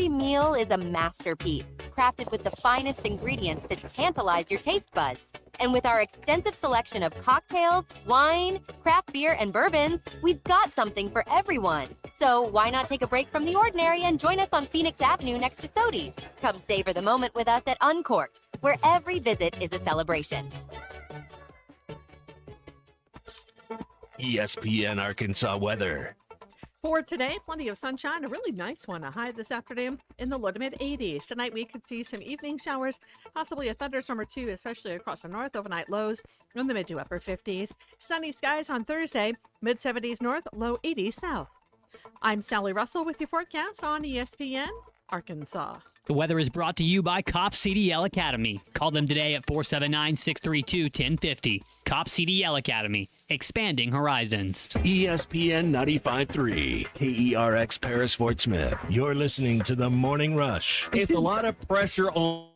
every meal is a masterpiece, crafted with the finest ingredients to tantalize your taste buds. And with our extensive selection of cocktails, wine, craft beer, and bourbons, we've got something for everyone. So why not take a break from the ordinary and join us on Phoenix Avenue next to Sodi's? Come savor the moment with us at Uncorked, where every visit is a celebration. ESPN Arkansas weather. For today, plenty of sunshine, a really nice one. A high this afternoon in the low to mid 80s. Tonight, we could see some evening showers, possibly a thunderstorm or two, especially across the north. Overnight lows in the mid to upper 50s. Sunny skies on Thursday, mid 70s north, low 80s south. I'm Sally Russell with your forecast on ESPN Arkansas. The weather is brought to you by Kopp CDL Academy. Call them today at 479-632-1050. Kopp CDL Academy, expanding horizons. ESPN 95.3, KERX Paris Fort Smith. You're listening to The Morning Rush. It's a lot of pressure on.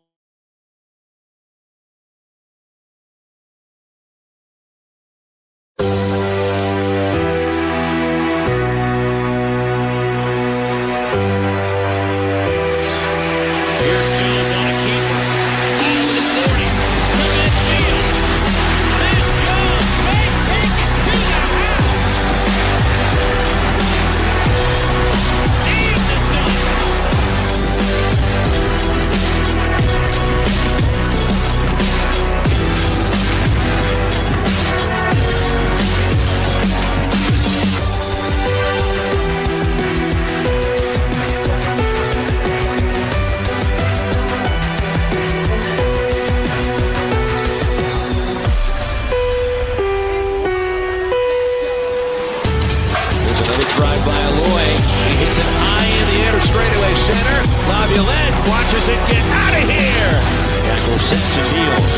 Watches it get out of here. Tackle sets and deals.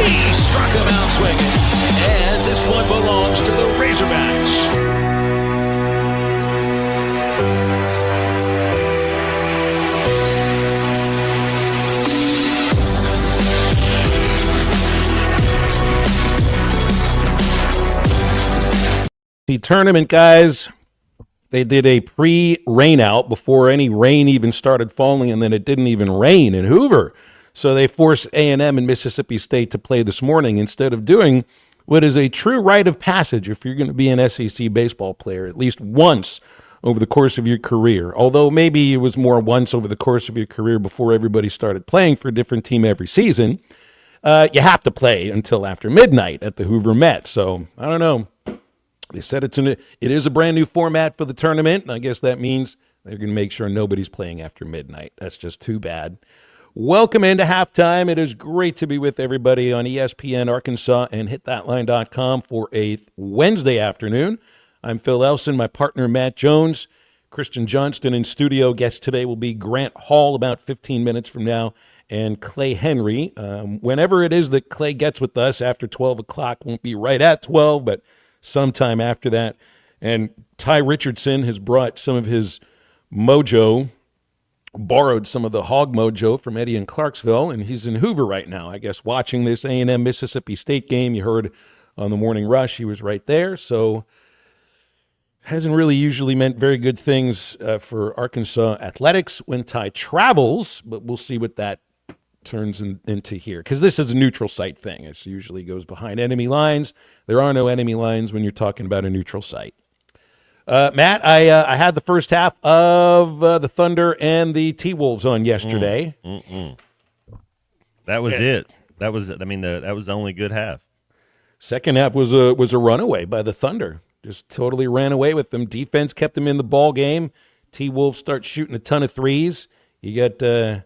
He struck him out swinging. And this one belongs to the Razorbacks. The tournament, guys. They did a pre-rain out before any rain even started falling, and then it didn't even rain in Hoover. So they forced A&M and Mississippi State to play this morning instead of doing what is a true rite of passage if you're going to be an SEC baseball player at least once over the course of your career. Although maybe it was more once over the course of your career before everybody started playing for a different team every season. You have to play until after midnight at the Hoover Met. So I don't know. They said it is a brand new format for the tournament, and I guess that means they're going to make sure nobody's playing after midnight. That's just too bad. Welcome into halftime. It is great to be with everybody on ESPN Arkansas and hitthatline.com for a Wednesday afternoon. I'm Phil Elson, my partner Matt Jones. Christian Johnston in studio. Guest today will be Grant Hall about 15 minutes from now, and Clay Henry. Whenever it is that Clay gets with us after 12 o'clock, won't be right at 12, but sometime after that. And Ty Richardson has brought some of his mojo, borrowed some of the hog mojo from Eddie in Clarksville, and he's in Hoover right now, I guess, watching this A&M Mississippi State game. You heard on the Morning Rush, he was right there. So hasn't really usually meant very good things for Arkansas athletics when Ty travels, but we'll see what that turns into here, because this is a neutral site thing. It usually goes behind enemy lines. There are no enemy lines when you're talking about a neutral site. Matt, I had the first half of the Thunder and the T-Wolves on yesterday. That was it. That was the only good half. Second half was a runaway by the Thunder. Just totally ran away with them. Defense kept them in the ball game. T-Wolves start shooting a ton of threes. You got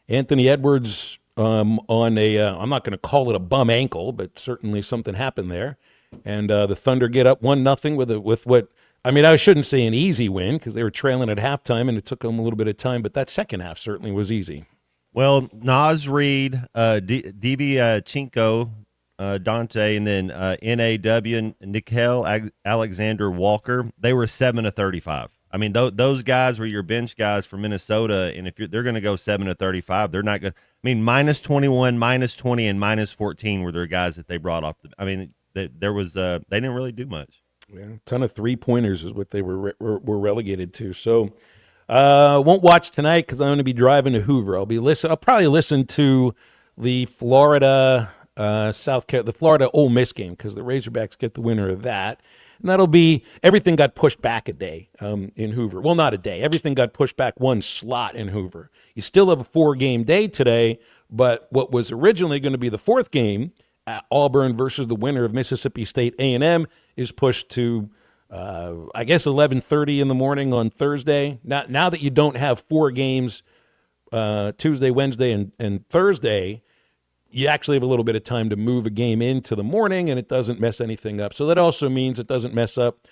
Anthony Edwards on a, I'm not going to call it a bum ankle, but certainly something happened there. And the Thunder get up 1-0 with what, I mean, I shouldn't say an easy win because they were trailing at halftime and it took them a little bit of time, but that second half certainly was easy. Well, Naz Reid, D.B. Chinko, Dante, and then N.A.W. Nickel Alexander Walker, they were 7 of 35. I mean, those guys were your bench guys from Minnesota, and if they're going to go 7 of 35, they're not going to. I mean, minus 21, minus 20, and minus 14 were their guys that they brought off. I mean, they didn't really do much. Yeah, a ton of three-pointers is what they were relegated to. So Won't watch tonight because I'm going to be driving to Hoover. I'll probably listen to the Florida the Florida Ole Miss game because the Razorbacks get the winner of that. And that'll be everything got pushed back a day in Hoover. Well, not a day. Everything got pushed back one slot in Hoover. You still have a 4-game day today, but what was originally going to be the 4th game, Auburn versus the winner of Mississippi State A&M, is pushed to I guess 11:30 in the morning on Thursday. Now that you don't have 4 games, Tuesday, Wednesday, and Thursday, you actually have a little bit of time to move a game into the morning, and it doesn't mess anything up. So that also means it doesn't mess up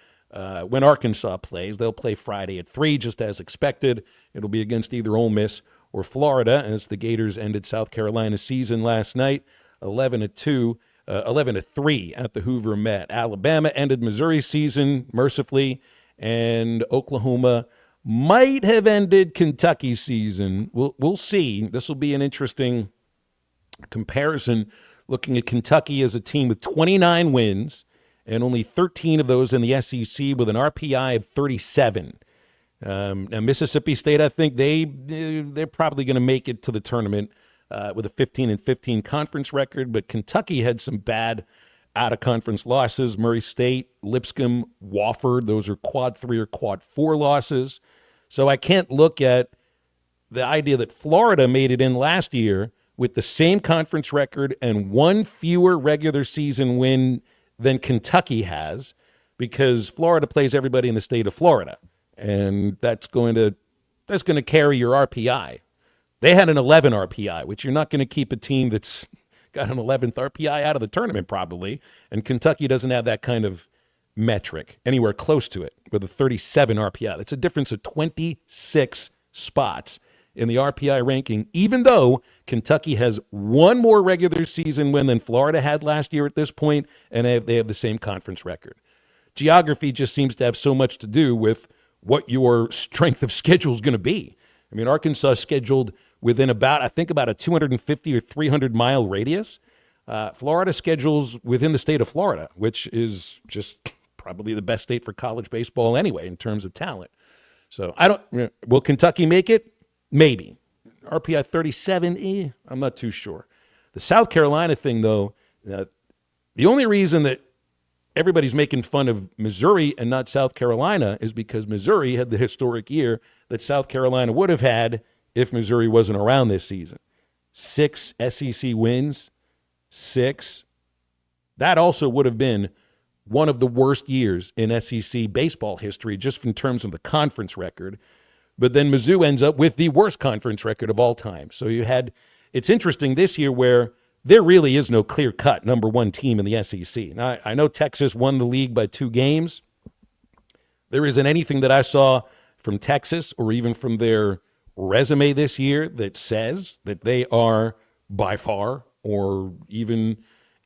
when Arkansas plays. They'll play Friday at 3, just as expected. It'll be against either Ole Miss or Florida, as the Gators ended South Carolina's season last night, 11-3 at the Hoover Met. Alabama ended Missouri's season mercifully, and Oklahoma might have ended Kentucky's season. We'll see. This will be an interesting comparison, looking at Kentucky as a team with 29 wins and only 13 of those in the SEC with an RPI of 37. Now Mississippi State, I think they're probably going to make it to the tournament with a 15-15 conference record, but Kentucky had some bad out-of-conference losses. Murray State, Lipscomb, Wofford, those are quad 3 or quad 4 losses. So I can't look at the idea that Florida made it in last year with the same conference record and 1 fewer regular season win than Kentucky has, because Florida plays everybody in the state of Florida, and that's going to carry your RPI. They had an 11 RPI, which you're not going to keep a team that's got an 11th RPI out of the tournament probably, and Kentucky doesn't have that kind of metric anywhere close to it with a 37 RPI. That's a difference of 26 spots in the RPI ranking, even though Kentucky has 1 more regular season win than Florida had last year at this point, and they have the same conference record. Geography just seems to have so much to do with what your strength of schedule is going to be. I mean, Arkansas scheduled within about a 250 or 300 mile radius. Florida schedules within the state of Florida, which is just probably the best state for college baseball anyway in terms of talent. So will Kentucky make it? Maybe. RPI 37, I'm not too sure. The South Carolina thing, though, the only reason that everybody's making fun of Missouri and not South Carolina is because Missouri had the historic year that South Carolina would have had if Missouri wasn't around this season. 6 SEC wins, 6. That also would have been one of the worst years in SEC baseball history, just in terms of the conference record. But then Mizzou ends up with the worst conference record of all time. So it's interesting this year where there really is no clear-cut number 1 team in the SEC. Now, I know Texas won the league by 2 games. There isn't anything that I saw from Texas or even from their resume this year that says that they are by far or even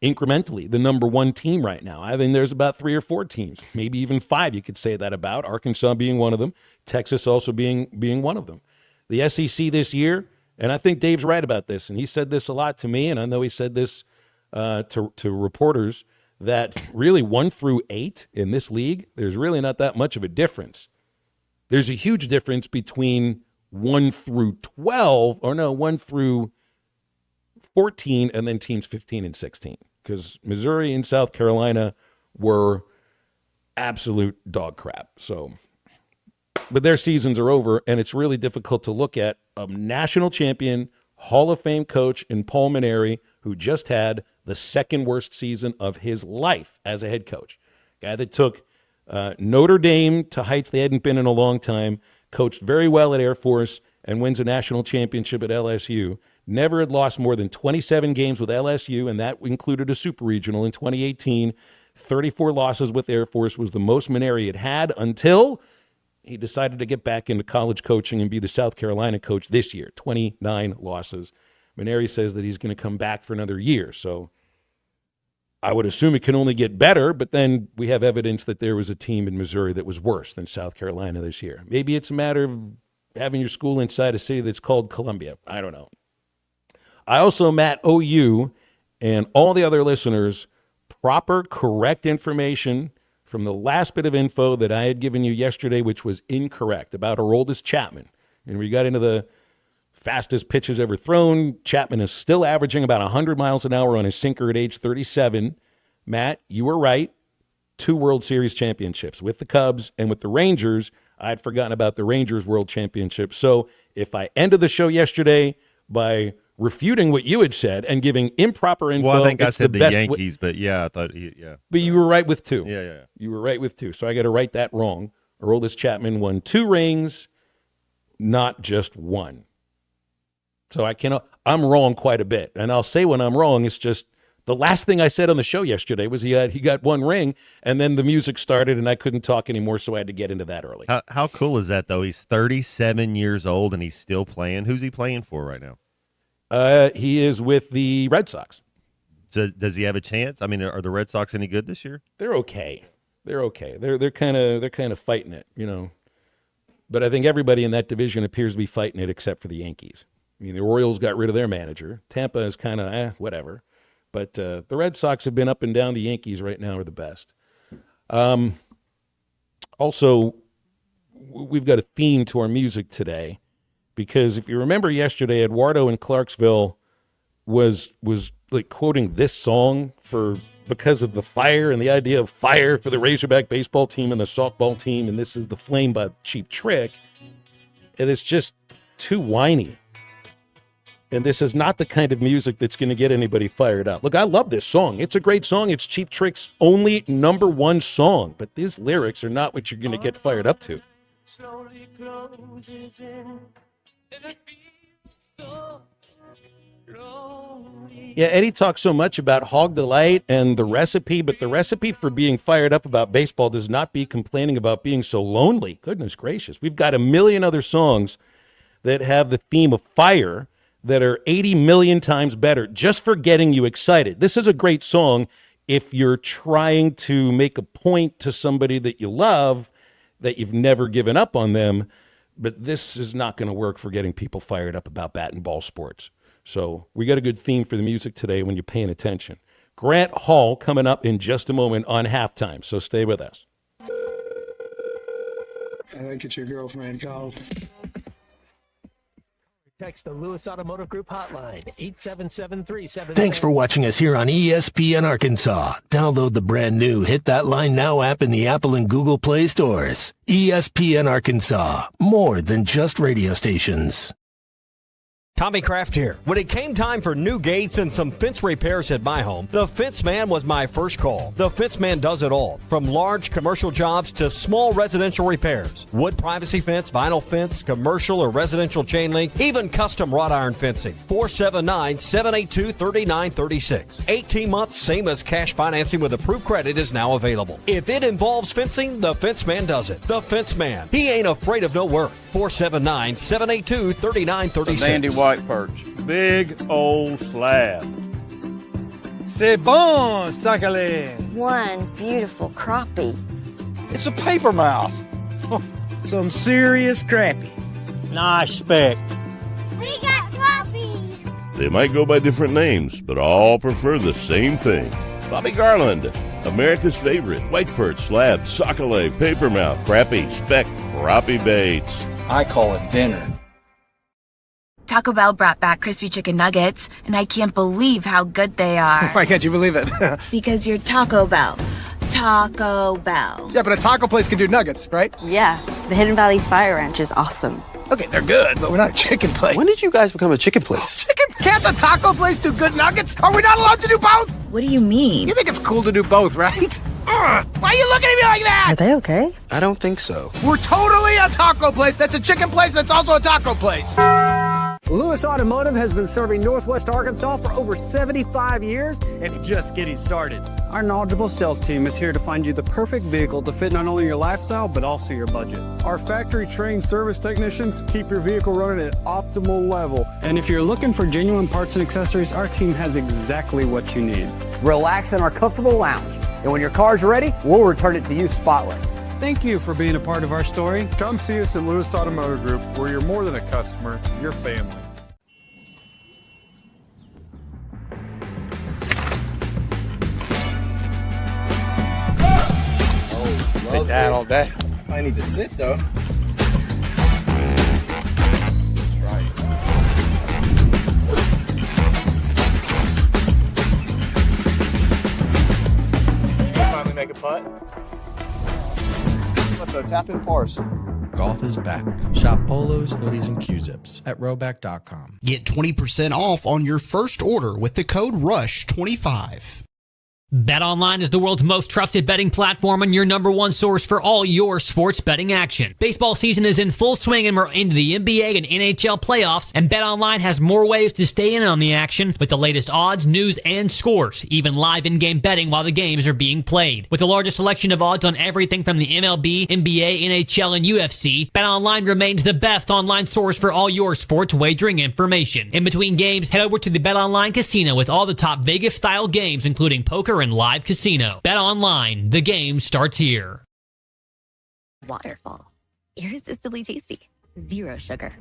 incrementally the number 1 team right now. I think there's about 3 or 4 teams, maybe even 5 you could say that about, Arkansas being one of them, Texas also being one of them. The SEC this year, and I think Dave's right about this, and he said this a lot to me, and I know he said this to reporters, that really 1 through 8 in this league, there's really not that much of a difference. There's a huge difference between 1 through 12, or no, 1 through 14, and then teams 15 and 16, because Missouri and South Carolina were absolute dog crap. So, but their seasons are over, and it's really difficult to look at a national champion, Hall of Fame coach in Paul Mainieri, who just had the 2nd worst season of his life as a head coach. Guy that took Notre Dame to heights they hadn't been in a long time, coached very well at Air Force, and wins a national championship at LSU. Never had lost more than 27 games with LSU, and that included a super regional in 2018. 34 losses with Air Force was the most Mainieri had until he decided to get back into college coaching and be the South Carolina coach this year. 29 losses. Mainieri says that he's going to come back for another year. So I would assume it can only get better, but then we have evidence that there was a team in Missouri that was worse than South Carolina this year. Maybe it's a matter of having your school inside a city that's called Columbia. I don't know. I also, Matt, owe you and all the other listeners proper, correct information from the last bit of info that I had given you yesterday, which was incorrect about Aroldis Chapman. And we got into the fastest pitches ever thrown. Chapman is still averaging about 100 miles an hour on his sinker at age 37. Matt, you were right. 2 World Series championships with the Cubs and with the Rangers. I'd forgotten about the Rangers World Championship. So if I ended the show yesterday by refuting what you had said and giving improper info. Well, I think I said the best Yankees, but yeah, I thought, yeah. But you were right with 2. Yeah. You were right with 2. So I got to write that wrong. Aroldis Chapman won 2 rings, not just 1. So I'm wrong quite a bit. And I'll say when I'm wrong, it's just the last thing I said on the show yesterday was he got 1 ring, and then the music started and I couldn't talk anymore, so I had to get into that early. How cool is that, though? He's 37 years old and he's still playing. Who's he playing for right now? He is with the Red Sox. So does he have a chance? I mean, are the Red Sox any good this year? They're okay. They're kind of fighting it, you know. But I think everybody in that division appears to be fighting it except for the Yankees. I mean, the Orioles got rid of their manager. Tampa is kind of whatever. But the Red Sox have been up and down. The Yankees right now are the best. Also, we've got a theme to our music today. Because if you remember yesterday, Eduardo in Clarksville was like quoting this song because of the fire and the idea of fire for the Razorback baseball team and the softball team, and this is the Flame by Cheap Trick. And it's just too whiny. And this is not the kind of music that's going to get anybody fired up. Look, I love this song. It's a great song. It's Cheap Trick's only #1 song, but these lyrics are not what you're going to get fired up to. Slowly closes in. Yeah, Eddie talks so much about Hog Delight and the recipe, but the recipe for being fired up about baseball does not be complaining about being so lonely. Goodness gracious. We've got a million other songs that have the theme of fire that are 80 million times better just for getting you excited. This is a great song if you're trying to make a point to somebody that you love, that you've never given up on them. But this is not going to work for getting people fired up about bat and ball sports. So we got a good theme for the music today when you're paying attention. Grant Hall coming up in just a moment on Halftime, so stay with us. I think it's your girlfriend called. Text the Lewis Automotive Group hotline, 877-377. Thanks for watching us here on ESPN Arkansas. Download the brand new Hit That Line Now app in the Apple and Google Play stores. ESPN Arkansas, more than just radio stations. Tommy Kraft here. When it came time for new gates and some fence repairs at my home, the Fence Man was my first call. The Fence Man does it all, from large commercial jobs to small residential repairs. Wood privacy fence, vinyl fence, commercial or residential chain link, even custom wrought iron fencing. 479-782-3936. 18 months, same as cash financing with approved credit is now available. If it involves fencing, the Fence Man does it. The Fence Man. He ain't afraid of no work. 479-782-3936. Sandy White Perch. Big old slab. C'est bon, sacalé. One beautiful crappie. It's a paper mouth. Some serious crappie. Nice speck. We got crappie. They might go by different names, but all prefer the same thing. Bobby Garland, America's favorite. White perch, slab, sockeye, papermouth, crappie, speck, crappie baits. I call it dinner. Taco Bell brought back crispy chicken nuggets, and I can't believe how good they are. Why can't you believe it? Because you're Taco Bell. Taco Bell. Yeah, but a taco place can do nuggets, right? Yeah, the Hidden Valley Fire Ranch is awesome. Okay, they're good, but we're not a chicken place. When did you guys become a chicken place? Chicken? Can't a taco place do good nuggets? Are we not allowed to do both? What do you mean? You think it's cool to do both, right? Why are you looking at me like that? Are they okay? I don't think so. We're totally a taco place that's a chicken place that's also a taco place. Lewis Automotive has been serving Northwest Arkansas for over 75 years and just getting started. Our knowledgeable sales team is here to find you the perfect vehicle to fit not only your lifestyle, but also your budget. Our factory-trained service technicians keep your vehicle running at optimal level. And if you're looking for genuine parts and accessories, our team has exactly what you need. Relax in our comfortable lounge. And when your car's ready, we'll return it to you spotless. Thank you for being a part of our story. Come see us at Lewis Automotive Group, where you're more than a customer, you're family. take that all day. I need to sit though. Finally make a putt. Let's go tap in pars. Golf is back. Shop polos, hoodies, and Q-zips at Rhoback.com. Get 20% off on your first order with the code RUSH25. BetOnline is the world's most trusted betting platform and your number one source for all your sports betting action. Baseball season is in full swing and we're into the NBA and NHL playoffs, and BetOnline has more ways to stay in on the action with the latest odds, news, and scores, even live in-game betting while the games are being played. With the largest selection of odds on everything from the MLB, NBA, NHL, and UFC, BetOnline remains the best online source for all your sports wagering information. In between games, head over to the BetOnline Casino with all the top Vegas-style games, including poker and live casino. Bet online. The game starts here. Waterfall. Irresistibly tasty. Zero sugar.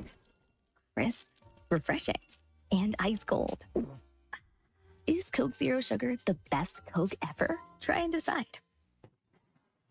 Crisp. Refreshing. And ice cold. Is Coke Zero Sugar the best Coke ever? Try and decide.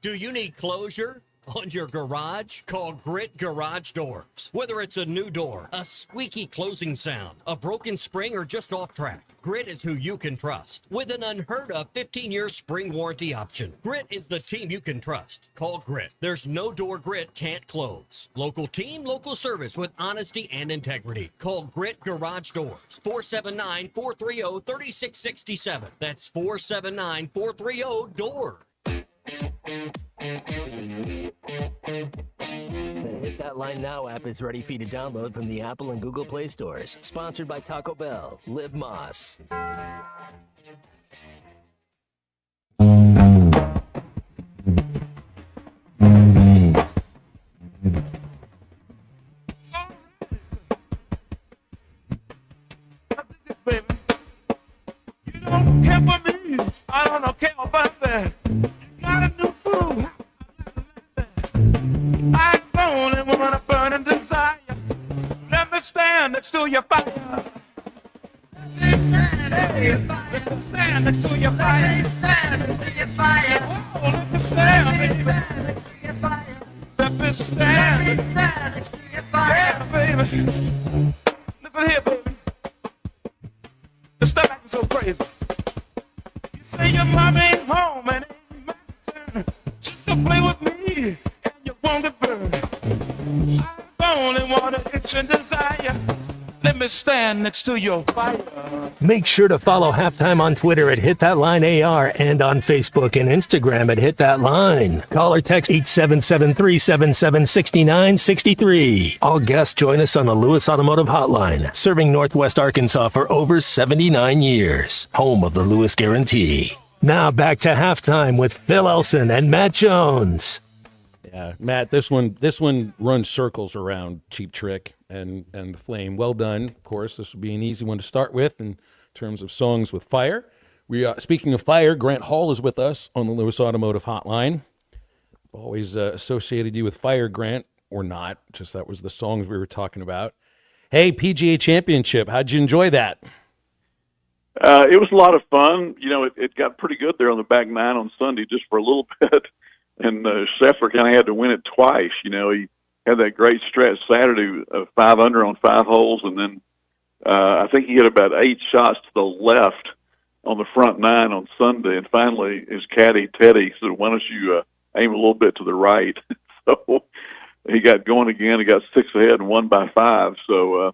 Do you need closure on your garage? Call Grit Garage Doors. Whether it's a new door, a squeaky closing sound, a broken spring, or just off track, Grit is who you can trust. With an unheard of 15-year spring warranty option, Grit is the team you can trust. Call Grit. There's no door Grit can't close. Local team, local service with honesty and integrity. Call Grit Garage Doors. 479-430-3667. That's 479-430-DOOR. The Hit That Line Now app is ready for you to download from the Apple and Google Play stores. Sponsored by Taco Bell. Live Moss. You don't care for me. I don't care about that. You got a new fool. I'm the only one a burning desire. Let me stand next to your fire. Let me stand next to your fire. Oh, let me stand, baby. Let me stand next to your fire. Yeah, baby. Listen here, baby. Stop acting so crazy. You say your mom ain't home and ain't medicine. Just to play with me and you won't get burned. I'm the only one that itch and desire. Let me stand next to your fire. Make sure to follow Halftime on Twitter at Hit That Line AR and on Facebook and Instagram at Hit That Line. Call or text 877-377-6963. All guests join us on the Lewis Automotive Hotline, serving Northwest Arkansas for over 79 years. Home of the Lewis Guarantee. Now back to Halftime with Phil Elson and Matt Jones. Yeah, Matt, this one runs circles around Cheap Trick and the Flame. Well done. Of course, this would be an easy one to start with in terms of songs with fire. Speaking of fire, Grant Hall is with us on the Lewis Automotive Hotline. Always associated you with fire, Grant, or not. Just that was the songs we were talking about. Hey, PGA Championship, how'd you enjoy that? It was a lot of fun. You know, it got pretty good there on the back nine on Sunday just for a little bit. And Scheffler kind of had to win it twice. You know, he had that great stretch Saturday of 5 under on 5 holes, and then I think he hit about 8 shots to the left on the front nine on Sunday. And finally, his caddy, Teddy, said, why don't you aim a little bit to the right? So he got going again. He got 6 ahead and won by 5. So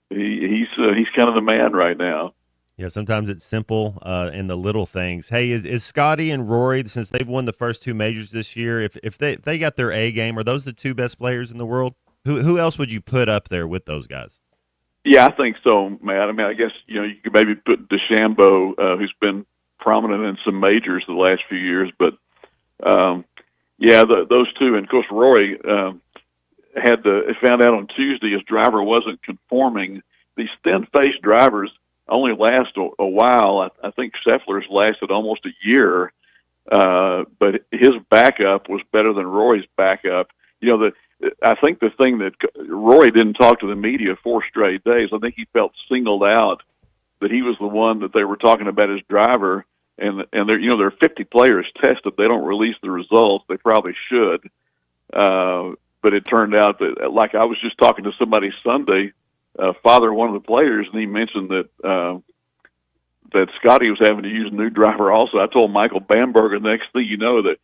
he's kind of the man right now. Yeah, sometimes it's simple in the little things. Hey, is Scotty and Rory, since they've won the first 2 majors this year, if they got their A game, are those the 2 best players in the world? Who else would you put up there with those guys? Yeah, I think so, Matt. I mean, I guess, you know, you could maybe put DeChambeau, who's been prominent in some majors the last few years. But, those 2. And, of course, Rory found out on Tuesday his driver wasn't conforming. These thin-faced drivers only last a while. I think Scheffler's lasted almost a year, but his backup was better than Rory's backup. You know, I think the thing that Rory didn't talk to the media 4 straight days. I think he felt singled out, that he was the one that they were talking about his driver, and there are 50 players tested. They don't release the results. They probably should, but it turned out that, like I was just talking to somebody Sunday, father of one of the players, and he mentioned that that Scotty was having to use a new driver. Also, I told Michael Bamberger, the next thing you know, that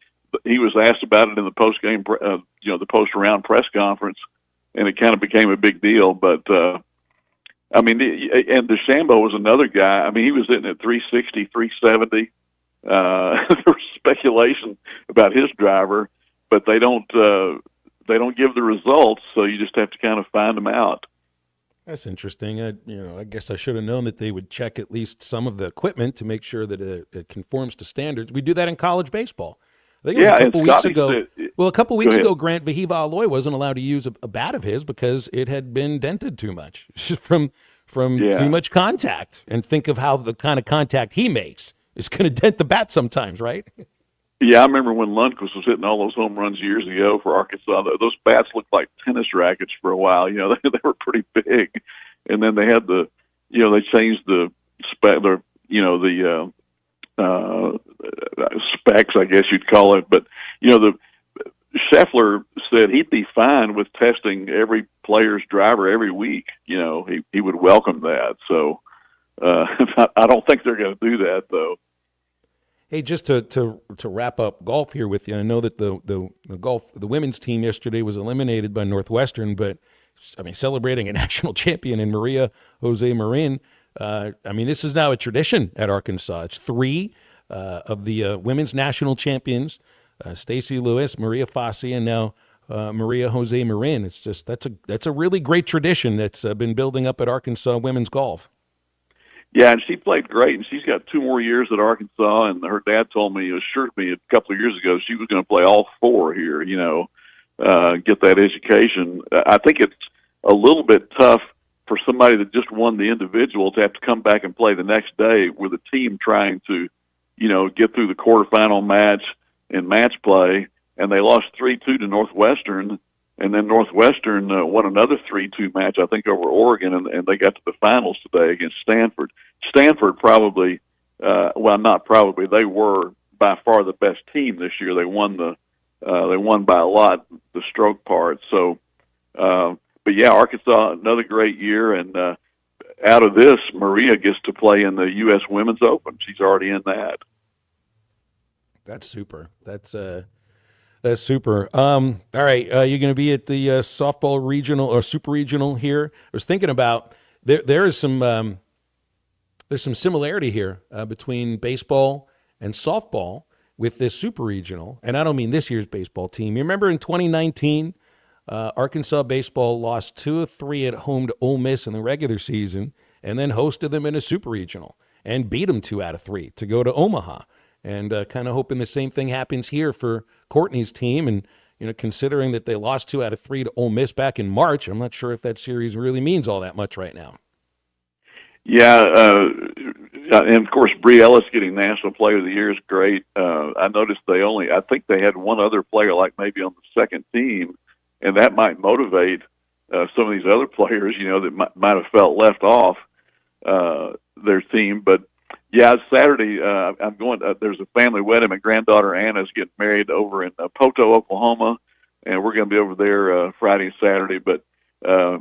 he was asked about it in the post game, the post round press conference, and it kind of became a big deal. But I mean, and DeChambeau was another guy. I mean, he was hitting at 360, 370. There was speculation about his driver, but they don't give the results, so you just have to kind of find them out. That's interesting. I guess I should have known that they would check at least some of the equipment to make sure that it conforms to standards. We do that in college baseball. I think it was a couple weeks ago. A couple weeks ago, Grant Vahiva-Aloy wasn't allowed to use a bat of his because it had been dented too much from too much contact. And think of how the kind of contact he makes is going to dent the bat sometimes, right? Yeah, I remember when Lundqvist was hitting all those home runs years ago for Arkansas. Those bats looked like tennis rackets for a while. You know, they were pretty big, and then they had they changed the spec, specs, I guess you'd call it. But the Scheffler said he'd be fine with testing every player's driver every week. He would welcome that. So I don't think they're going to do that though. Hey, just to wrap up golf here with you, I know that the women's team yesterday was eliminated by Northwestern, but I mean, celebrating a national champion in Maria Jose Marin. I mean, this is now a tradition at Arkansas. It's 3 of the women's national champions: Stacey Lewis, Maria Fassi, and now Maria Jose Marin. It's just that's a really great tradition that's been building up at Arkansas women's golf. Yeah, and she played great, and she's got 2 more years at Arkansas, and her dad told me, assured me a couple of years ago, she was going to play all 4 here, get that education. I think it's a little bit tough for somebody that just won the individual to have to come back and play the next day with a team trying to, get through the quarterfinal match and match play, and they lost 3-2 to Northwestern. And then Northwestern won another 3-2 match, I think, over Oregon, and they got to the finals today against Stanford. Stanford probably, not probably, they were by far the best team this year. They won by a lot, the stroke part. So, but yeah, Arkansas, another great year, and out of this, Maria gets to play in the U.S. Women's Open. She's already in that. That's super. That's super. All right, you're going to be at the softball regional or super regional here. I was thinking about there is some there's some similarity here between baseball and softball with this super regional, and I don't mean this year's baseball team. You remember in 2019, Arkansas baseball lost 2 of 3 at home to Ole Miss in the regular season, and then hosted them in a super regional and beat them 2 out of 3 to go to Omaha. And kind of hoping the same thing happens here for Courtney's team. And, considering that they lost 2 out of 3 to Ole Miss back in March, I'm not sure if that series really means all that much right now. Yeah, and of course, Bree Ellis getting National Player of the Year is great. I noticed I think they had one other player like maybe on the second team, and that might motivate some of these other players, that might have felt left off their team. But yeah, Saturday, I'm going, there's a family wedding. My granddaughter Anna's getting married over in Poto, Oklahoma, and we're going to be over there Friday and Saturday. But I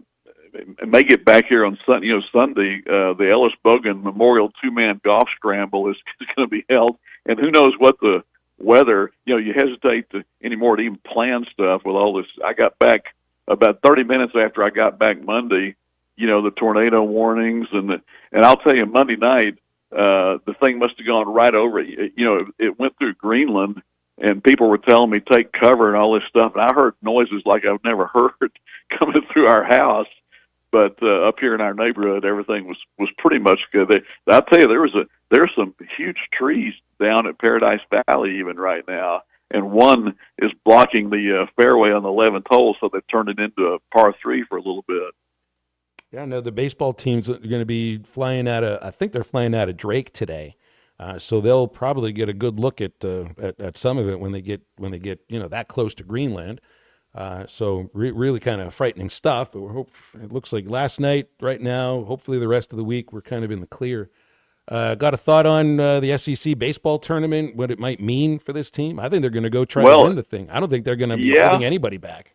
may get back here on Sunday. Sunday, the Ellis Bogan Memorial 2-man golf scramble is going to be held, and who knows what the weather. You hesitate anymore to even plan stuff with all this. I got back about 30 minutes after I got back Monday. The tornado warnings, and I'll tell you, Monday night. The thing must have gone right over it. It went through Greenland, and people were telling me take cover and all this stuff. And I heard noises like I've never heard coming through our house. But up here in our neighborhood, everything was pretty much good. I'll tell you, there's some huge trees down at Paradise Valley even right now, and one is blocking the fairway on the 11th hole, so they've turned it into a par 3 for a little bit. Yeah, no, the baseball team's going to be flying out of, I think they're flying out of Drake today. So they'll probably get a good look at some of it when they get that close to Greenland. So really kind of frightening stuff, but it looks like last night, right now, hopefully the rest of the week, we're kind of in the clear. Got a thought on the SEC baseball tournament, what it might mean for this team? I think they're going to go try to win the thing. I don't think they're going to be holding anybody back.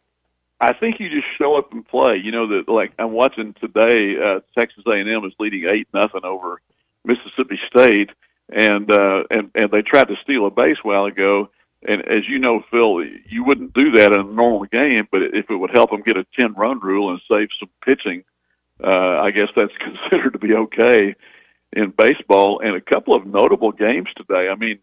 I think you just show up and play. You know, that like I'm watching today, Texas A&M is leading 8-0 over Mississippi State, and they tried to steal a base a while ago. And as you know, Phil, you wouldn't do that in a normal game, but if it would help them get a 10-run rule and save some pitching, I guess that's considered to be okay in baseball. And a couple of notable games today. I mean,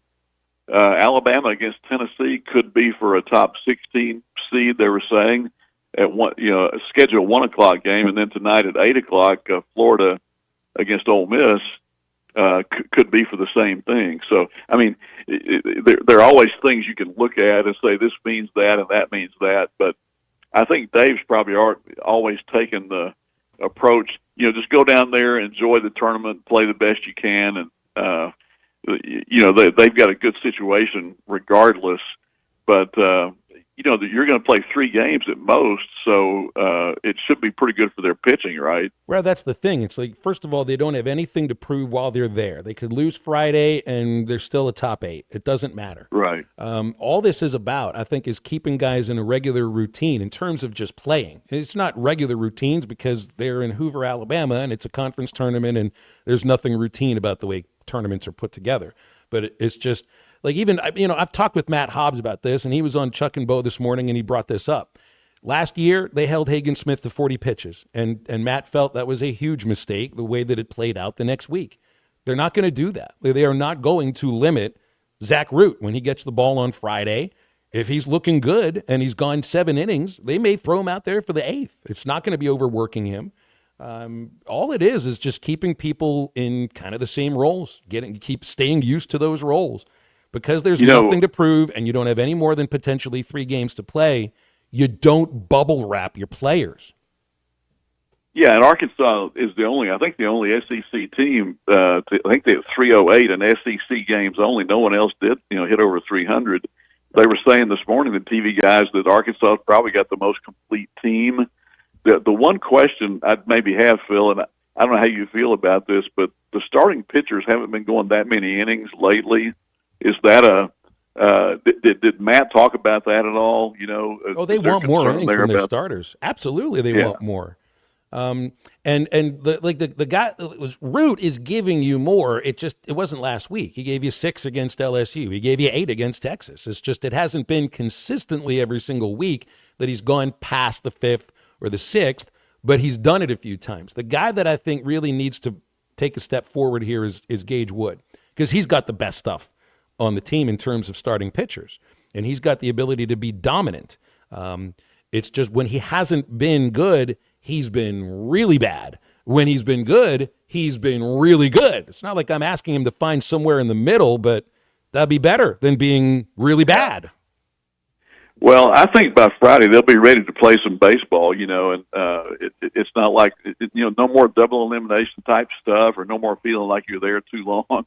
Alabama against Tennessee could be for a top 16 seed, they were saying, at one, a scheduled 1:00 game, and then tonight at 8:00, Florida against Ole Miss could be for the same thing. So, I mean, there are always things you can look at and say this means that and that means that. But I think Dave's probably always taken the approach, just go down there, enjoy the tournament, play the best you can, and they've got a good situation regardless. But you're going to play 3 games at most, so it should be pretty good for their pitching, right? Well, that's the thing. It's like, first of all, they don't have anything to prove while they're there. They could lose Friday, and they're still a top 8. It doesn't matter. Right. All this is about, I think, is keeping guys in a regular routine in terms of just playing. It's not regular routines because they're in Hoover, Alabama, and it's a conference tournament, and there's nothing routine about the way tournaments are put together. But it's just – like even, I've talked with Matt Hobbs about this, and he was on Chuck and Bo this morning, and he brought this up. Last year, they held Hagen Smith to 40 pitches, and Matt felt that was a huge mistake, the way that it played out the next week. They're not going to do that. They are not going to limit Zach Root when he gets the ball on Friday. If he's looking good and he's gone 7 innings, they may throw him out there for the 8th. It's not going to be overworking him. All it is just keeping people in kind of the same roles, keep staying used to those roles. Because there's nothing to prove and you don't have any more than potentially 3 games to play, you don't bubble wrap your players. Yeah, and Arkansas is the only SEC team. I think they have 308 in SEC games only. No one else did, hit over 300. They were saying this morning, the TV guys, that Arkansas probably got the most complete team. The one question I'd maybe have, Phil, and I don't know how you feel about this, but the starting pitchers haven't been going that many innings lately. Is that did Matt talk about that at all? They want more innings from their starters. Absolutely, they want more. And the guy was Root is giving you more. It wasn't last week. He gave you 6 against LSU. He gave you 8 against Texas. It's just it hasn't been consistently every single week that he's gone past the 5th or the 6th, but he's done it a few times. The guy that I think really needs to take a step forward here is Gage Wood, because he's got the best stuff on the team in terms of starting pitchers, and he's got the ability to be dominant. It's just when he hasn't been good, he's been really bad. When he's been good, he's been really good. It's not like I'm asking him to find somewhere in the middle, but that'd be better than being really bad. Well, I think by Friday they'll be ready to play some baseball, and it's not like, no more double elimination type stuff or no more feeling like you're there too long.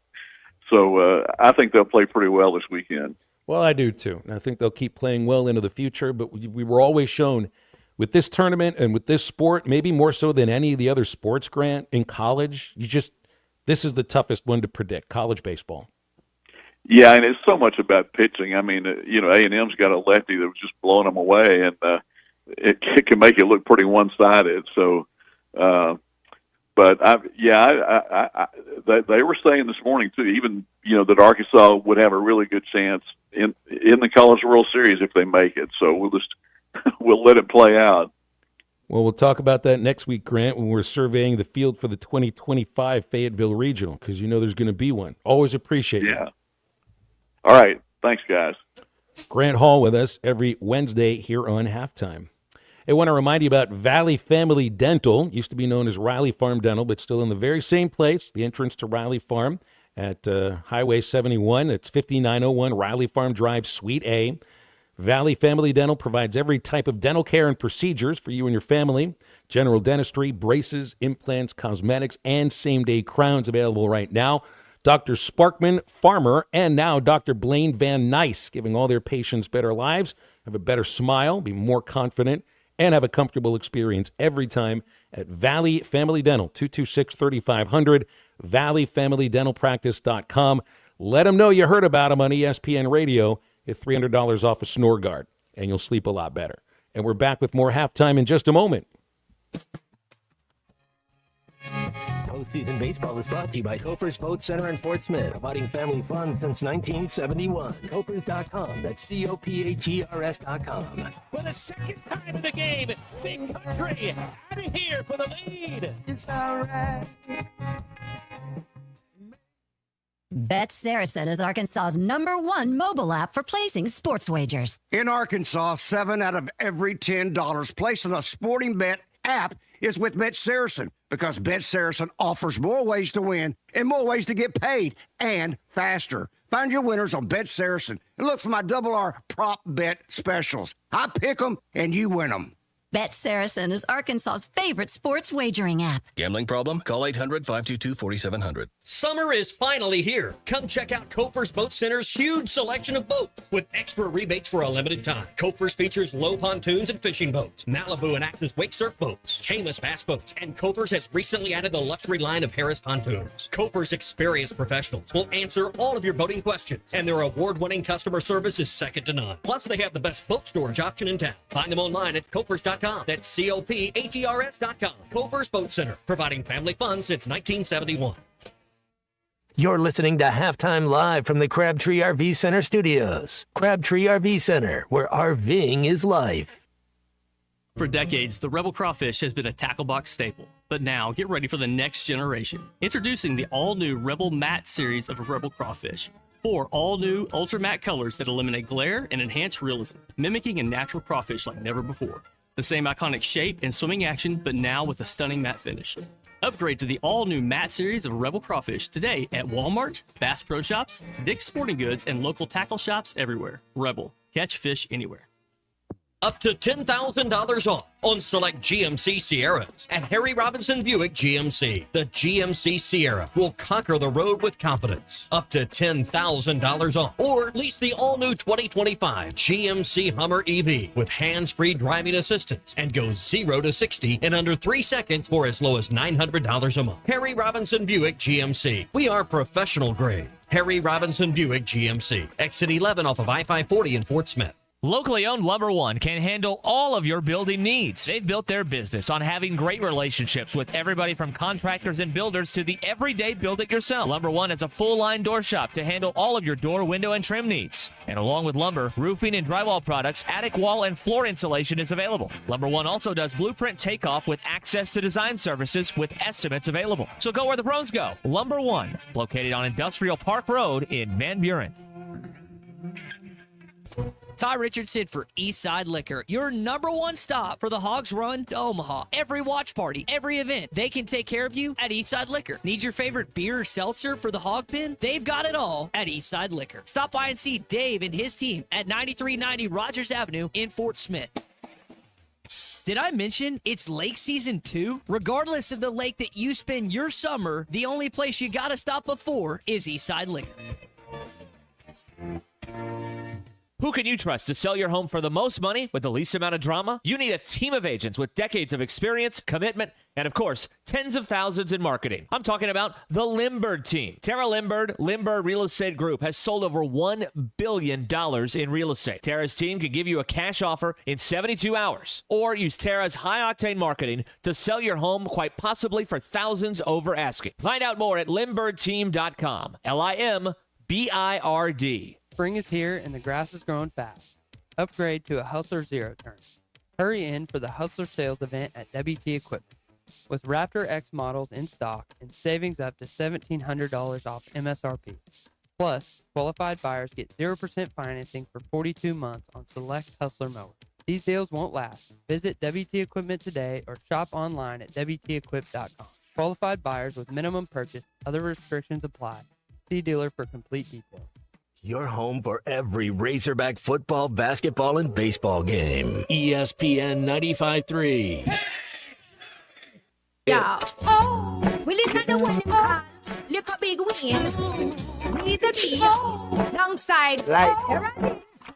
So I think they'll play pretty well this weekend. Well, I do too. And I think they'll keep playing well into the future. But we were always shown with this tournament and with this sport, maybe more so than any of the other sports, Grant, in college, this is the toughest one to predict, college baseball. Yeah, and it's so much about pitching. I mean, A&M's got a lefty that was just blowing them away, and it can make it look pretty one-sided. So, but they were saying this morning too, even that Arkansas would have a really good chance in the College World Series if they make it. So we'll let it play out. Well, we'll talk about that next week, Grant, when we're surveying the field for the 2025 Fayetteville Regional, because there's going to be one. Always appreciate it. Yeah. All right. Thanks, guys. Grant Hall with us every Wednesday here on Halftime. I want to remind you about Valley Family Dental. Used to be known as Riley Farm Dental, but still in the very same place, the entrance to Riley Farm at Highway 71. It's 5901 Riley Farm Drive, Suite A. Valley Family Dental provides every type of dental care and procedures for you and your family. General dentistry, braces, implants, cosmetics, and same-day crowns available right now. Dr. Sparkman, Farmer, and now Dr. Blaine Van Nice, giving all their patients better lives, have a better smile, be more confident, and have a comfortable experience every time at Valley Family Dental, 226-3500, valleyfamilydentalpractice.com. Let them know you heard about them on ESPN Radio. Get $300 off a snore guard, and you'll sleep a lot better. And we're back with more halftime in just a moment. Postseason baseball is brought to you by Cofer's Boat Center in Fort Smith, providing family fun since 1971. Copers.com. That's COPHERS.com. For the second time in the game, Big Country out of here for the lead. It's all right. Bet Saracen is Arkansas's #1 mobile app for placing sports wagers. In Arkansas, 7 out of every $10 placed on a sporting bet app is with Bet Saracen, because Bet Saracen offers more ways to win and more ways to get paid, and faster. Find your winners on Bet Saracen and look for my R prop bet specials. I pick them and you win them. Bet Saracen is Arkansas's favorite sports wagering app. Gambling problem? Call 800-522-4700. Summer is finally here. Come check out Cofer's Boat Center's huge selection of boats with extra rebates for a limited time. Cofer's features low pontoons and fishing boats, Malibu and Axis wake surf boats, Caymas bass boats, and Cofer's has recently added the luxury line of Harris pontoons. Cofer's experienced professionals will answer all of your boating questions, and their award-winning customer service is second to none. Plus, they have the best boat storage option in town. Find them online at Cofers.com. That's COPHERS.com. Cofer's Boat Center, providing family fun since 1971. You're listening to Halftime Live from the Crabtree RV Center studios. Crabtree RV Center, where RVing is life. For decades, the Rebel Crawfish has been a tackle box staple. But now, get ready for the next generation. Introducing the all-new Rebel Matte series of Rebel Crawfish. 4 all-new ultra matte colors that eliminate glare and enhance realism, mimicking a natural crawfish like never before. The same iconic shape and swimming action, but now with a stunning matte finish. Upgrade to the all-new matte series of Rebel Crawfish today at Walmart, Bass Pro Shops, Dick's Sporting Goods, and local tackle shops everywhere. Rebel. Catch fish anywhere. Up to $10,000 off on select GMC Sierras at Harry Robinson Buick GMC. The GMC Sierra will conquer the road with confidence. Up to $10,000 off. Or lease the all-new 2025 GMC Hummer EV with hands-free driving assistance and go 0 to 60 in under 3 seconds for as low as $900 a month. Harry Robinson Buick GMC. We are professional grade. Harry Robinson Buick GMC. Exit 11 off of I-540 in Fort Smith. Locally owned Lumber One can handle all of your building needs. They've built their business on having great relationships with everybody from contractors and builders to the everyday build-it-yourself. Lumber One has a full-line door shop to handle all of your door, window, and trim needs. And along with lumber, roofing, and drywall products, attic wall and floor insulation is available. Lumber One also does blueprint takeoff with access to design services with estimates available. So go where the pros go. Lumber One, located on Industrial Park Road in Van Buren. Ty Richardson for Eastside Liquor, your #1 stop for the Hogs Run to Omaha. Every watch party, every event, they can take care of you at Eastside Liquor. Need your favorite beer or seltzer for the Hog Pen? They've got it all at Eastside Liquor. Stop by and see Dave and his team at 9390 Rogers Avenue in Fort Smith. Did I mention it's lake season 2? Regardless of the lake that you spend your summer, the only place you gotta stop before is Eastside Liquor. Who can you trust to sell your home for the most money with the least amount of drama? You need a team of agents with decades of experience, commitment, and of course, tens of thousands in marketing. I'm talking about the Limbird team. Tara Limbird, Limbird Real Estate Group, has sold over $1 billion in real estate. Tara's team can give you a cash offer in 72 hours, or use Tara's high-octane marketing to sell your home quite possibly for thousands over asking. Find out more at LimbirdTeam.com. LIMBIRD. Spring is here and the grass is growing fast. Upgrade to a Hustler Zero Turn. Hurry in for the Hustler Sales event at WT Equipment. With Raptor X models in stock and savings up to $1,700 off MSRP. Plus, qualified buyers get 0% financing for 42 months on select Hustler mowers. These deals won't last. Visit WT Equipment today or shop online at WTEquip.com. Qualified buyers with minimum purchase, other restrictions apply. See dealer for complete details. Your home for every Razorback football, basketball, and baseball game. ESPN 95.3. Yeah. Oh, we look at the winning car. Look how big we win. He's a bee. Alongside. Right.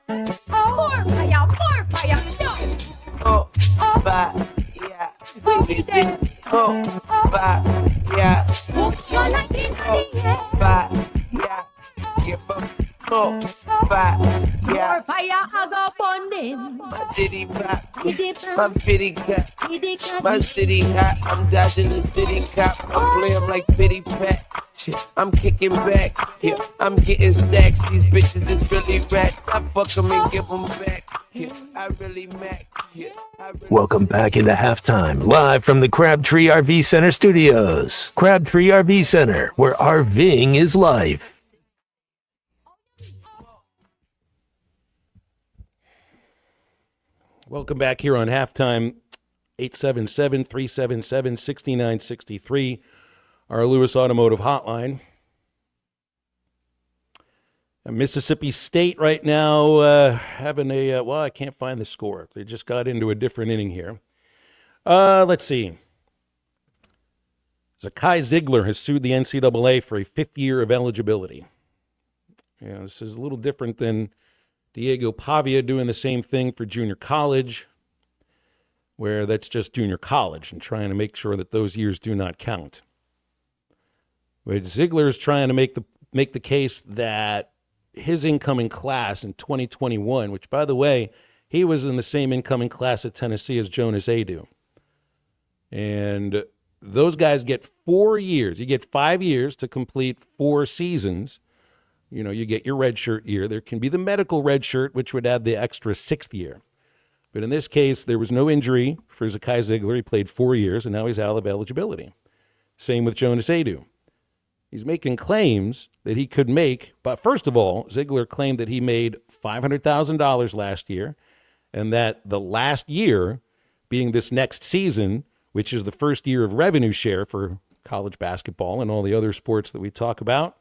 More fire, more fire. Oh, but yeah. We did. 4, 5, yeah. Put your light in the air. 5, yeah. Give up 4, 5, yeah. More fire I go burning. My diddy pop, my pity cat, my city hot. I'm dodging the city cop. I'm playing like pity pat. I'm kicking back, yeah. I'm getting stacks. These bitches is really rats. I fuck them and give them back. Yeah, I really mac. Yeah, Welcome back into halftime, live from the Crabtree RV Center studios. Crabtree RV Center, where RVing is life. Welcome back here on halftime. 877-377-6963, our Lewis Automotive hotline. Mississippi State right now having a, well, I can't find the score. They just got into a different inning here. Let's see. Zakai Ziegler has sued the NCAA for a 5th year of eligibility. Yeah, this is a little different than Diego Pavia doing the same thing for junior college, where that's just junior college and trying to make sure that those years do not count. But Ziegler is trying to make the case that his incoming class in 2021, which, by the way, he was in the same incoming class at Tennessee as Jonas Aidoo. And those guys get 4 years. You get 5 years to complete 4 seasons. You know, you get your redshirt year. There can be the medical redshirt, which would add the extra 6th year. But in this case, there was no injury for Zakai Ziegler. He played 4 years, and now he's out of eligibility. Same with Jonas Aidoo. He's making claims that he could make, but first of all, Ziegler claimed that he made $500,000 last year, and that the last year, being this next season, which is the first year of revenue share for college basketball and all the other sports that we talk about,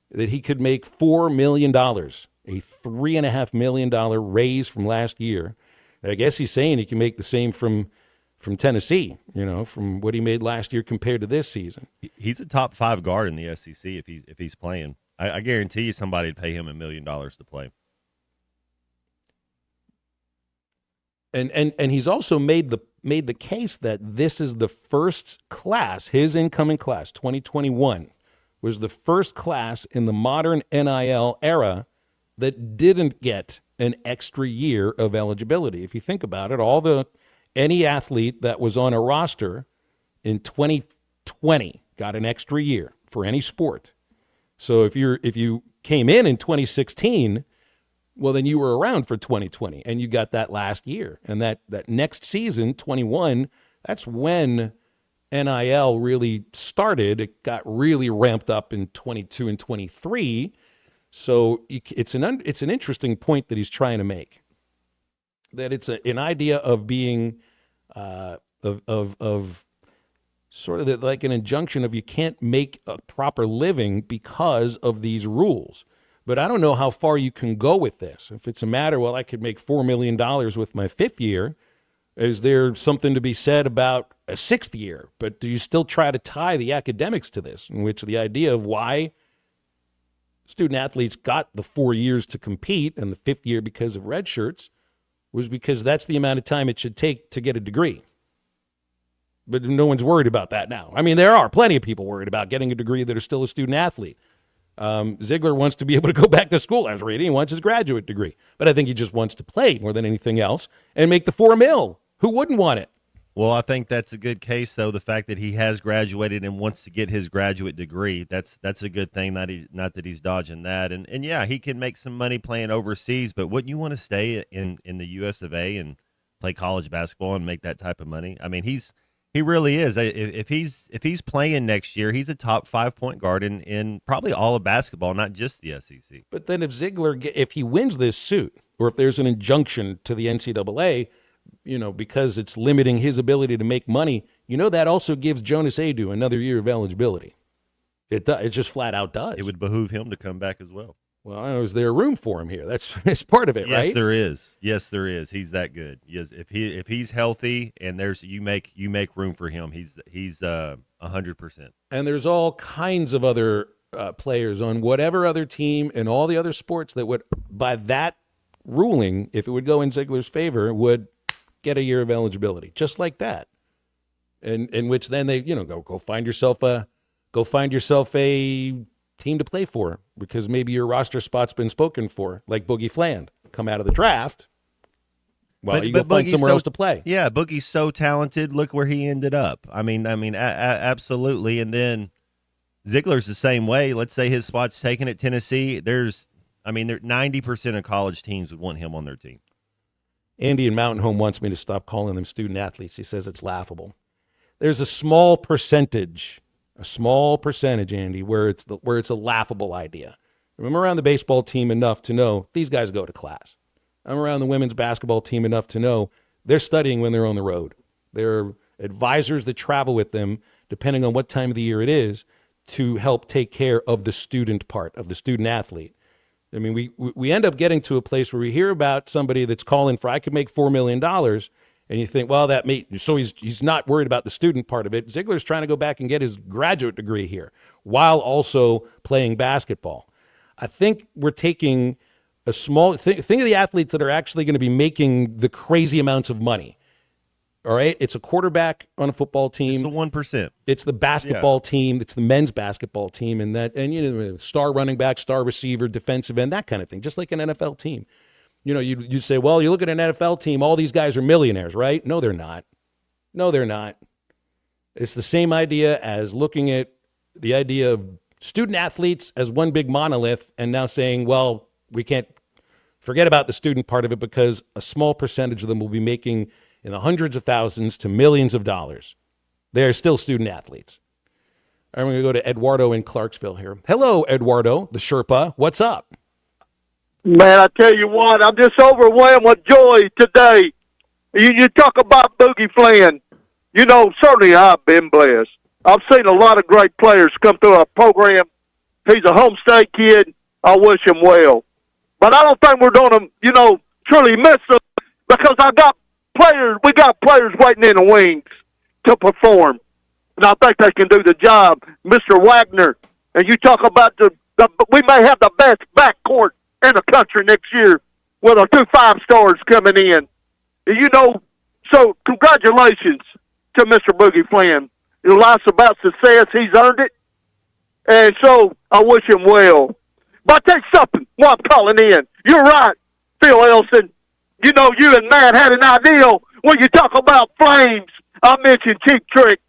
that he could make $4 million, a $3.5 million raise from last year. I guess he's saying he can make the same from Tennessee, you know, from what he made last year compared to this season. He's a top 5 guard in the SEC if he's playing. I guarantee you somebody would pay him $1 million to play. And he's also made the case that this is the first class, his incoming class, 2021, was the first class in the modern NIL era that didn't get an extra year of eligibility. If you think about it, any athlete that was on a roster in 2020 got an extra year for any sport. So if you came in 2016, well, then you were around for 2020 and you got that last year. And that next season, 21, that's when NIL really started. It got really ramped up in 22 and 23. So it's an interesting point that he's trying to make, that it's an idea of being of sort of like an injunction of you can't make a proper living because of these rules. But I don't know how far you can go with this. If it's a matter, well, I could make $4 million with my 5th year, is there something to be said about a 6th year? But do you still try to tie the academics to this, in which the idea of why student athletes got the 4 years to compete and the 5th year because of red shirts was because that's the amount of time it should take to get a degree. But no one's worried about that now. I mean, there are plenty of people worried about getting a degree that are still a student athlete. Ziegler wants to be able to go back to school. I was reading, he wants his graduate degree. But I think he just wants to play more than anything else and make the $4 million. Who wouldn't want it? Well, I think that's a good case, though. The fact that he has graduated and wants to get his graduate degree, that's a good thing. Not that he's dodging that. And yeah, he can make some money playing overseas, but wouldn't you want to stay in the U.S. of A. and play college basketball and make that type of money? I mean, he really is. If he's playing next year, he's a top 5 point guard in probably all of basketball, not just the SEC. But then if he wins this suit, or if there's an injunction to the NCAA, you know, because it's limiting his ability to make money, you know, that also gives Jonas Aidoo another year of eligibility. It just flat out does. It would behoove him to come back as well. Well, is there room for him here? That's part of it, right? Yes, there is. Yes, there is. He's that good. Yes, if he's healthy and you make room for him, he's 100%. And there's all kinds of other players on whatever other team and all the other sports that would, by that ruling, if it would go in Ziegler's favor, would get a year of eligibility, just like that. and in which then they, go find yourself a team to play for, because maybe your roster spot's been spoken for, like Boogie Fland, come out of the draft. Well, you go find somewhere else to play. Yeah, Boogie's so talented. Look where he ended up. I mean, absolutely. And then Ziegler's the same way. Let's say his spot's taken at Tennessee. 90% of college teams would want him on their team. Andy in Mountain Home wants me to stop calling them student athletes. He says it's laughable. There's a small percentage, Andy, where it's a laughable idea. I'm around the baseball team enough to know these guys go to class. I'm around the women's basketball team enough to know they're studying when they're on the road. There are advisors that travel with them, depending on what time of the year it is, to help take care of the student part, of the student athlete. I mean, we end up getting to a place where we hear about somebody that's calling for, I could make $4 million, and you think, well, so he's not worried about the student part of it. Ziegler's trying to go back and get his graduate degree here while also playing basketball. I think we're taking a small think of the athletes that are actually going to be making the crazy amounts of money. All right, it's a quarterback on a football team. It's the 1%. It's the basketball team. It's the men's basketball team, and star running back, star receiver, defensive end, that kind of thing. Just like an NFL team. You say, well, you look at an NFL team, all these guys are millionaires, right? No, they're not. It's the same idea as looking at the idea of student athletes as one big monolith, and now saying, well, we can't forget about the student part of it because a small percentage of them will be making in the hundreds of thousands to millions of dollars. They're still student athletes. I'm going to go to Eduardo in Clarksville here. Hello, Eduardo, the Sherpa. What's up? Man, I tell you what, I'm just overwhelmed with joy today. You talk about Boogie Fland. Certainly I've been blessed. I've seen a lot of great players come through our program. He's a home state kid. I wish him well. But I don't think we're going to, truly miss him because we got players waiting in the wings to perform. And I think they can do the job. Mr. Wagner, and you talk about we may have the best backcourt in the country next year with our 2 5-stars coming in. So congratulations to Mr. Boogie Fland. Life's about success. He's earned it. And so I wish him well. But I'll tell you something while I'm calling in. You're right, Phil Elson. You and Matt had an idea when you talk about Flames. I mentioned Cheap Trick.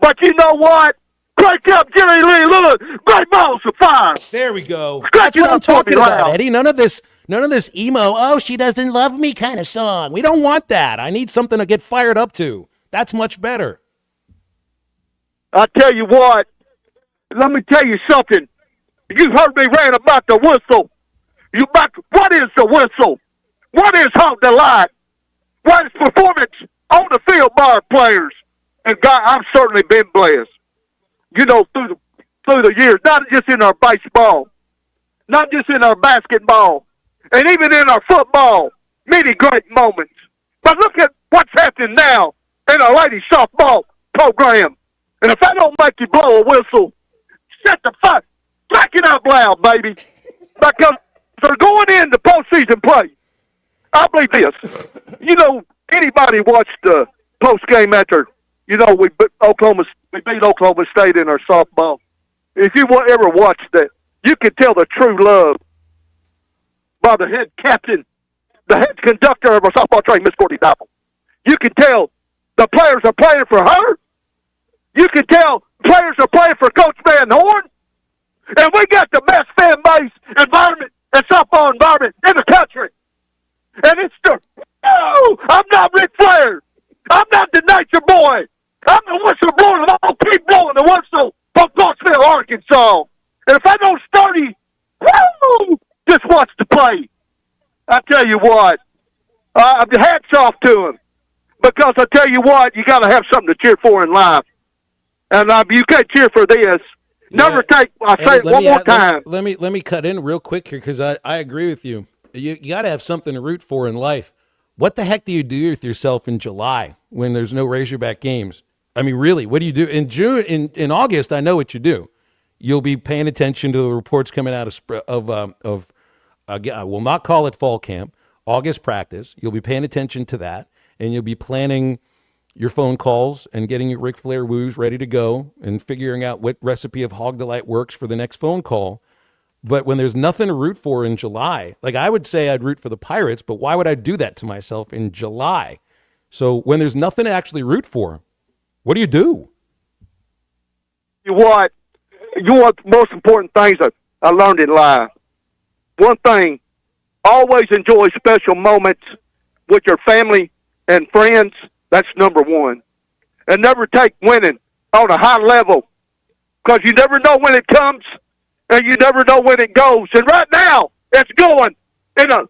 But you know what? Crank up Jerry Lee Lillard. Great balls of fire. There we go. That's what I'm talking about, Eddie. None of this emo, oh, she doesn't love me kind of song. We don't want that. I need something to get fired up to. That's much better. I tell you what. Let me tell you something. You heard me rant about the whistle. What is the whistle? What is Hawk Delight? What is performance on the field by our players? And God, I've certainly been blessed. Through the years, not just in our baseball, not just in our basketball, and even in our football, many great moments. But look at what's happening now in our ladies softball program. And if I don't make you blow a whistle, set the fuck, crack it up loud, baby. Because they're going into postseason play. I believe this. Anybody watched the post game after, we beat Oklahoma State in our softball. If you ever watched that, you can tell the true love by the head captain, the head conductor of our softball train, Miss Courtney Doppel. You can tell the players are playing for her. You can tell players are playing for Coach Van Horn. And we got the best fan base environment and softball environment in the country. And it's I'm not Ric Flair. I'm not the nature boy. I'm the whistle blower, and I'll keep blowing the whistle from Clarksville, Arkansas. And if I don't start just watch the play. I tell you what, hats off to him. Because I tell you what, you got to have something to cheer for in life. And you can't cheer for this. Never take. I say it one more time. Let me cut in real quick here because I agree with you. You got to have something to root for in life. What the heck do you do with yourself in July when there's no Razorback games? I mean, really, what do you do in June? In August, I know what you do. You'll be paying attention to the reports coming out of I will not call it fall camp, August practice. You'll be paying attention to that, and you'll be planning your phone calls and getting your Ric Flair woos ready to go and figuring out what recipe of Hog Delight works for the next phone call. But when there's nothing to root for in July, like I would say I'd root for the Pirates, but why would I do that to myself in July? So when there's nothing to actually root for, what do you do? You want the most important things I learned in life. One thing, always enjoy special moments with your family and friends. That's number one. And never take winning on a high level, because you never know when it comes and you never know when it goes. And right now, it's going in the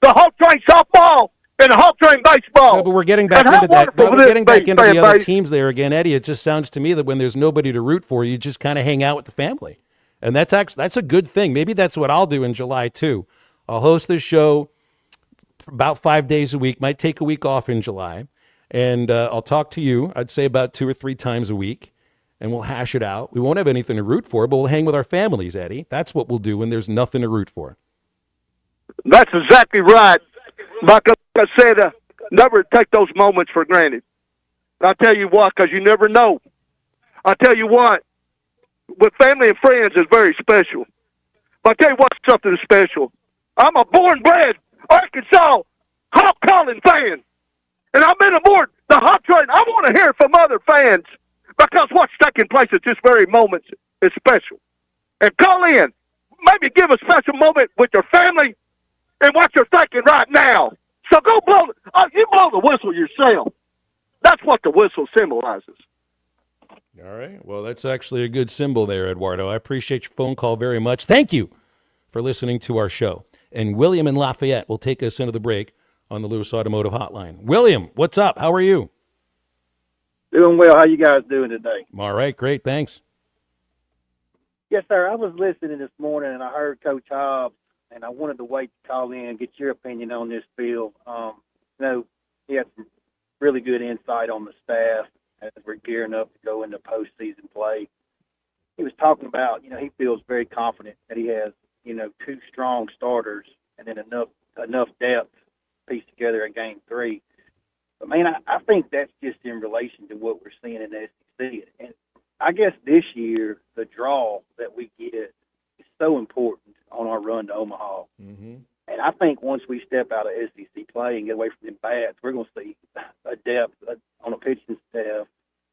Hog Train softball and the Hog Train baseball. No, but we're getting back into that. No, we're getting back into the other teams there again, Eddie. It just sounds to me that when there's nobody to root for, you just kind of hang out with the family. And that's a good thing. Maybe that's what I'll do in July, too. I'll host this show about 5 days a week, might take a week off in July, and I'll talk to you, I'd say about 2 or 3 times a week, and we'll hash it out. We won't have anything to root for, but we'll hang with our families, Eddie. That's what we'll do when there's nothing to root for. That's exactly right. Like I said, never take those moments for granted. I'll tell you what, because you never know. I'll tell you what, with family and friends is very special. But I'll tell you what's something special. I'm a born-bred Arkansas Hawk Calling fan. And I've been aboard the Hawk Train. I want to hear from other fans, because what's taking place at this very moment is special. And call in. Maybe give a special moment with your family and what you're thinking right now. So go you blow the whistle yourself. That's what the whistle symbolizes. All right. Well, that's actually a good symbol there, Eduardo. I appreciate your phone call very much. Thank you for listening to our show. And William in Lafayette will take us into the break on the Lewis Automotive Hotline. William, what's up? How are you? Doing well. How you guys doing today? All right. Great. Thanks. Yes, sir. I was listening this morning, and I heard Coach Hobbs, and I wanted to wait to call in and get your opinion on this field. He had some really good insight on the staff as we're gearing up to go into postseason play. He was talking about, he feels very confident that he has, 2 strong starters and then enough depth pieced together in Game 3. But, man, I think that's just in relation to what we're seeing in the SEC. And I guess this year, the draw that we get is so important on our run to Omaha. Mm-hmm. And I think once we step out of SEC play and get away from them bats, we're going to see a depth on a pitching staff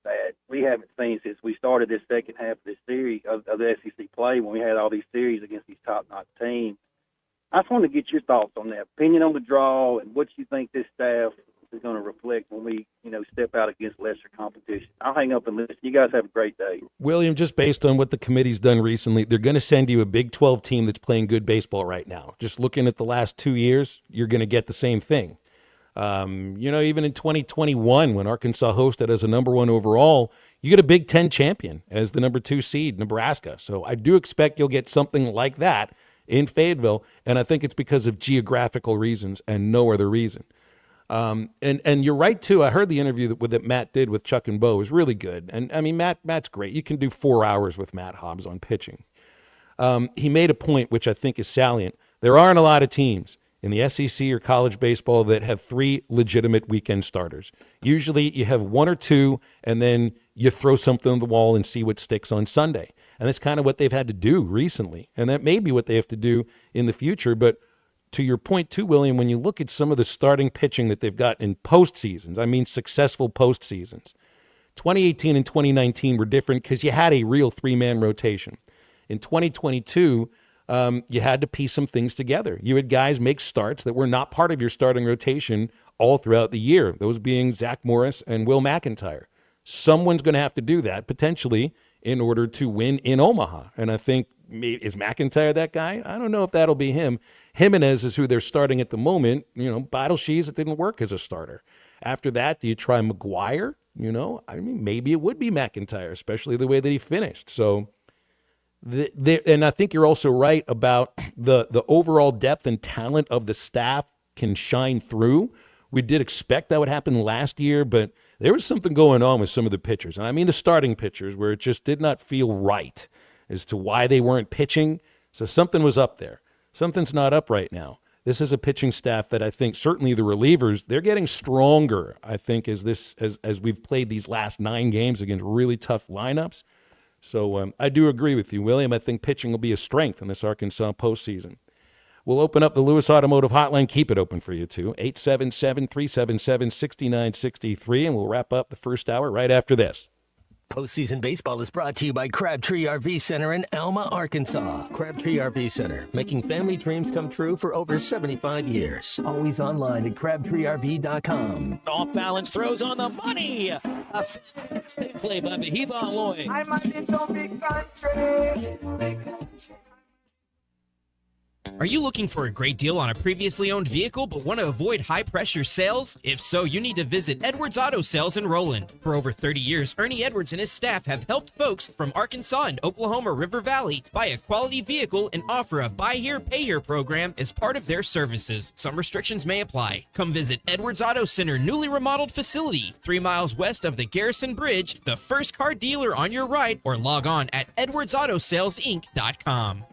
that we haven't seen since we started this second half of this series of the SEC play, when we had all these series against these top-notch teams. I just wanted to get your thoughts on that, opinion on the draw, and what you think this staff is going to reflect when we, step out against lesser competition. I'll hang up and listen. You guys have a great day. William, just based on what the committee's done recently, they're going to send you a Big 12 team that's playing good baseball right now. Just looking at the last 2 years, you're going to get the same thing. Even in 2021, when Arkansas hosted as a number 1 overall, you get a Big 10 champion as the number 2 seed, Nebraska. So I do expect you'll get something like that in Fayetteville, and I think it's because of geographical reasons and no other reason. And you're right, too. I heard the interview that Matt did with Chuck and Bo. It was really good. And, I mean, Matt's great. You can do 4 hours with Matt Hobbs on pitching. He made a point, which I think is salient. There aren't a lot of teams in the SEC or college baseball that have 3 legitimate weekend starters. Usually you have 1 or 2, and then you throw something on the wall and see what sticks on Sunday. And that's kind of what they've had to do recently. And that may be what they have to do in the future. But to your point, too, William, when you look at some of the starting pitching that they've got in postseasons, I mean successful postseasons, 2018 and 2019 were different because you had a real 3-man rotation. In 2022, you had to piece some things together. You had guys make starts that were not part of your starting rotation all throughout the year, those being Zach Morris and Will McIntyre. Someone's going to have to do that, potentially, in order to win in Omaha. And I think, is McIntyre that guy? I don't know if that'll be him. Jimenez is who they're starting at the moment. Battleshees, it didn't work as a starter. After that, do you try McGuire? Maybe it would be McIntyre, especially the way that he finished. So, and I think you're also right about the overall depth and talent of the staff can shine through. We did expect that would happen last year, but there was something going on with some of the pitchers. And I mean the starting pitchers, where it just did not feel right as to why they weren't pitching. So something was up there. Something's not up right now. This is a pitching staff that I think certainly the relievers, they're getting stronger, I think, as we've played these last 9 games against really tough lineups. So I do agree with you, William. I think pitching will be a strength in this Arkansas postseason. We'll open up the Lewis Automotive Hotline. Keep it open for you, too. 877-377-6963, and we'll wrap up the first hour right after this. Postseason baseball is brought to you by Crabtree RV Center in Alma, Arkansas. Crabtree RV Center, making family dreams come true for over 75 years. Always online at crabtreerv.com. Off balance throws on the money. A fantastic play by Mahibah Lloyd. I'm a little big country. Are you looking for a great deal on a previously owned vehicle but want to avoid high-pressure sales? If so, you need to visit Edwards Auto Sales in Roland. For over 30 years, Ernie Edwards and his staff have helped folks from Arkansas and Oklahoma River Valley buy a quality vehicle and offer a buy here, pay here program as part of their services. Some restrictions may apply. Come visit Edwards Auto Center newly remodeled facility, 3 miles west of the Garrison Bridge, the first car dealer on your right, or log on at edwardsautosalesinc.com.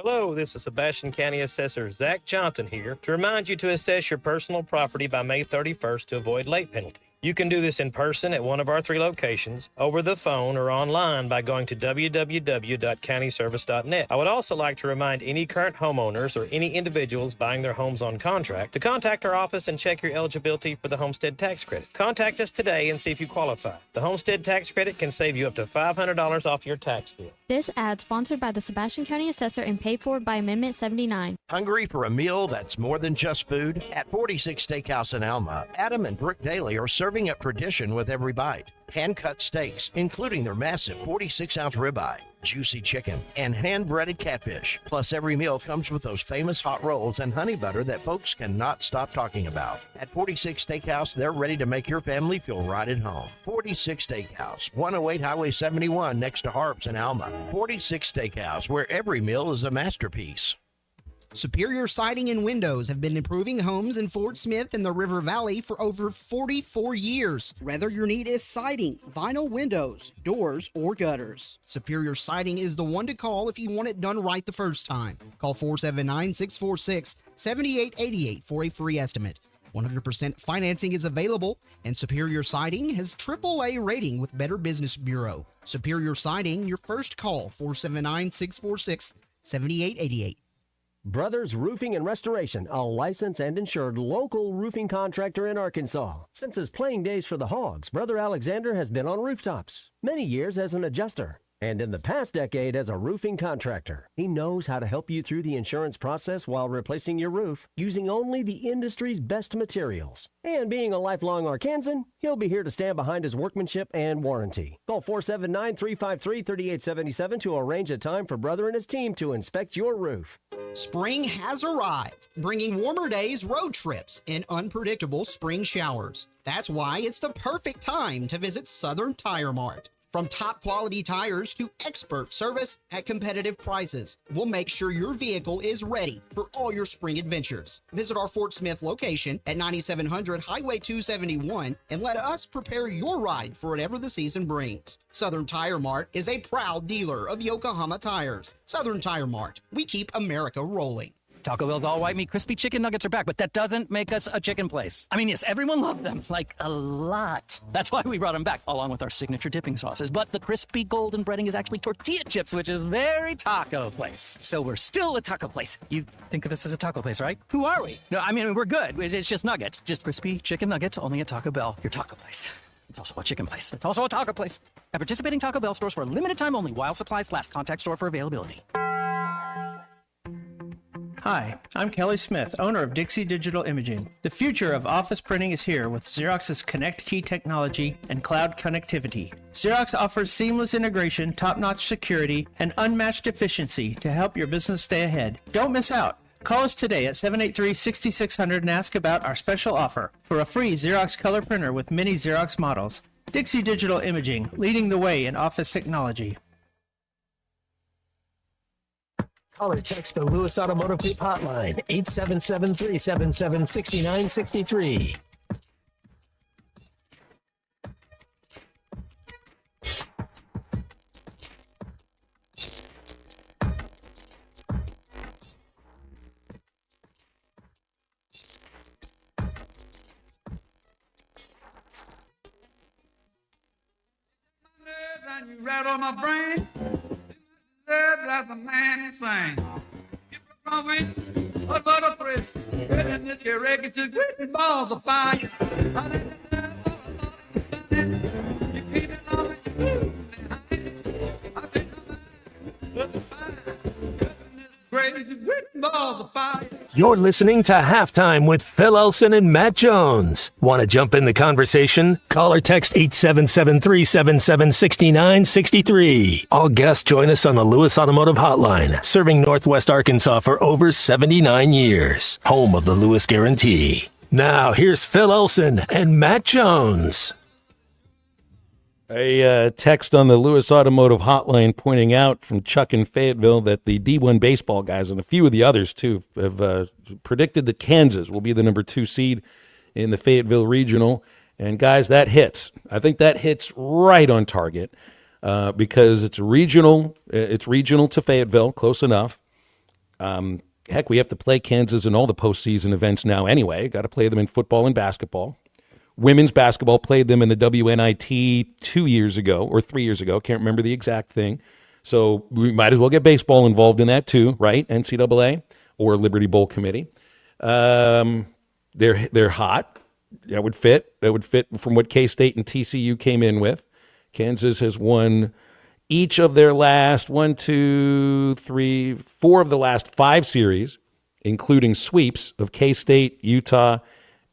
Hello, this is Sebastian County Assessor Zach Johnson here to remind you to assess your personal property by May 31st to avoid late penalty. You can do this in person at one of our 3 locations, over the phone, or online by going to www.countyservice.net. I would also like to remind any current homeowners or any individuals buying their homes on contract to contact our office and check your eligibility for the homestead tax credit. Contact us today and see if you qualify. The homestead tax credit can save you up to $500 off your tax bill. This ad sponsored by the Sebastian County Assessor and paid for by Amendment 79. Hungry for a meal that's more than just food? At 46 Steakhouse in Alma, Adam and Brooke Daly are serving up tradition with every bite. Hand-cut steaks, including their massive 46-ounce ribeye, juicy chicken, and hand-breaded catfish. Plus, every meal comes with those famous hot rolls and honey butter that folks cannot stop talking about. At 46 Steakhouse, they're ready to make your family feel right at home. 46 Steakhouse, 108 Highway 71 next to Harps in Alma. 46 Steakhouse, where every meal is a masterpiece. Superior Siding and Windows have been improving homes in Fort Smith and the River Valley for over 44 years. Whether your need is siding, vinyl windows, doors, or gutters, Superior Siding is the one to call if you want it done right the first time. Call 479-646-7888 for a free estimate. 100% financing is available, and Superior Siding has AAA rating with Better Business Bureau. Superior Siding, your first call, 479-646-7888. Brothers Roofing and Restoration, a licensed and insured local roofing contractor in Arkansas. Since his playing days for the Hogs, Brother Alexander has been on rooftops, many years as an adjuster, and in the past decade as a roofing contractor. He knows how to help you through the insurance process while replacing your roof using only the industry's best materials. And being a lifelong Arkansan, he'll be here to stand behind his workmanship and warranty. Call 479-353-3877 to arrange a time for Brother and his team to inspect your roof. Spring has arrived, bringing warmer days, road trips, and unpredictable spring showers. That's why it's the perfect time to visit Southern Tire Mart. From top quality tires to expert service at competitive prices, we'll make sure your vehicle is ready for all your spring adventures. Visit our Fort Smith location at 9700 Highway 271 and let us prepare your ride for whatever the season brings. Southern Tire Mart is a proud dealer of Yokohama tires. Southern Tire Mart, we keep America rolling. Taco Bell's all white meat crispy chicken nuggets are back, but that doesn't make us a chicken place. I mean, yes, everyone loved them, like a lot. That's why we brought them back, along with our signature dipping sauces. But the crispy golden breading is actually tortilla chips, which is very taco place. So we're still a taco place. You think of us as a taco place, right? Who are we? No, I mean, we're good. It's just nuggets. Just crispy chicken nuggets, only at Taco Bell, your taco place. It's also a chicken place. It's also a taco place. At participating Taco Bell stores for a limited time only while supplies last. Contact store for availability. Hi, I'm Kelly Smith, owner of Dixie Digital Imaging. The future of office printing is here with Xerox's Connect Key technology and cloud connectivity. Xerox offers seamless integration, top-notch security, and unmatched efficiency to help your business stay ahead. Don't miss out. Call us today at 783-6600 and ask about our special offer for a free Xerox color printer with many Xerox models. Dixie Digital Imaging, leading the way in office technology. Call or text the Lewis Automotive Group hotline, 877-377-6963. rattle my brain. That's a man insane. You broke my wing, what a twist. Getting this your record to getting balls of fire. You keep it on me. You're listening to Halftime with Phil Elson and Matt Jones. Want to jump in the conversation? Call or text 877-377-6963. All guests join us on the Lewis Automotive Hotline, serving Northwest Arkansas for over 79 years. Home of the Lewis Guarantee. Now, here's Phil Elson and Matt Jones. A text on the Lewis Automotive Hotline pointing out from Chuck in Fayetteville that the D1 baseball guys and a few of the others, too, have predicted that Kansas will be the number 2 seed in the Fayetteville Regional. And, guys, that hits. I think that hits right on target because it's regional. It's regional to Fayetteville, close enough. Heck, we have to play Kansas in all the postseason events now anyway. Got to play them in football and basketball. Women's basketball played them in the WNIT 2 years ago or 3 years ago. Can't remember the exact thing. So we might as well get baseball involved in that too, right? NCAA or Liberty Bowl Committee. They're hot. That would fit. That would fit from what K-State and TCU came in with. Kansas has won each of their last 4 of the last 5 series, including sweeps of K-State, Utah,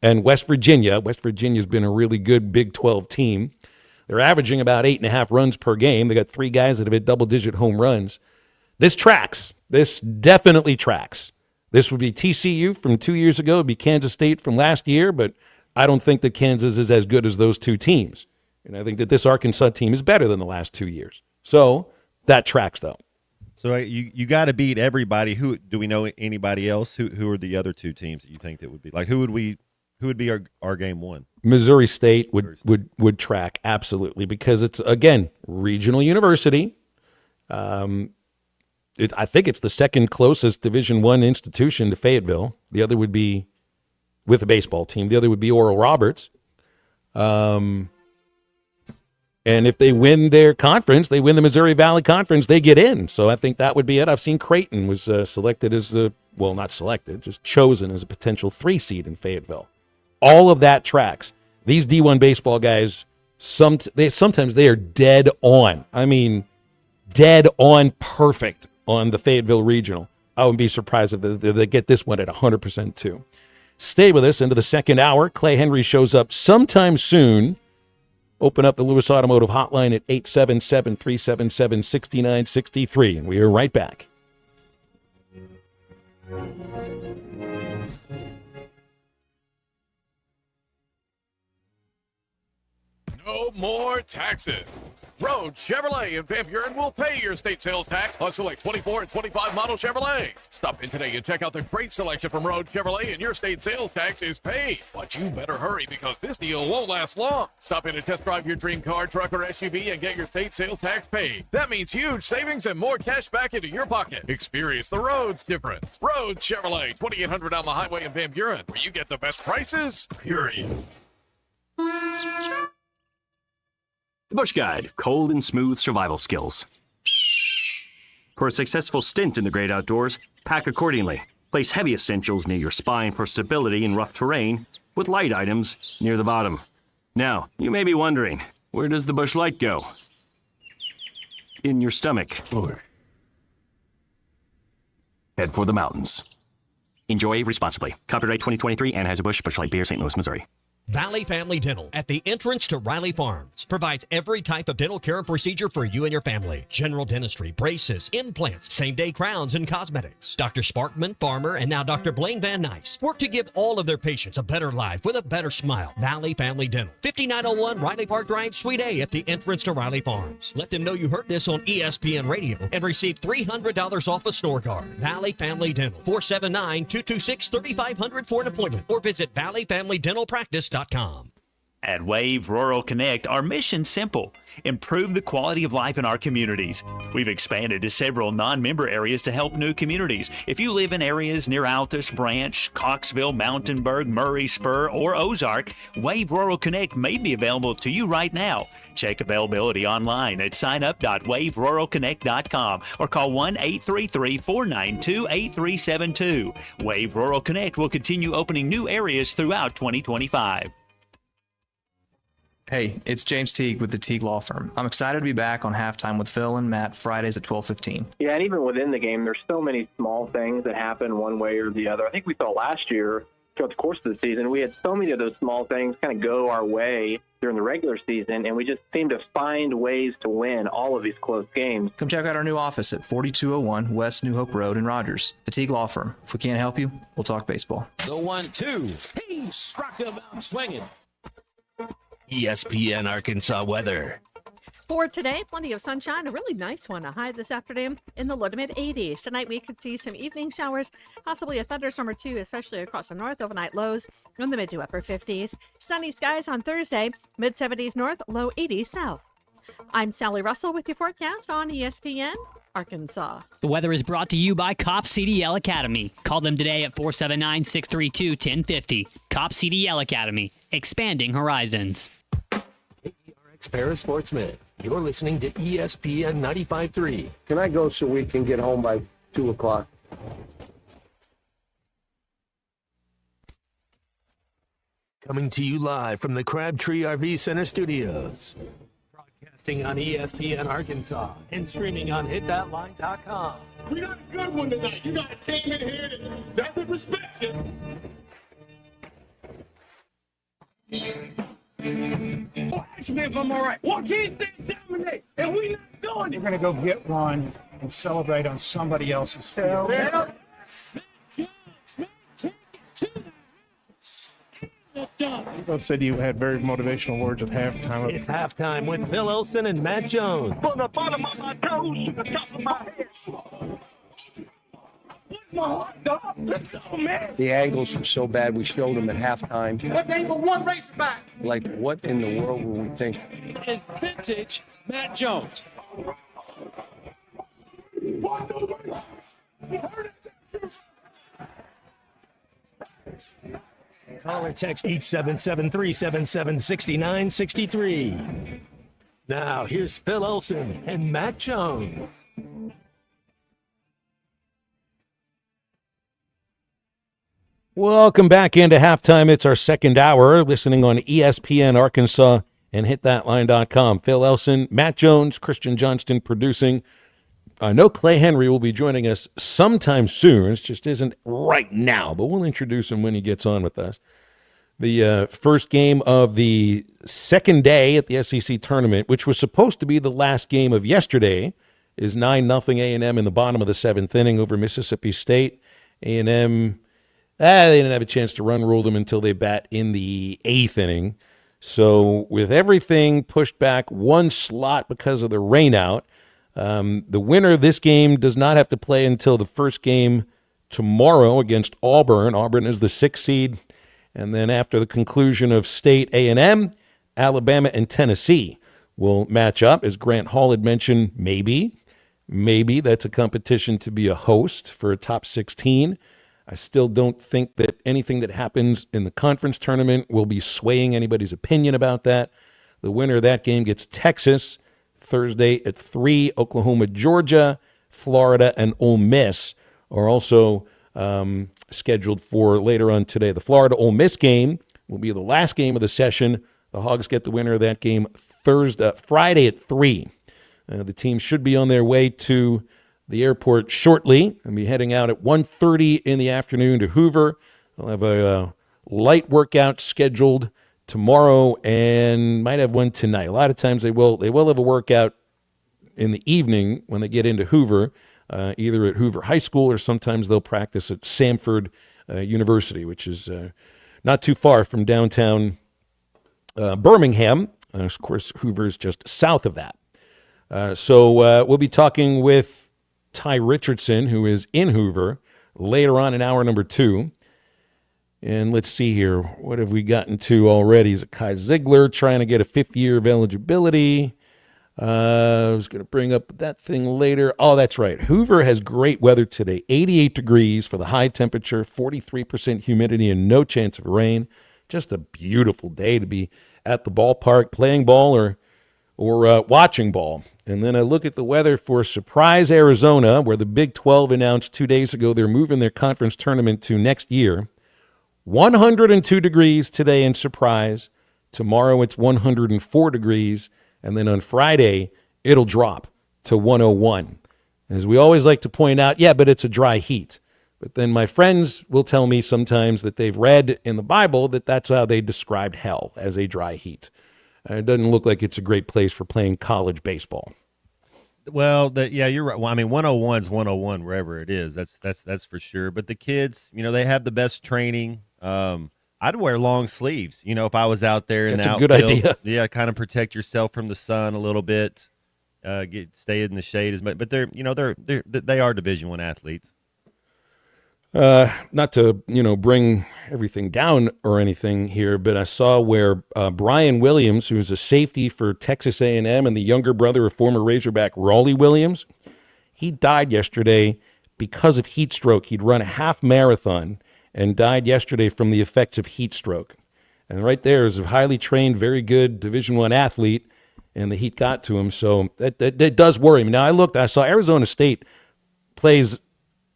and West Virginia. West Virginia's been a really good Big 12 team. They're averaging about 8.5 runs per game. They got 3 guys that have hit double-digit home runs. This tracks. This definitely tracks. This would be TCU from 2 years ago. It would be Kansas State from last year, but I don't think that Kansas is as good as those 2 teams. And I think that this Arkansas team is better than the last 2 years. So that tracks, though. So you got to beat everybody. Who do we know? Anybody else? Who are the other 2 teams that you think that would be? Like, who would be our game 1? Missouri State would track, absolutely, because it's, again, regional university. I think it's the second closest Division I institution to Fayetteville. The other would be, with a baseball team, the other would be Oral Roberts. And if they win their conference, they win the Missouri Valley Conference, they get in. So I think that would be it. I've seen Creighton was selected as not selected, just chosen as a potential 3 seed in Fayetteville. All of that tracks. These D1 baseball guys, sometimes they are dead on. I mean, dead on perfect on the Fayetteville Regional. I wouldn't be surprised if they get this one at 100% too. Stay with us into the second hour. Clay Henry shows up sometime soon. Open up the Lewis Automotive Hotline at 877-377-6963, and we are right back. No more taxes. Road Chevrolet in Van Buren will pay your state sales tax on select 24 and 25 model Chevrolets. Stop in today and check out the great selection from Road Chevrolet, and your state sales tax is paid. But you better hurry because this deal won't last long. Stop in and test drive your dream car, truck, or SUV and get your state sales tax paid. That means huge savings and more cash back into your pocket. Experience the Roads difference. Road Chevrolet, 2800 Alma Highway in Van Buren, where you get the best prices, period. The Bush Guide, cold and smooth survival skills. For a successful stint in the great outdoors, pack accordingly. Place heavy essentials near your spine for stability in rough terrain, with light items near the bottom. Now, you may be wondering, where does the Bush Light go? In your stomach. Head for the mountains. Enjoy responsibly. Copyright 2023, Anheuser-Busch, Bush Light Beer, St. Louis, Missouri. Valley Family Dental at the entrance to Riley Farms provides every type of dental care and procedure for you and your family. General dentistry, braces, implants, same-day crowns, and cosmetics. Dr. Sparkman, Farmer, and now Dr. Blaine Van Nice work to give all of their patients a better life with a better smile. Valley Family Dental, 5901 Riley Park Drive, Suite A at the entrance to Riley Farms. Let them know you heard this on ESPN Radio and receive $300 off a snore guard. Valley Family Dental, 479-226-3500 for an appointment or visit valleyfamilydentalpractice.com. At Wave Rural Connect, our mission's simple: improve the quality of life in our communities. We've expanded to several non-member areas to help new communities. If you live in areas near Altus, Branch, Coxville, Mountainburg, Murray, Spur, or Ozark, Wave Rural Connect may be available to you right now. Check availability online at signup.waveruralconnect.com or call 1-833-492-8372. Wave Rural Connect will continue opening new areas throughout 2025. Hey, it's James Teague with the Teague Law Firm. I'm excited to be back on Halftime with Phil and Matt Fridays at 12:15. Yeah, and even within the game, there's so many small things that happen one way or the other. I think we saw last year, throughout the course of the season, we had so many of those small things kind of go our way during the regular season, and we just seemed to find ways to win all of these close games. Come check out our new office at 4201 West New Hope Road in Rogers. The Teague Law Firm. If we can't help you, we'll talk baseball. The 1-2. He struck him out swinging. ESPN Arkansas weather. For today, plenty of sunshine, a really nice one. A high this afternoon in the low to mid 80s. Tonight, we could see some evening showers, possibly a thunderstorm or two, especially across the north. Overnight lows in the mid to upper 50s. Sunny skies on Thursday, mid 70s north, low 80s south. I'm Sally Russell with your forecast on ESPN Arkansas. The weather is brought to you by Cop CDL Academy. Call them today at 479-632-1050. Cop CDL Academy, expanding horizons. KERX Paris Sportsman. You're listening to ESPN 95.3. Can I go so we can get home by 2 o'clock? Coming to you live from the Crabtree RV Center studios. Broadcasting on ESPN Arkansas and streaming on hitthatline.com. We got a good one tonight. You got a team in here that doesn't respect you. Oh, ask me if I'm all right. Well, can't they dominate? And we not doing it. We're going to go get one and celebrate on somebody else's field. Yeah. Both said you had very motivational words at halftime. It's halftime with Phil Olsen and Matt Jones. From the bottom of my toes to the top of my head. What's my hot dog? Let's go, man. The angles were so bad, we showed them at halftime. What angle one race back? Like, what in the world were we thinking? Is vintage Matt Jones. Call or text 877-377-6963. Now, here's Phil Olsen and Matt Jones. Welcome back into halftime. It's our second hour, listening on ESPN Arkansas and hitthatline.com. Phil Elson, Matt Jones, Christian Johnston producing. I know Clay Henry will be joining us sometime soon. It just isn't right now, but we'll introduce him when he gets on with us. The first game of the second day at the SEC tournament, which was supposed to be the last game of yesterday, is 9-0 A&M in the bottom of the seventh inning over Mississippi State. A&M, they didn't have a chance to run rule them until they bat in the eighth inning. So with everything pushed back one slot because of the rainout, the winner of this game does not have to play until the first game tomorrow against Auburn. Auburn is the 6th seed. And then after the conclusion of State A&M, Alabama and Tennessee will match up. As Grant Hall had mentioned, maybe that's a competition to be a host for a top 16. I still don't think that anything that happens in the conference tournament will be swaying anybody's opinion about that. The winner of that game gets Texas Thursday at 3. Oklahoma, Georgia, Florida, and Ole Miss are also scheduled for later on today. The Florida-Ole Miss game will be the last game of the session. The Hogs get the winner of that game Friday at 3. The team should be on their way to the airport shortly and be heading out at 1:30 in the afternoon to Hoover. They'll have a light workout scheduled tomorrow and might have one tonight. A lot of times they will have a workout in the evening when they get into Hoover, either at Hoover High School or sometimes they'll practice at Samford University, which is not too far from downtown Birmingham. Of course, Hoover is just south of that. So we'll be talking with Ty Richardson, who is in Hoover, later on in hour number 2. And let's see here. What have we gotten to already? Is it Kai Ziegler trying to get a 5th year of eligibility? I was going to bring up that thing later. Oh, that's right. Hoover has great weather today. 88 degrees for the high temperature, 43% humidity, and no chance of rain. Just a beautiful day to be at the ballpark playing ball or watching ball. And then I look at the weather for Surprise, Arizona, where the Big 12 announced 2 days ago they're moving their conference tournament to next year. 102 degrees today in Surprise. Tomorrow it's 104 degrees. And then on Friday, it'll drop to 101. As we always like to point out, yeah, but it's a dry heat. But then my friends will tell me sometimes that they've read in the Bible that that's how they described hell, as a dry heat. It doesn't look like it's a great place for playing college baseball. Well, yeah, you're right. Well, I mean, 101's 101 wherever it is. That's for sure. But the kids, they have the best training. I'd wear long sleeves, if I was out there in the outfield. That's a good idea. Yeah, kind of protect yourself from the sun a little bit. Stay in the shade as much. But they are Division I athletes. Not to bring everything down or anything here, but I saw where Brian Williams, who's a safety for Texas A&M and the younger brother of former Razorback Raleigh Williams, he died yesterday because of heat stroke. He'd run a half marathon and died yesterday from the effects of heat stroke. And right there is a highly trained, very good Division I athlete, and the heat got to him. So that does worry me. Now, I saw Arizona State plays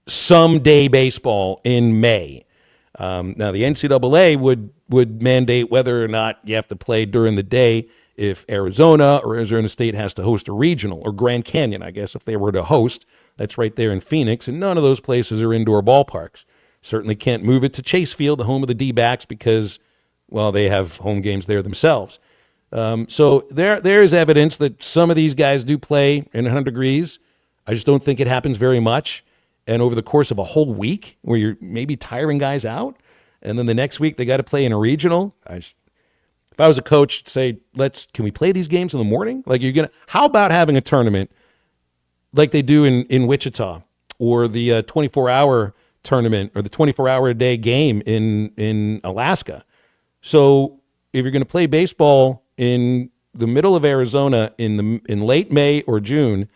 someday baseball in May. Now, the NCAA would mandate whether or not you have to play during the day if Arizona or Arizona State has to host a regional, or Grand Canyon, I guess, if they were to host. That's right there in Phoenix, and none of those places are indoor ballparks. Certainly can't move it to Chase Field, the home of the D-backs, because, well, they have home games there themselves. So there is evidence that some of these guys do play in 100 degrees. I just don't think it happens very much. And over the course of a whole week where you're maybe tiring guys out, and then the next week they got to play in a regional. If I was a coach, say, can we play these games in the morning? How about having a tournament like they do in Wichita, or the 24-hour tournament, or the 24-hour-a-day game in Alaska? So if you're going to play baseball in the middle of Arizona in late May or June,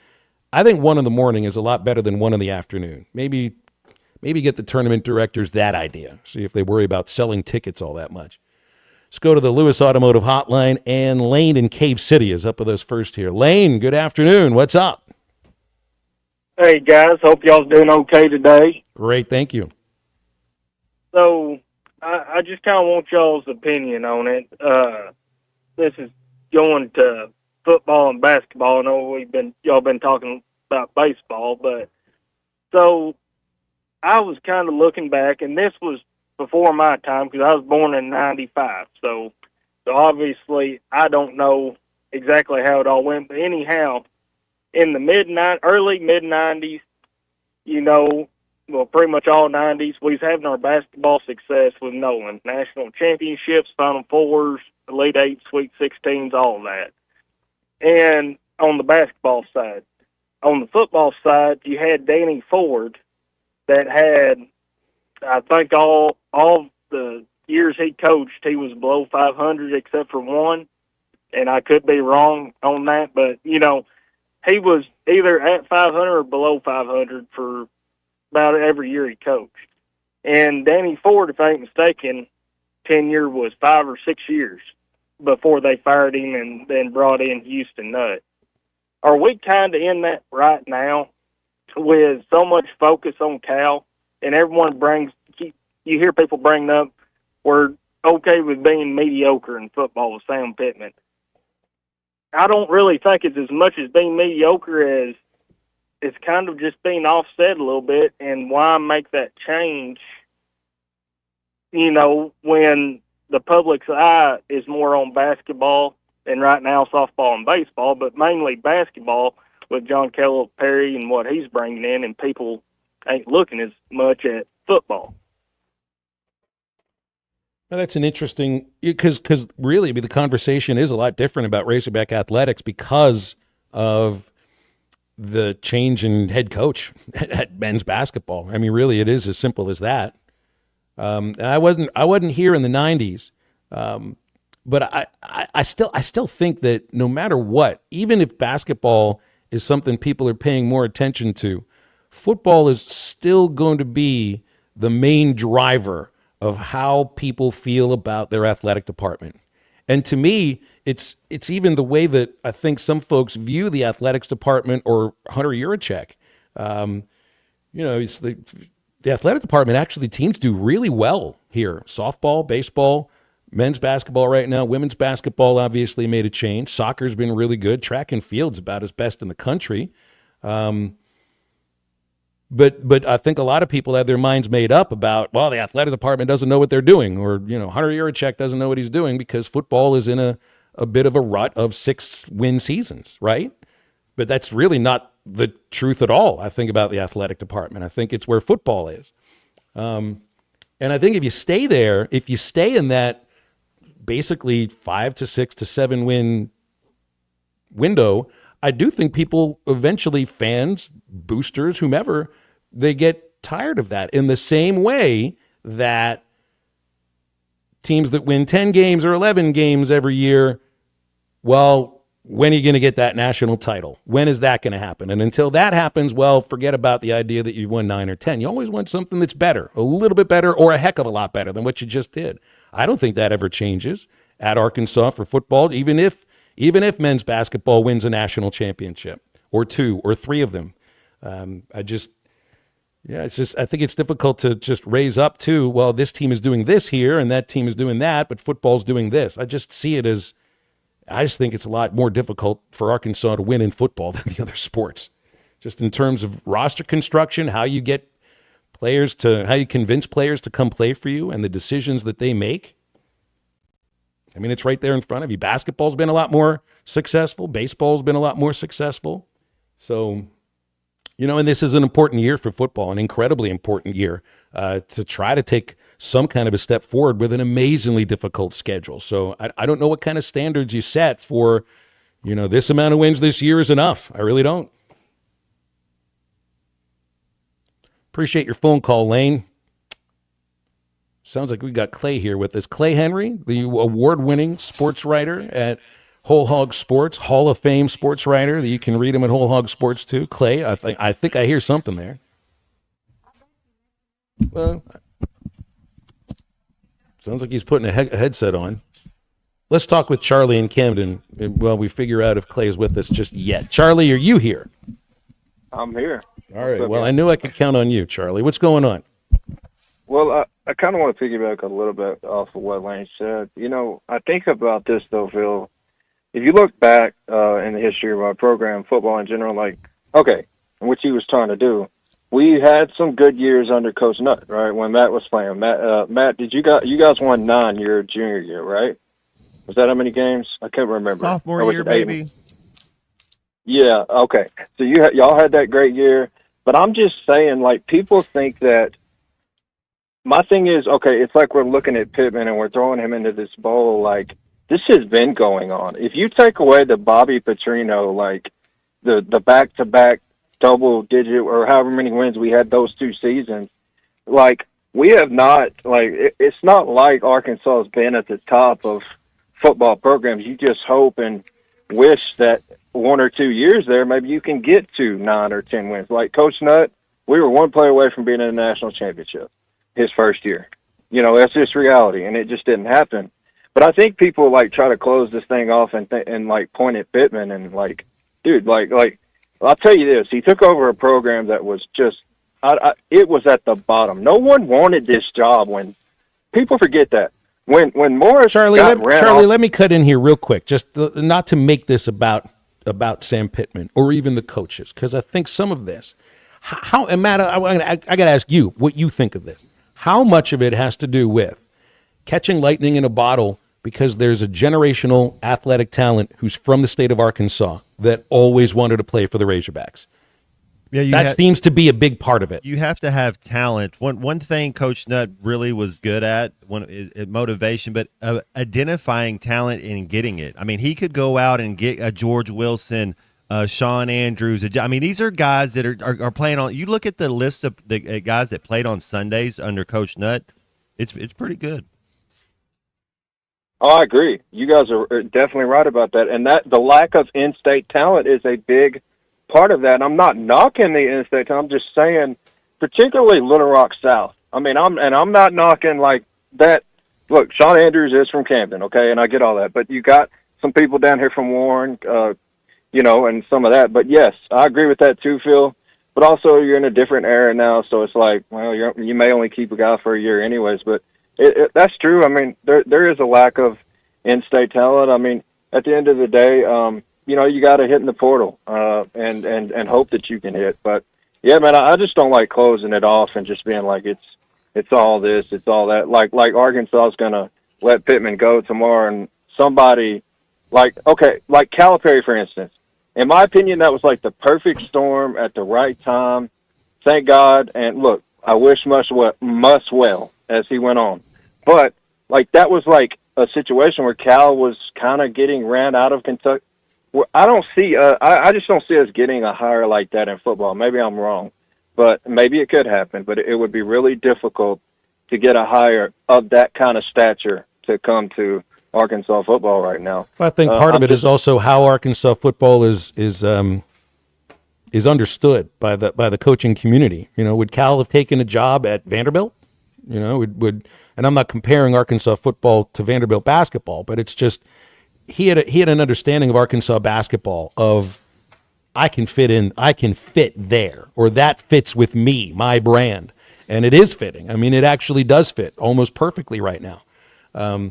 I think 1 in the morning is a lot better than 1 in the afternoon. Maybe get the tournament directors that idea. See if they worry about selling tickets all that much. Let's go to the Lewis Automotive Hotline, and Lane in Cave City is up with us first here. Lane, good afternoon. What's up? Hey, guys. Hope y'all's doing okay today. Great, thank you. So, I just kind of want y'all's opinion on it. This is going to football and basketball. I know y'all been talking about baseball, but so I was kind of looking back, and this was before my time because I was born in '95. So obviously I don't know exactly how it all went, but anyhow, in the early mid '90s, well, pretty much all '90s, we was having our basketball success with Nolan, national championships, Final Fours, Elite Eight, Sweet 16s, all of that. And on the basketball side. On the football side, you had Danny Ford that had, I think all the years he coached, he was below 500 except for one. And I could be wrong on that, but, he was either at 500 or below 500 for about every year he coached. And Danny Ford, if I ain't mistaken, tenure was 5 or 6 years before they fired him and then brought in Houston Nutt. Are we kind of in that right now with so much focus on Cal, and everyone you hear people bring up, we're okay with being mediocre in football with Sam Pittman. I don't really think it's as much as being mediocre as it's kind of just being offset a little bit, and why make that change, when the public's eye is more on basketball, and right now softball and baseball, but mainly basketball with John Calipari and what he's bringing in, and people ain't looking as much at football. Well, that's an interesting, because really the conversation is a lot different about Razorback athletics because of the change in head coach at men's basketball. I mean, really, it is as simple as that. And I wasn't here in the 90s. But I still think that no matter what, even if basketball is something people are paying more attention to, football is still going to be the main driver of how people feel about their athletic department. And to me, it's even the way that I think some folks view the athletics department or Hunter Yurachek. It's the athletic department, actually, teams do really well here. Softball, baseball, men's basketball right now, women's basketball obviously made a change. Soccer's been really good. Track and field's about as best in the country. But I think a lot of people have their minds made up about, well, the athletic department doesn't know what they're doing, or, Hunter Yurachek doesn't know what he's doing because football is in a bit of a rut of 6-win seasons, right? But that's really not the truth at all, I think, about the athletic department. I think it's where football is. And I think if you stay there, if you stay in that basically 5 to 6 to 7 win window, I do think people eventually, fans, boosters, whomever, they get tired of that in the same way that teams that win 10 games or 11 games every year, well, when are you going to get that national title? When is that going to happen? And until that happens, well, forget about the idea that you've won 9 or 10. You always want something that's better, a little bit better, or a heck of a lot better than what you just did. I don't think that ever changes at Arkansas for football, even if men's basketball wins a national championship or 2 or 3 of them. I think it's difficult to just raise up to, well, this team is doing this here and that team is doing that, but football's doing this. I just see it as, I just think it's a lot more difficult for Arkansas to win in football than the other sports. Just in terms of roster construction, how you get players to, how you convince players to come play for you and the decisions that they make. I mean, it's right there in front of you. Basketball's been a lot more successful. Baseball's been a lot more successful. So, and this is an important year for football, an incredibly important year to try to take some kind of a step forward with an amazingly difficult schedule. So I don't know what kind of standards you set for, this amount of wins this year is enough. I really don't. Appreciate your phone call, Lane. Sounds like we got Clay here with us. Clay Henry, the award-winning sports writer at Whole Hog Sports, Hall of Fame sports writer. You can read him at Whole Hog Sports too. Clay, I think I hear something there. Well, sounds like he's putting a headset on. Let's talk with Charlie in Camden while we figure out if Clay is with us just yet. Charlie, are you here? I'm here. All right. Well, I knew I could count on you, Charlie. What's going on? Well, I kind of want to piggyback a little bit off of what Lane said. I think about this, though, Phil. If you look back in the history of our program, football in general, what he was trying to do, we had some good years under Coach Nutt, right, when Matt was playing. Matt, you guys won 9 your junior year, right? Was that how many games? I can't remember. Sophomore year, baby. Yeah, okay. So y'all had that great year. But I'm just saying, people think that my thing is, okay, it's like we're looking at Pittman and we're throwing him into this bowl. This has been going on. If you take away the Bobby Petrino, the back-to-back double-digit or however many wins we had those 2 seasons, we have not, it's not like Arkansas has been at the top of football programs. You just hope and wish that 1 or 2 years there, maybe you can get to 9 or 10 wins. Like Coach Nutt, we were 1 play away from being in a national championship his first year. That's just reality, and it just didn't happen. But I think people try to close this thing off and point at Pittman and dude, I'll tell you this: he took over a program that was just, it was at the bottom. No one wanted this job. When people forget that when Morris let me cut in here real quick, just not to make this about Sam Pittman or even the coaches, because I think some of this, and Matt, I got to ask you what you think of this. How much of it has to do with catching lightning in a bottle because there's a generational athletic talent who's from the state of Arkansas that always wanted to play for the Razorbacks? Yeah, that seems to be a big part of it. You have to have talent. One thing Coach Nutt really was good at, motivation, but identifying talent and getting it. I mean, he could go out and get a George Wilson, Sean Andrews. These are guys that are playing on. You look at the list of the guys that played on Sundays under Coach Nutt. It's pretty good. Oh, I agree. You guys are definitely right about that. And that the lack of in-state talent is a big part of that. And I'm not knocking the in-state talent. I'm just saying, particularly Little Rock South. I mean, I'm not knocking like that. Look, Sean Andrews is from Camden, okay, and I get all that. But you got some people down here from Warren, and some of that. But yes, I agree with that too, Phil. But also, you're in a different era now, so it's like, well, you may only keep a guy for a year anyways. But that's true. I mean, there is a lack of in-state talent. I mean, at the end of the day, you got to hit in the portal and hope that you can hit. But yeah, man, I just don't like closing it off and just being like it's all this, it's all that. Like Arkansas is gonna let Pittman go tomorrow, and somebody like Calipari, for instance. In my opinion, that was like the perfect storm at the right time. Thank God. And look, I wish Muss well as he went on. But like that was like a situation where Cal was kind of getting ran out of Kentucky. I don't see. I just don't see us getting a hire like that in football. Maybe I'm wrong, but maybe it could happen. But it would be really difficult to get a hire of that kind of stature to come to Arkansas football right now. Well, I think part of it is also how Arkansas football is understood by the coaching community. Would Cal have taken a job at Vanderbilt? Would and I'm not comparing Arkansas football to Vanderbilt basketball, but it's just he had an understanding of Arkansas basketball of I can fit there, or that fits with me, my brand, and it is fitting. I mean, it actually does fit almost perfectly right now. I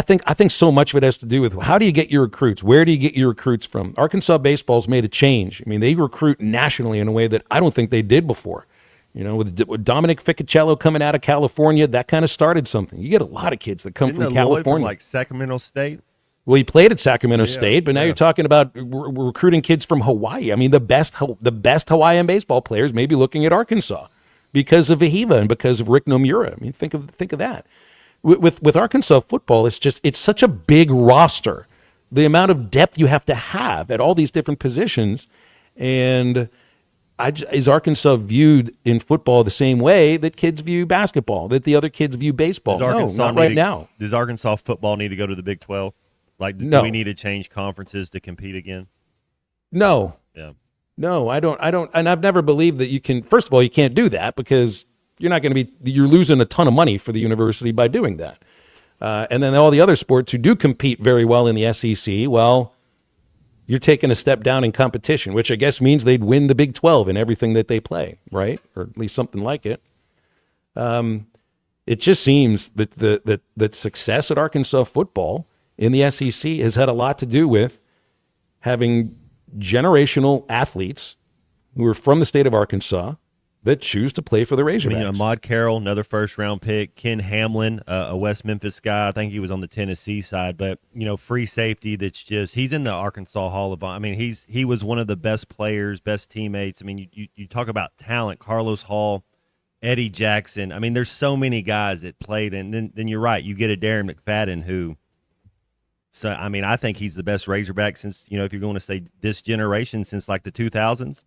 think so much of it has to do with how do you get your recruits? Where do you get your recruits from? Arkansas baseball's made a change. I mean, they recruit nationally in a way that I don't think they did before. With Dominic Ficcicello coming out of California, that kind of started something. You get a lot of kids that come from California. From like Sacramento State? Well, he played at Sacramento State, but now you're talking about recruiting kids from Hawaii. I mean, the best Hawaiian baseball players may be looking at Arkansas because of Vahiva and because of Rick Nomura. I mean, think of that. With Arkansas football, it's such a big roster. The amount of depth you have to have at all these different positions, and is Arkansas viewed in football the same way that kids view basketball, that the other kids view baseball? No, not right now. Does Arkansas football need to go to the Big 12? Do we need to change conferences to compete again? No. Yeah. No, I don't. And I've never believed that you can. First of all, you can't do that because you're losing a ton of money for the university by doing that. And then all the other sports who do compete very well in the SEC, well, you're taking a step down in competition, which I guess means they'd win the Big 12 in everything that they play, right? Or at least something like it. It just seems that success at Arkansas football in the SEC has had a lot to do with having generational athletes who are from the state of Arkansas that choose to play for the Razorbacks. Ahmad Carroll, another first-round pick. Ken Hamlin, a West Memphis guy. I think he was on the Tennessee side. But, free safety he's in the Arkansas Hall of Honor. I mean, he was one of the best players, best teammates. I mean, you talk about talent, Carlos Hall, Eddie Jackson. I mean, there's so many guys that played. And then you're right, you get a Darren McFadden who – so, I mean, I think he's the best Razorback since, if you're going to say this generation, since like the 2000s,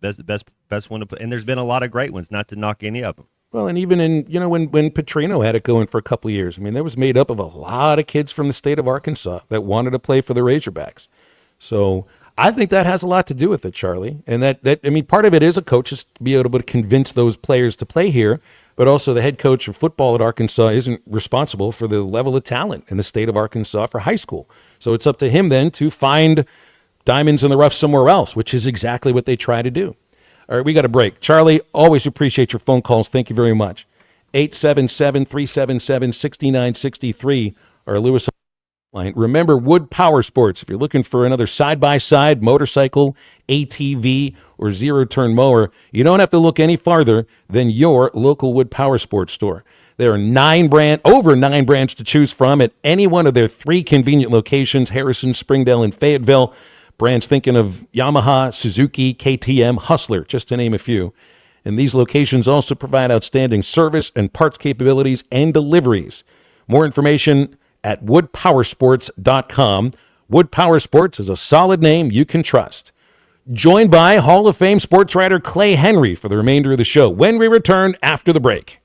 best one to play. And there's been a lot of great ones, not to knock any of them. Well, and even in, when Petrino had it going for a couple of years, I mean, that was made up of a lot of kids from the state of Arkansas that wanted to play for the Razorbacks. So I think that has a lot to do with it, Charlie. And part of it is a coach is to be able to convince those players to play here, but also the head coach of football at Arkansas isn't responsible for the level of talent in the state of Arkansas for high school. So it's up to him then to find diamonds in the rough somewhere else, which is exactly what they try to do. All right, we got a break. Charlie, always appreciate your phone calls. Thank you very much. 877-377-6963, our Lewis line. Remember, Wood Power Sports. If you're looking for another side-by-side, motorcycle, ATV, or zero-turn mower, you don't have to look any farther than your local Wood Power Sports store. There are over 9 brands to choose from at any one of their 3 convenient locations, Harrison, Springdale, and Fayetteville. Brands thinking of Yamaha, Suzuki, KTM, Hustler, just to name a few. And these locations also provide outstanding service and parts capabilities and deliveries. More information at woodpowersports.com. Wood Power Sports is a solid name you can trust. Joined by Hall of Fame sports writer Clay Henry for the remainder of the show when we return after the break.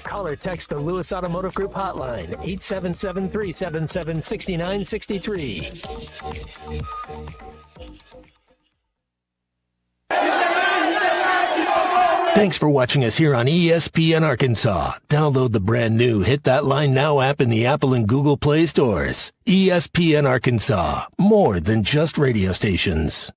Call or text the Lewis Automotive Group hotline, 877-377-6963. Thanks for watching us here on ESPN Arkansas. Download the brand new Hit That Line Now app in the Apple and Google Play stores. ESPN Arkansas, more than just radio stations.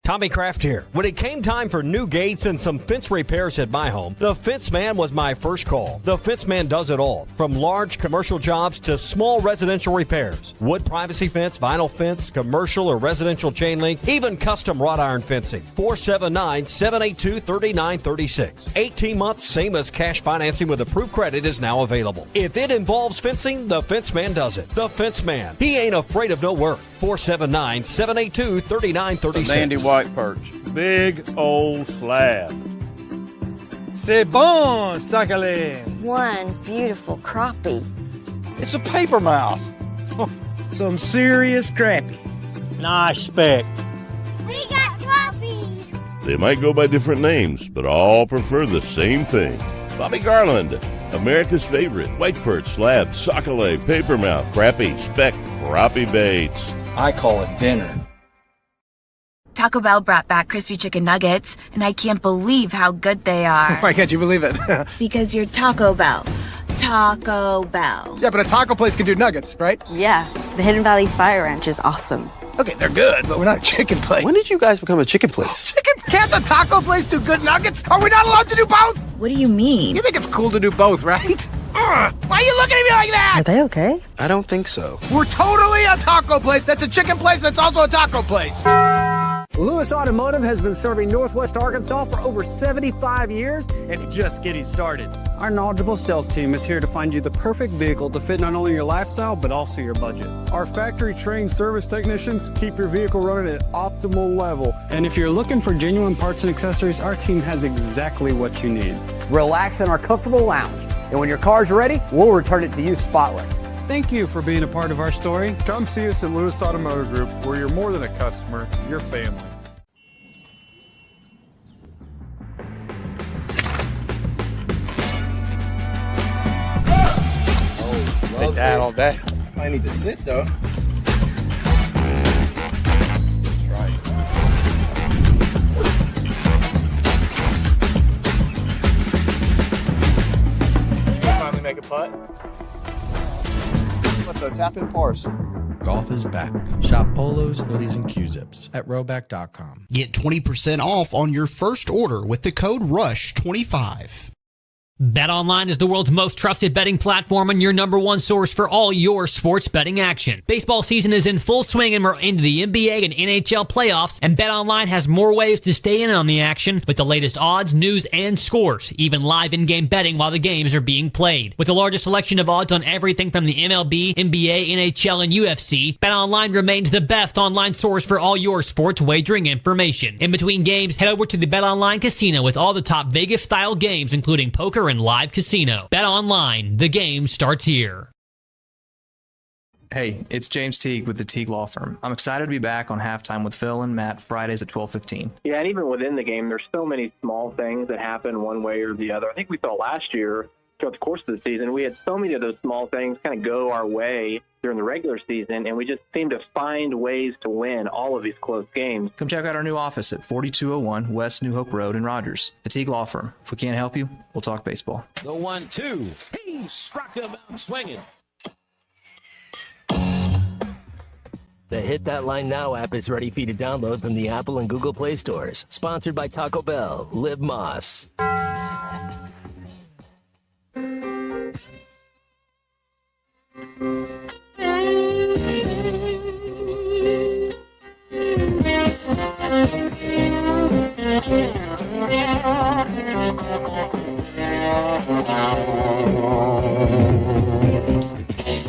Tommy Kraft here. When it came time for new gates and some fence repairs at my home, the Fence Man was my first call. The Fence Man does it all, from large commercial jobs to small residential repairs. Wood privacy fence, vinyl fence, commercial or residential chain link, even custom wrought iron fencing. 479-782-3936. 18 months, same as cash financing with approved credit is now available. If it involves fencing, the Fence Man does it. The Fence Man. He ain't afraid of no work. 479-782-3936. Mandy White Perch. Big old slab. C'est bon, sacalé. One beautiful crappie. It's a paper mouse. Some serious crappie. Nice speck. We got crappie. They might go by different names, but all prefer the same thing. Bobby Garland, America's favorite. White perch, slab, sockeye, papermouth, crappie, speck, crappie baits. I call it dinner. Taco Bell brought back crispy chicken nuggets, and I can't believe how good they are. Why can't you believe it? Because you're Taco Bell. Taco Bell. Yeah, but a taco place can do nuggets, right? Yeah, the Hidden Valley Fire Ranch is awesome. Okay, they're good, but we're not a chicken place. When did you guys become a chicken place? Chicken? Can't a taco place do good nuggets? Are we not allowed to do both? What do you mean? You think it's cool to do both, right? Why are you looking at me like that? Are they okay? I don't think so. We're totally a taco place that's a chicken place that's also a taco place. Lewis Automotive has been serving Northwest Arkansas for over 75 years and it's just getting started. Our knowledgeable sales team is here to find you the perfect vehicle to fit not only your lifestyle, but also your budget. Our factory-trained service technicians keep your vehicle running at optimal level. And if you're looking for genuine parts and accessories, our team has exactly what you need. Relax in our comfortable lounge. And when your car's ready, we'll return it to you spotless. Thank you for being a part of our story. Come see us at Lewis Automotive Group, where you're more than a customer, you're family. Take that all day. I need to sit though. Finally make a putt. Let's go tap in pars. Golf is back. Shop polos, hoodies, and Q-zips at Rowback.com. Get 20% off on your first order with the code RUSH25. BetOnline is the world's most trusted betting platform and your number one source for all your sports betting action. Baseball season is in full swing and we're into the NBA and NHL playoffs, and BetOnline has more ways to stay in on the action with the latest odds, news, and scores, even live in-game betting while the games are being played. With the largest selection of odds on everything from the MLB, NBA, NHL, and UFC, BetOnline remains the best online source for all your sports wagering information. In between games, head over to the BetOnline Casino with all the top Vegas-style games, including poker and live casino. Bet online. The game starts here. Hey, it's James Teague with the Teague Law Firm. I'm excited to be back on Halftime with Phil and Matt Fridays at 12:15. Yeah, and even within the game, there's so many small things that happen one way or the other. I think we saw last year, throughout the course of the season, we had so many of those small things kind of go our way during the regular season, and we just seem to find ways to win all of these close games. Come check out our new office at 4201 West New Hope Road in Rogers. The Teague Law Firm. If we can't help you, we'll talk baseball. The 1-2. He struck him out swinging. The Hit That Line Now app is ready for you to download from the Apple and Google Play stores. Sponsored by Taco Bell. Live Moss.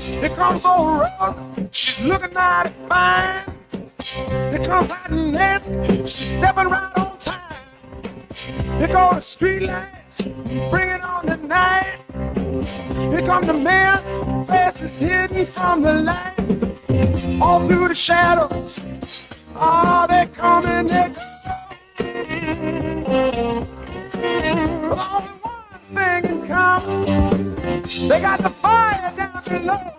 Here comes old Rosa, she's looking mighty fine. Here comes Hot Nancy, she's stepping right on time. Here go the street lights, bring it on tonight. Here come the man, face is hidden from the light. All through the shadows, oh, they come and they go. All in one thing in got the fire down below.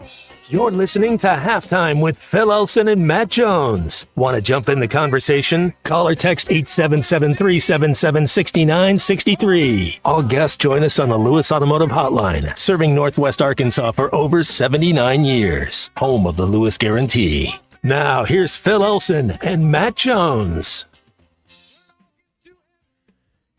You're listening to Halftime with Phil Elson and Matt Jones. Want to jump in the conversation? Call or text 877-377-6963. All guests join us on the Lewis Automotive Hotline, serving Northwest Arkansas for over 79 years. Home of the Lewis Guarantee. Now, here's Phil Elson and Matt Jones.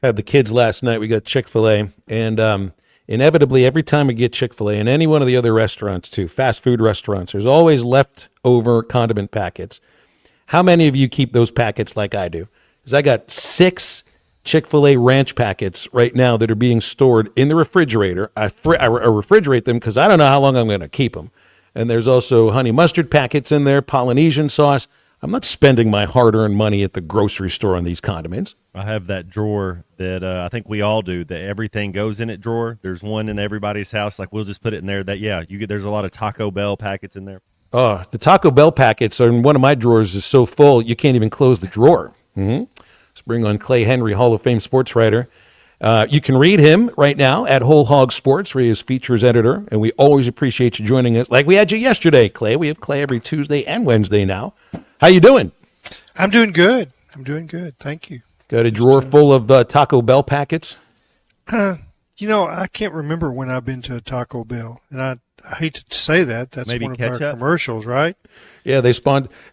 Had the kids last night. We got Chick-fil-A, and inevitably, every time we get Chick-fil-A, and any one of the other restaurants too, fast food restaurants, there's always leftover condiment packets. How many of you keep those packets like I do? Because I got 6 Chick-fil-A ranch packets right now that are being stored in the refrigerator. I refrigerate them because I don't know how long I'm going to keep them. And there's also honey mustard packets in there, Polynesian sauce. I'm not spending my hard-earned money at the grocery store on these condiments. I have that drawer that I think we all do, that everything goes in it drawer. There's one in everybody's house. Like, we'll just put it in there. There's a lot of Taco Bell packets in there. Oh, the Taco Bell packets are in one of my drawers is so full you can't even close the drawer. Let's bring on Clay Henry, Hall of Fame sports writer. You can read him right now at Whole Hog Sports, where he is features editor, and we always appreciate you joining us. Like we had you yesterday, Clay. We have Clay every Tuesday and Wednesday now. How you doing? I'm doing good. Thank you. Got a drawer full of Taco Bell packets? I can't remember when I've been to a Taco Bell, and I hate to say that. That's maybe one of ketchup? our commercials, right? Yeah,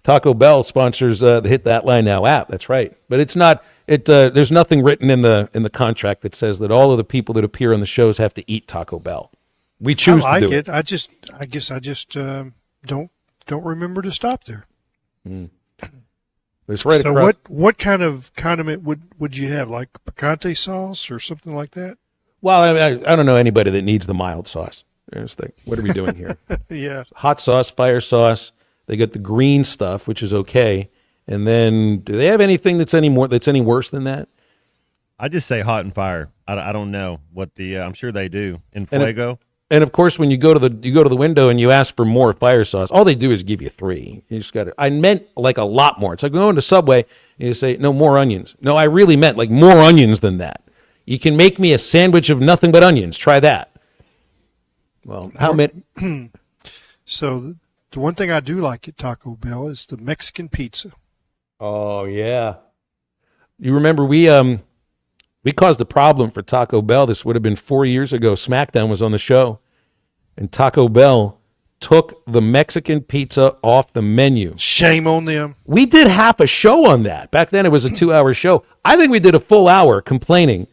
Taco Bell sponsors the Hit That Line Now app. That's right. But it's not. There's nothing written in the contract that says that all of the people that appear on the shows have to eat Taco Bell. We choose to do it. I guess I just don't remember to stop there. It's right so across. what kind of condiment would you have, like picante sauce or something like that? Well, I don't know anybody that needs the mild sauce. What are we doing here? Yeah. Hot sauce, fire sauce. They got the green stuff, which is okay. And then, do they have anything that's any worse than that? I just say hot and fire. I don't know what I'm sure they do in Fuego. And of course, when you go to the window and you ask for more fire sauce, all they do is give you 3. You just got to. I meant like a lot more. It's like going to Subway and you say no more onions. No, I really meant like more onions than that. You can make me a sandwich of nothing but onions. Try that. Well, how many? So the one thing I do like at Taco Bell is the Mexican pizza. Oh yeah. You remember we caused a problem for Taco Bell. This would have been 4 years ago. SmackDown was on the show, and Taco Bell took the Mexican pizza off the menu. Shame on them. We did half a show on that. Back then it was a 2-hour show. I think we did a full hour complaining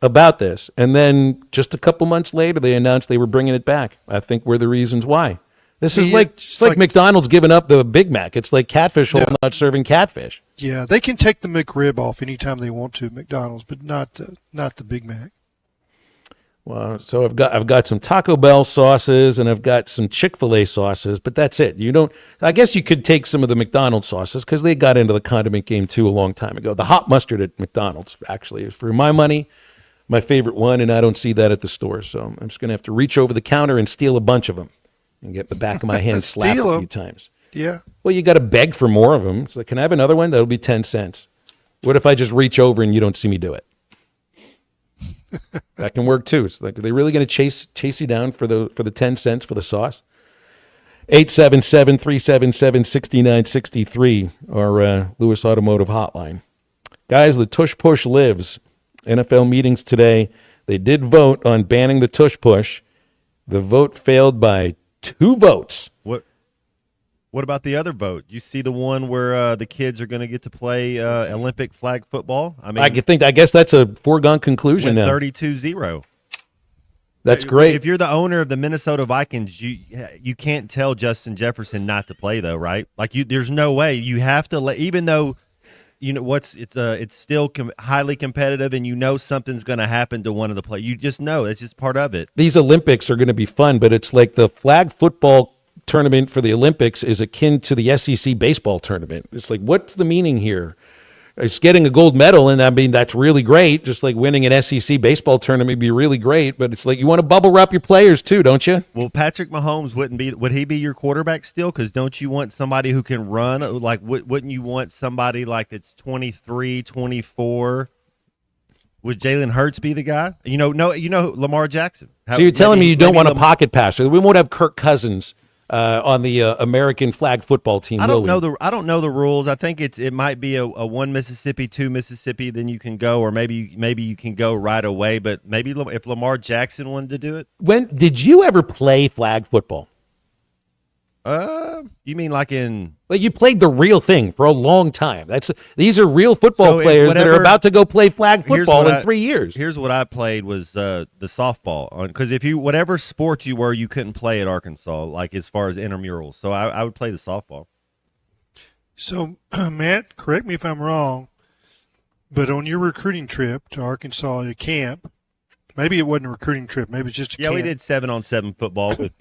about this, and then just a couple months later they announced they were bringing it back. I think we're the reasons why. This is like McDonald's giving up the Big Mac. It's like Catfish Hole not serving catfish. Yeah, they can take the McRib off anytime they want to at McDonald's, but not the Big Mac. Well, so I've got some Taco Bell sauces and I've got some Chick-fil-A sauces, but that's it. I guess you could take some of the McDonald's sauces because they got into the condiment game too a long time ago. The hot mustard at McDonald's actually is, for my money, my favorite one, and I don't see that at the store. So I'm just going to have to reach over the counter and steal a bunch of them and get the back of my hand slapped a few times. Yeah. Well, you got to beg for more of them. So can I have another one? That'll be 10 cents. What if I just reach over and you don't see me do it? That can work too. It's like, are they really going to chase you down for the 10 cents for the sauce? 877-377-6963, our Lewis Automotive Hotline. Guys, the tush push lives. NFL meetings today. They did vote on banning the tush push. The vote failed by 2 votes. What about the other vote? You see the one where the kids are going to get to play Olympic flag football? I guess that's a foregone conclusion now. 32-0. That's great. If you're the owner of the Minnesota Vikings, you can't tell Justin Jefferson not to play, though, right? Like there's no way. You have to let, even though it's still highly competitive, and something's going to happen to one of the players. You just know it's just part of it. These Olympics are going to be fun, but it's like the flag football tournament for the Olympics is akin to the SEC baseball tournament. It's like, what's the meaning here? It's getting a gold medal, and I mean, that's really great. Just like winning an SEC baseball tournament would be really great, but it's like you want to bubble wrap your players too, don't you? Well, Patrick Mahomes would he be your quarterback still? Because don't you want somebody who can run? Like, wouldn't you want somebody like that's 23, 24? Would Jalen Hurts be the guy? Lamar Jackson. So you're telling me you don't want a pocket passer? We won't have Kirk Cousins on the American flag football team. I don't know the rules. I think it might be a one Mississippi, two Mississippi, then you can go, or maybe you can go right away. But maybe if Lamar Jackson wanted to do it. When did you ever play flag football? You mean like in? Well, you played the real thing for a long time. These are real football players that are about to go play flag football in 3 years. Here's what I played was the softball, because whatever sport you were, you couldn't play at Arkansas, like as far as intramurals. So I would play the softball. So Matt, correct me if I'm wrong, but on your recruiting trip to Arkansas to camp, maybe it wasn't a recruiting trip, maybe it's just a camp. Yeah, we did 7-on-7 football with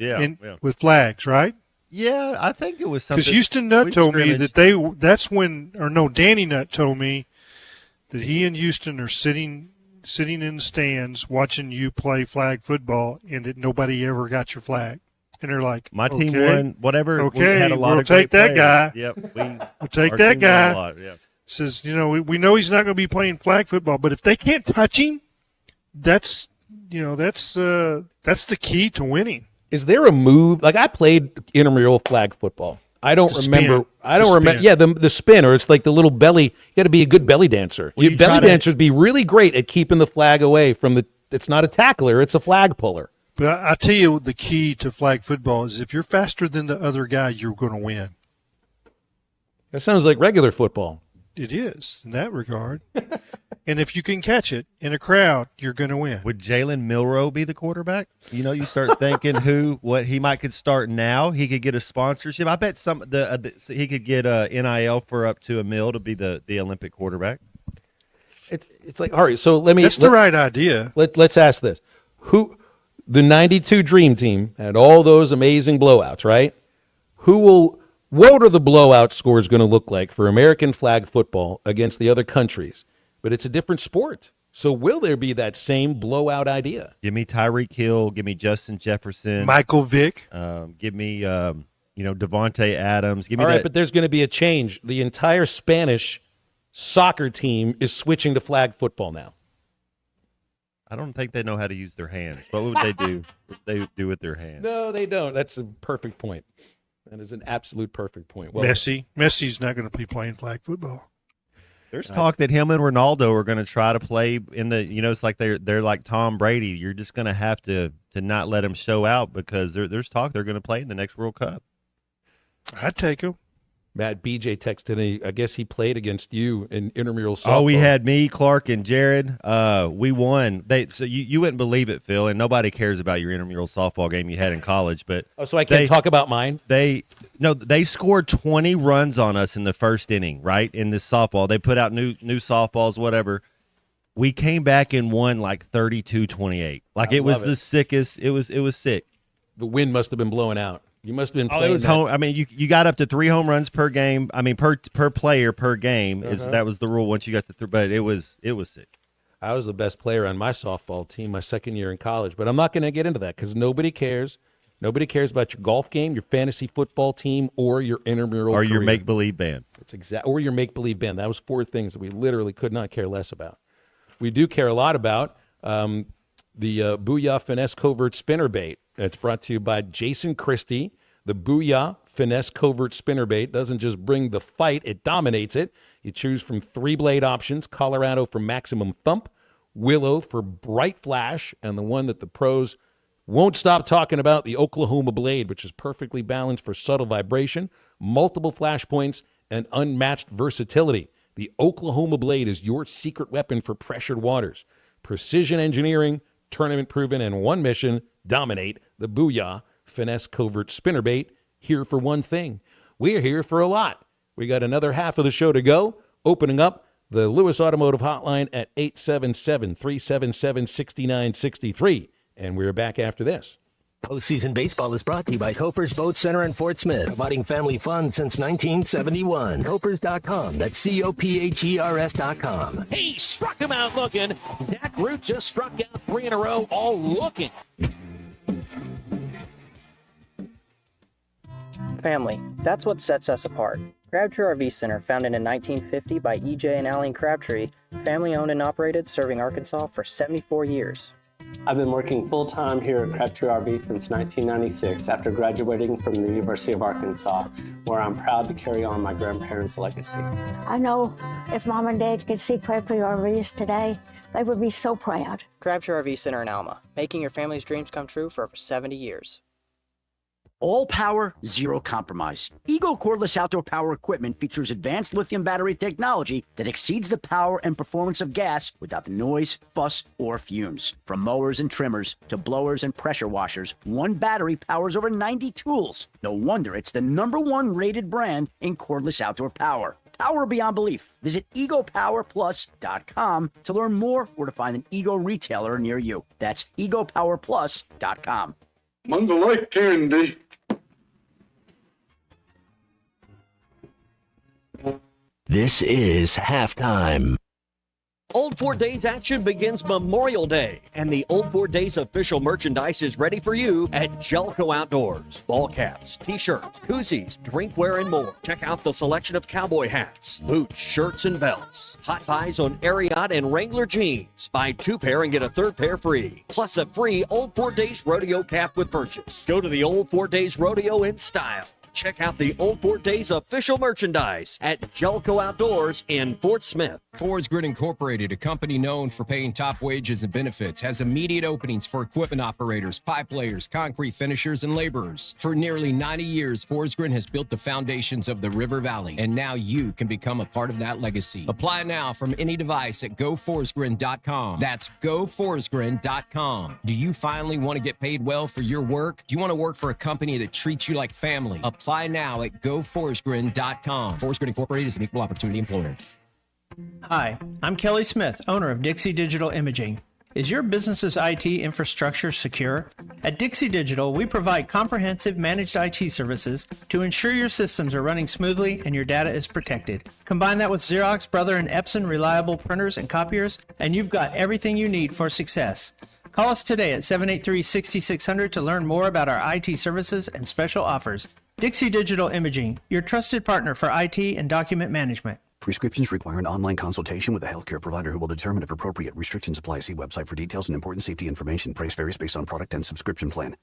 with flags, right? Yeah, I think it was something. Because Houston Nutt told me that Danny Nutt told me that he and Houston are sitting in the stands watching you play flag football, and that nobody ever got your flag. And they're like, my team won whatever. Okay, we had a lot we'll of take that players. guy. Yep, we'll take that guy. Says, we know he's not going to be playing flag football, but if they can't touch him, that's the key to winning. Is there a move? Like, I played intramural flag football. I don't remember. I don't remember. Yeah, the spin, or it's like the little belly. You got to be a good belly dancer. Belly dancers be really great at keeping the flag away from the. It's not a tackler; it's a flag puller. But I tell you, the key to flag football is if you're faster than the other guy, you're going to win. That sounds like regular football. It is in that regard. And if you can catch it in a crowd, you're going to win. Would Jalen Milroe be the quarterback? You start thinking what he could start now. He could get a sponsorship. I bet he could get a NIL for up to $1 million to be the Olympic quarterback. It's like, all right. So that's the right idea. Let's ask this: the '92 Dream Team had all those amazing blowouts, right? What are the blowout scores going to look like for American flag football against the other countries? But it's a different sport. So will there be that same blowout idea? Give me Tyreek Hill. Give me Justin Jefferson. Michael Vick. Give me, Devontae Adams. Give me all right, but there's going to be a change. The entire Spanish soccer team is switching to flag football now. I don't think they know how to use their hands. What would they do? What would they do with their hands? No, they don't. That's a perfect point. That is an absolute perfect point. Well, Messi's not going to be playing flag football. There's talk that him and Ronaldo are going to try to play in the. It's like they're like Tom Brady. You're just going to have to not let them show out because there's talk they're going to play in the next World Cup. I'd take him. Matt BJ texted me. I guess he played against you in intramural softball. Oh, we had me, Clark, and Jared. We won. So you wouldn't believe it, Phil, and nobody cares about your intramural softball game you had in college. But so I can't talk about mine. They scored 20 runs on us in the first inning, right? In this softball, they put out new softballs, whatever. We came back and won like 32-28. Like it was the sickest. It was sick. The wind must have been blowing out. You must have been playing. It was home. I mean, you got up to 3 home runs per game. I mean, per player per game. That was the rule once you got to but it was sick. I was the best player on my softball team my second year in college, but I'm not going to get into that because nobody cares. Nobody cares about your golf game, your fantasy football team, or your intramural or your make-believe band. Or your make-believe band. That was 4 things that we literally could not care less about. We do care a lot about the Booyah Finesse Covert Spinnerbait. It's brought to you by Jason Christie. The Booyah Finesse Covert Spinnerbait doesn't just bring the fight, it dominates it. You choose from 3 blade options, Colorado for maximum thump, Willow for bright flash, and the one that the pros won't stop talking about, the Oklahoma Blade, which is perfectly balanced for subtle vibration, multiple flash points, and unmatched versatility. The Oklahoma Blade is your secret weapon for pressured waters. Precision engineering, tournament proven, and one mission: dominate. The Booyah Finesse Covert Spinnerbait, here for one thing. We're here for a lot. We got another half of the show to go, opening up the Lewis Automotive Hotline at 877-377-6963. And we're back after this. Postseason baseball is brought to you by Copers Boat Center in Fort Smith, providing family fun since 1971. Copers.com. That's COPHERS.com. He struck him out looking. Zach Root just struck out 3 in a row, all looking. Family, that's what sets us apart. Crabtree RV Center, founded in 1950 by E.J. and Aline Crabtree, family owned and operated, serving Arkansas for 74 years. I've been working full-time here at Crabtree RV since 1996 after graduating from the University of Arkansas, where I'm proud to carry on my grandparents' legacy. I know if Mom and Dad could see Crabtree RVs today, they would be so proud. Crabtree RV Center in Alma, making your family's dreams come true for over 70 years. All power, zero compromise. Eagle Cordless Outdoor Power Equipment features advanced lithium battery technology that exceeds the power and performance of gas without the noise, fuss, or fumes. From mowers and trimmers to blowers and pressure washers, one battery powers over 90 tools. No wonder it's the #1 rated brand in cordless outdoor power. Power beyond belief. Visit EgoPowerPlus.com to learn more or to find an Ego retailer near you. That's EgoPowerPlus.com. Mungo like candy. This is halftime. Old Ford Days action begins Memorial Day, and the Old Ford Days official merchandise is ready for you at Jelco Outdoors. Ball caps, t-shirts, koozies, drinkware, and more. Check out the selection of cowboy hats, boots, shirts, and belts. Hot buys on Ariat and Wrangler jeans. Buy 2 pair and get a 3rd pair free. Plus a free Old Ford Days rodeo cap with purchase. Go to the Old Ford Days Rodeo in style. Check out the Old Ford Days official merchandise at Jelco Outdoors in Fort Smith. Fords Grid Incorporated, a company known for paying top wages and benefits, has immediate openings for equipment operators, pipe layers, concrete finishers, and laborers. For nearly 90 years, Fords Grid has built the foundations of the River Valley, and now you can become a part of that legacy. Apply now from any device at GoFordsGrid.com. That's GoFordsGrid.com. Do you finally want to get paid well for your work? Do you want to work for a company that treats you like family? Apply now at GoFordsGrid.com. Fords Grid Incorporated is an equal opportunity employer. Hi, I'm Kelly Smith, owner of Dixie Digital Imaging. Is your business's IT infrastructure secure? At Dixie Digital, we provide comprehensive managed IT services to ensure your systems are running smoothly and your data is protected. Combine that with Xerox, Brother, and Epson reliable printers and copiers, and you've got everything you need for success. Call us today at 783-6600 to learn more about our IT services and special offers. Dixie Digital Imaging, your trusted partner for IT and document management. Prescriptions require an online consultation with a healthcare provider who will determine if appropriate. Restrictions apply. See website for details and important safety information. Price varies based on product and subscription plan.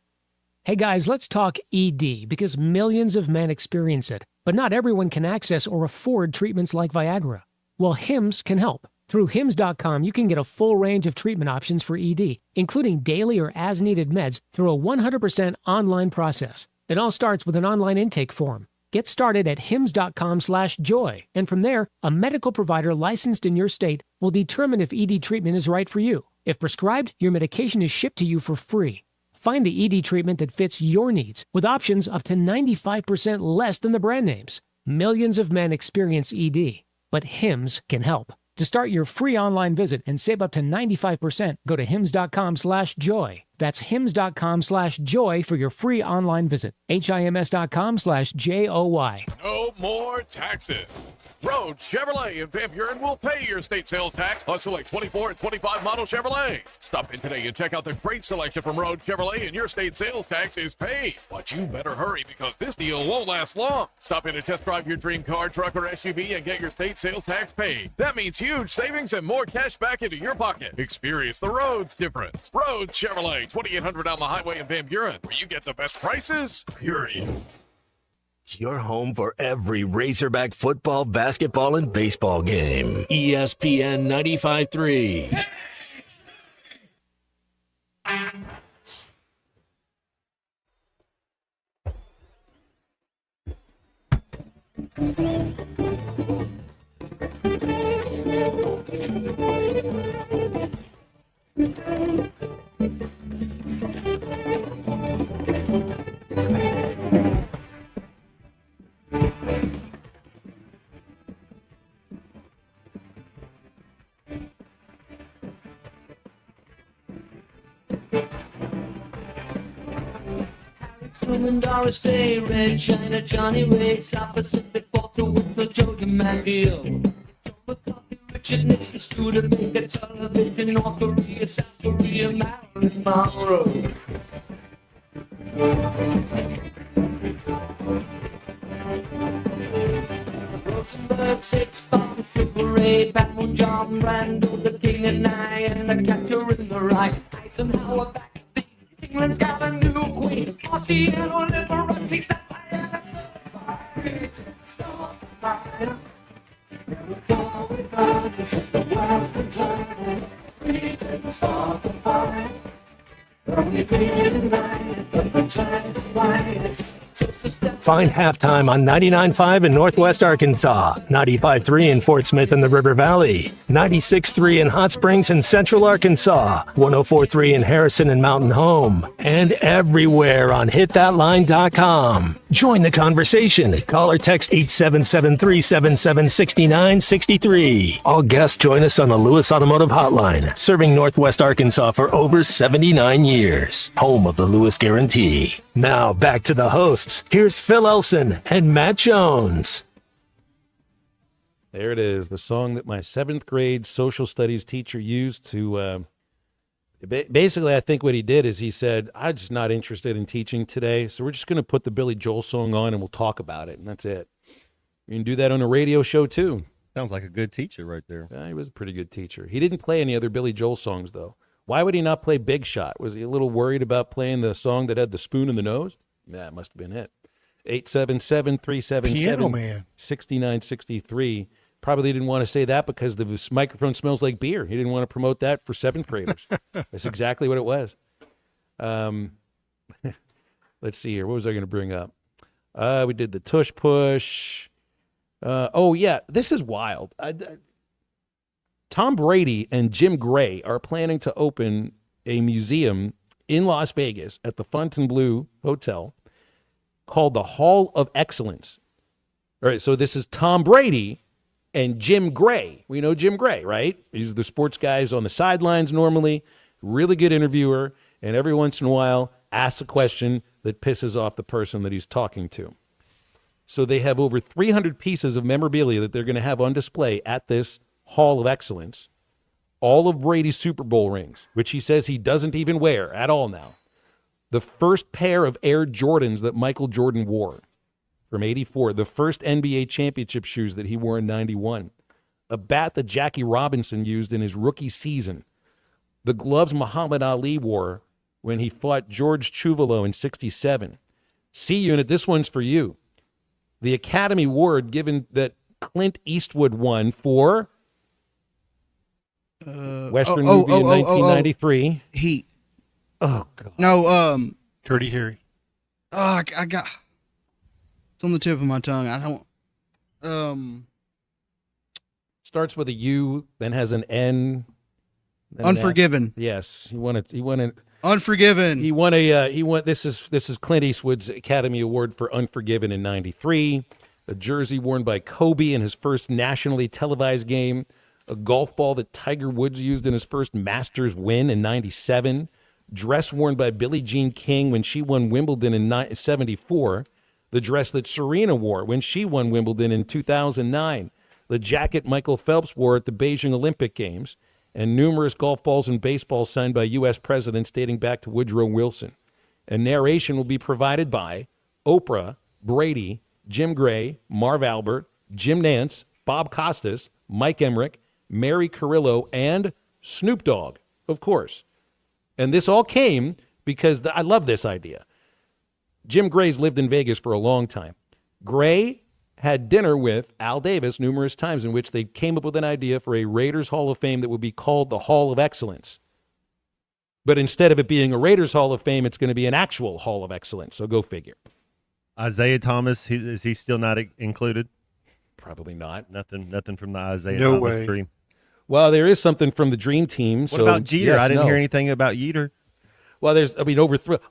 Hey guys, let's talk ED because millions of men experience it, but not everyone can access or afford treatments like Viagra. Well, Hims can help. Through Hims.com, you can get a full range of treatment options for ED, including daily or as-needed meds through a 100% online process. It all starts with an online intake form. Get started at hims.com/joy, and from there, a medical provider licensed in your state will determine if ED treatment is right for you. If prescribed, your medication is shipped to you for free. Find the ED treatment that fits your needs with options up to 95% less than the brand names. Millions of men experience ED, but Hims can help. To start your free online visit and save up to 95%, go to hims.com/joy. That's hims.com/joy for your free online visit. HIMS.com/JOY. No more taxes. Road Chevrolet in Van Buren will pay your state sales tax on select 24 and 25 model Chevrolets. Stop in today and check out the great selection from Road Chevrolet, and your state sales tax is paid. But you better hurry because this deal won't last long. Stop in to test drive your dream car, truck, or SUV and get your state sales tax paid. That means huge savings and more cash back into your pocket. Experience the Rhodes difference. Road Chevrolet, 2800 on the highway in Van Buren, where you get the best prices, period. Your home for every Razorback football, basketball, and baseball game. ESPN 95.3. Truman, Doris Day, Red China, Johnny Ray, South Pacific, Walter Whitfield, Joe DiMaggio, John McCarthy, Richard Nixon, Studebaker, television, North Korea, South Korea, Marilyn Monroe. Rosenberg, 6 bomb, Sugar Ray, Batman, John Brando, the King and I, and the Catcher in the Rye. Eisenhower backstage, England's got a new queen. Marciano, Liberace, satire, start the fire. It's all we've got, this is the world's return. We didn't start the fire. We didn't riot, the return to quiet. Find Halftime on 99.5 in Northwest Arkansas, 95.3 in Fort Smith and the River Valley, 96.3 in Hot Springs and Central Arkansas, 104.3 in Harrison and Mountain Home, and everywhere on hitthatline.com. Join the conversation. Call or text 877-377-6963. All guests join us on the Lewis Automotive Hotline, serving Northwest Arkansas for over 79 years. Home of the Lewis Guarantee. Now back to the hosts. Here's Phil Elson and Matt Jones. There it is, the song that my 7th grade social studies teacher used to basically, I think what he did is he said, I'm just not interested in teaching today, so we're just going to put the Billy Joel song on and we'll talk about it, and that's it. You can do that on a radio show, too. Sounds like a good teacher right there. Yeah, he was a pretty good teacher. He didn't play any other Billy Joel songs, though. Why would he not play Big Shot? Was he a little worried about playing the song that had the spoon in the nose? Yeah, it must have been it. 877-377-6963. Probably didn't want to say that because the microphone smells like beer. He didn't want to promote that for 7th graders. That's exactly what it was. Let's see here. What was I going to bring up? We did the tush push. Oh, yeah. This is wild. Tom Brady and Jim Gray are planning to open a museum in Las Vegas at the Fontainebleau Hotel called the Hall of Excellence. All right, so this is Tom Brady and Jim Gray. We know Jim Gray, right? He's the sports guys on the sidelines normally, really good interviewer, and every once in a while asks a question that pisses off the person that he's talking to. So they have over 300 pieces of memorabilia that they're going to have on display at this Hall of Excellence. All of Brady's Super Bowl rings, which he says he doesn't even wear at all now. The first pair of Air Jordans that Michael Jordan wore from 84. The first NBA championship shoes that he wore in 91. A bat that Jackie Robinson used in his rookie season. The gloves Muhammad Ali wore when he fought George Chuvalo in 67. C-Unit, this one's for you. The Academy Award given that Clint Eastwood won for Western movie in 1993. Heat. Oh, God. No, Dirty Harry. I got it's on the tip of my tongue. I don't. Starts with a U, then has an N. Then Unforgiven. Yes, he won it. He won it. Unforgiven. He won a. He won. This is Clint Eastwood's Academy Award for Unforgiven in '93. A jersey worn by Kobe in his first nationally televised game. A golf ball that Tiger Woods used in his first Masters win in '97. Dress worn by Billie Jean King when she won Wimbledon in '74. The dress that Serena wore when she won Wimbledon in 2009. The jacket Michael Phelps wore at the Beijing Olympic Games. And numerous golf balls and baseballs signed by U.S. presidents dating back to Woodrow Wilson. And narration will be provided by Oprah, Brady, Jim Gray, Marv Albert, Jim Nance, Bob Costas, Mike Emmerich, Mary Carrillo, and Snoop Dogg, of course. And this all came because I love this idea. Jim Gray's lived in Vegas for a long time. Gray had dinner with Al Davis numerous times in which they came up with an idea for a Raiders Hall of Fame that would be called the Hall of Excellence. But instead of it being a Raiders Hall of Fame, it's going to be an actual Hall of Excellence. So go figure. Isaiah Thomas, is he still not included? Probably not. Nothing from the Isaiah No Thomas way. dream. Well, there is something from the Dream Team. What about Jeter? I didn't hear anything about Jeter. Well,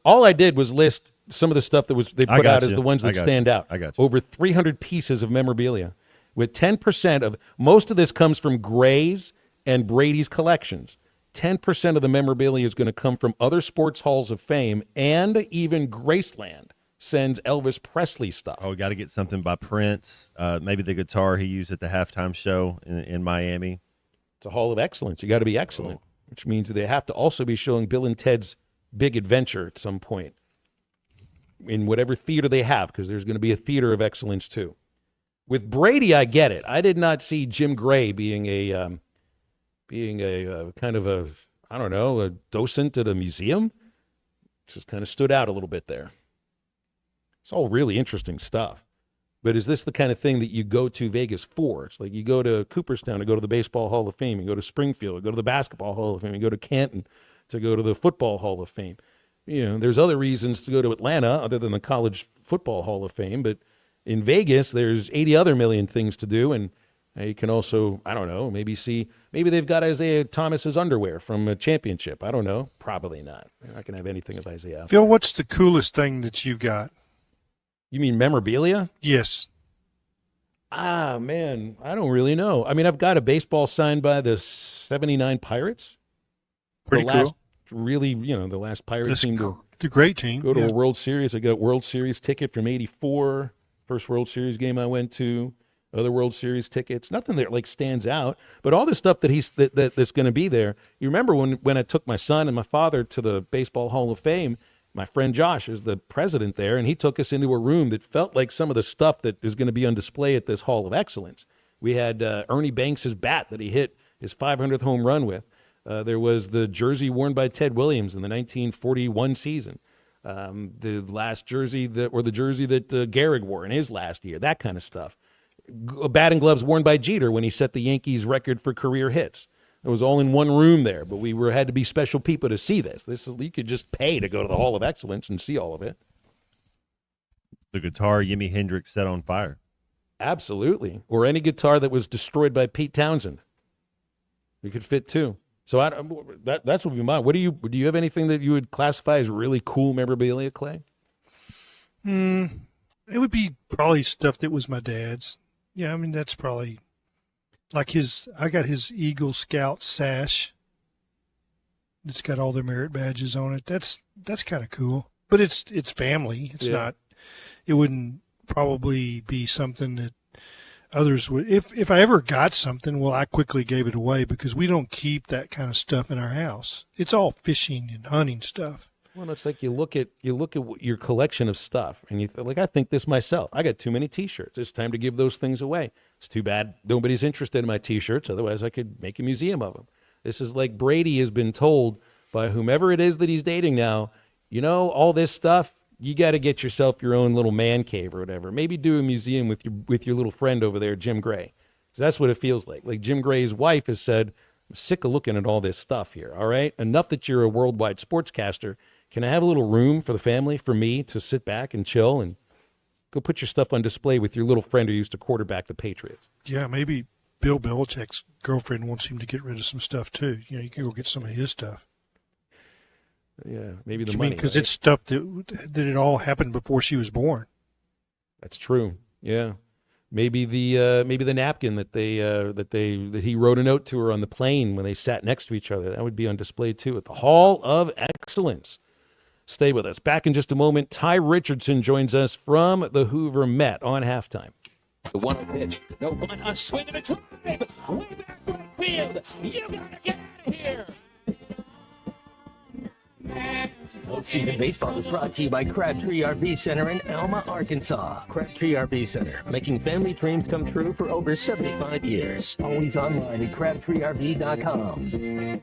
all I did was list some of the stuff that they put out as the ones that stand out. I got you. Over 300 pieces of memorabilia, with 10% of most of this comes from Gray's and Brady's collections. 10% of the memorabilia is going to come from other sports halls of fame, and even Graceland sends Elvis Presley stuff. Oh, we got to get something by Prince. Maybe the guitar he used at the halftime show in Miami. It's a Hall of Excellence. You got to be excellent, which means they have to also be showing Bill and Ted's Big Adventure at some point in whatever theater they have, because there's going to be a theater of excellence too. With Brady, I get it. I did not see Jim Gray being a kind of a, I don't know, a docent at a museum. Just kind of stood out a little bit there. It's all really interesting stuff. But is this the kind of thing that you go to Vegas for? It's like you go to Cooperstown to go to the Baseball Hall of Fame, you go to Springfield, you go to the Basketball Hall of Fame, you go to Canton to go to the Football Hall of Fame. You know, there's other reasons to go to Atlanta other than the College Football Hall of Fame, but in Vegas, there's 80 other million things to do, and you can also, I don't know, maybe they've got Isaiah Thomas's underwear from a championship. I don't know. Probably not. They're not going to have anything of Isaiah. Phil, what's the coolest thing that you've got? You mean memorabilia? Yes. Ah, man, I don't really know. I mean, I've got a baseball signed by the 79 Pirates. Pretty cool. Really, the last Pirates team to the great team. Go to a World Series. I got a World Series ticket from '84. First World Series game I went to. Other World Series tickets. Nothing that like stands out. But all this stuff that's going to be there. You remember when I took my son and my father to the Baseball Hall of Fame? My friend Josh is the president there, and he took us into a room that felt like some of the stuff that is going to be on display at this Hall of Excellence. We had Ernie Banks' bat that he hit his 500th home run with. There was the jersey worn by Ted Williams in the 1941 season. The last jersey the jersey that Gehrig wore in his last year, that kind of stuff. Batting gloves worn by Jeter when he set the Yankees record for career hits. It was all in one room there, but had to be special people to see this. You could just pay to go to the Hall of Excellence and see all of it. The guitar Jimi Hendrix set on fire. Absolutely. Or any guitar that was destroyed by Pete Townsend. You could fit too. So that's what we mind. Do you have anything that you would classify as really cool memorabilia, Clay? It would be probably stuff that was my dad's. Yeah, I mean that's probably like I got his Eagle Scout sash. It's got all their merit badges on it. That's kind of cool. But it's family. It's not. It wouldn't probably be something that others would. If I ever got something, well, I quickly gave it away because we don't keep that kind of stuff in our house. It's all fishing and hunting stuff. Well, it's like you look at your collection of stuff, and I think this myself. I got too many T-shirts. It's time to give those things away. It's too bad nobody's interested in my T-shirts. Otherwise, I could make a museum of them. This is like Brady has been told by whomever it is that he's dating now. All this stuff. You got to get yourself your own little man cave or whatever. Maybe do a museum with your little friend over there, Jim Gray. 'Cause that's what it feels like. Like Jim Gray's wife has said, I'm sick of looking at all this stuff here. All right, enough that you're a worldwide sportscaster. Can I have a little room for the family, for me to sit back and chill and go put your stuff on display with your little friend who used to quarterback the Patriots? Yeah, maybe Bill Belichick's girlfriend wants him to get rid of some stuff too. You can go get some of his stuff. Yeah, maybe the money. Because it's stuff that it all happened before she was born. That's true. Yeah, maybe the napkin that he wrote a note to her on the plane when they sat next to each other, that would be on display too at the Hall of Excellence. Stay with us. Back in just a moment. Ty Richardson joins us from the Hoover Met on halftime. The one pitch. No one, a swing and a drive. Way back right field. You gotta get out of here. Full season baseball is brought to you by Crabtree RV Center in Alma, Arkansas. Crabtree RV Center, making family dreams come true for over 75 years. Always online at crabtreerv.com.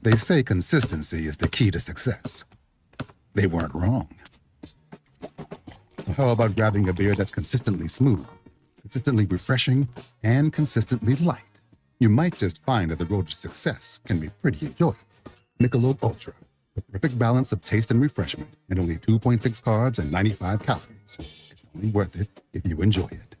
They say consistency is the key to success. They weren't wrong. So how about grabbing a beer that's consistently smooth, consistently refreshing, and consistently light? You might just find that the road to success can be pretty enjoyable. Michelob Ultra, the perfect balance of taste and refreshment, and only 2.6 carbs and 95 calories. It's only worth it if you enjoy it.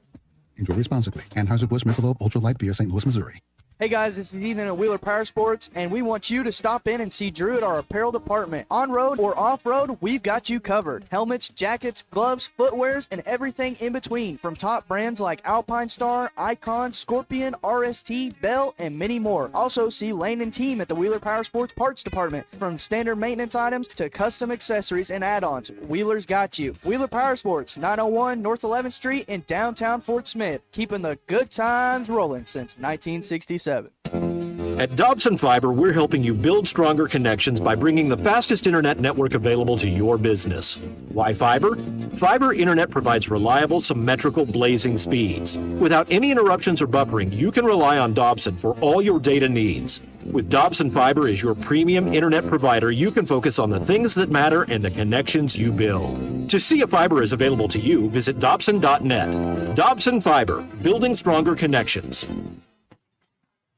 Enjoy responsibly. Anheuser-Busch Michelob Ultra Light Beer, St. Louis, Missouri. Hey guys, this is Ethan at Wheeler Power Sports, and we want you to stop in and see Drew at our apparel department. On-road or off-road, we've got you covered. Helmets, jackets, gloves, footwears, and everything in between. From top brands like Alpine Star, Icon, Scorpion, RST, Bell, and many more. Also see Lane and team at the Wheeler Power Sports Parts Department. From standard maintenance items to custom accessories and add-ons, Wheeler's got you. Wheeler Power Sports, 901 North 11th Street in downtown Fort Smith. Keeping the good times rolling since 1967. 877. At Dobson Fiber, we're helping you build stronger connections by bringing the fastest internet network available to your business. Why fiber? Fiber internet provides reliable, symmetrical, blazing speeds. Without any interruptions or buffering, you can rely on Dobson for all your data needs. With Dobson Fiber as your premium internet provider, you can focus on the things that matter and the connections you build. To see if fiber is available to you, visit Dobson.net. Dobson Fiber, building stronger connections.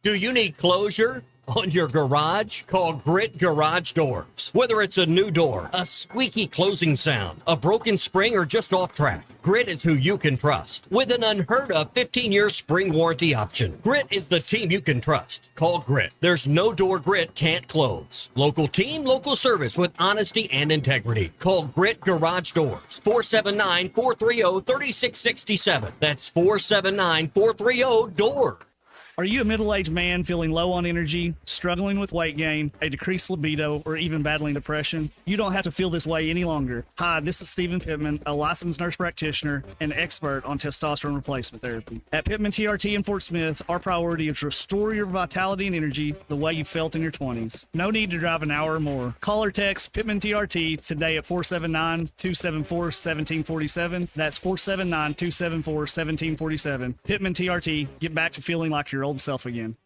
Do you need closure on your garage? Call Grit Garage Doors. Whether it's a new door, a squeaky closing sound, a broken spring, or just off track, Grit is who you can trust. With an unheard of 15-year spring warranty option, Grit is the team you can trust. Call Grit. There's no door Grit can't close. Local team, local service with honesty and integrity. Call Grit Garage Doors. 479-430-3667. That's 479-430-DOOR. Are you a middle-aged man feeling low on energy, struggling with weight gain, a decreased libido, or even battling depression? You don't have to feel this way any longer. Hi, this is Stephen Pittman, a licensed nurse practitioner and expert on testosterone replacement therapy. At Pittman TRT in Fort Smith, our priority is to restore your vitality and energy the way you felt in your 20s. No need to drive an hour or more. Call or text Pittman TRT today at 479-274-1747. That's 479-274-1747. Pittman TRT. Get back to feeling like your old self again.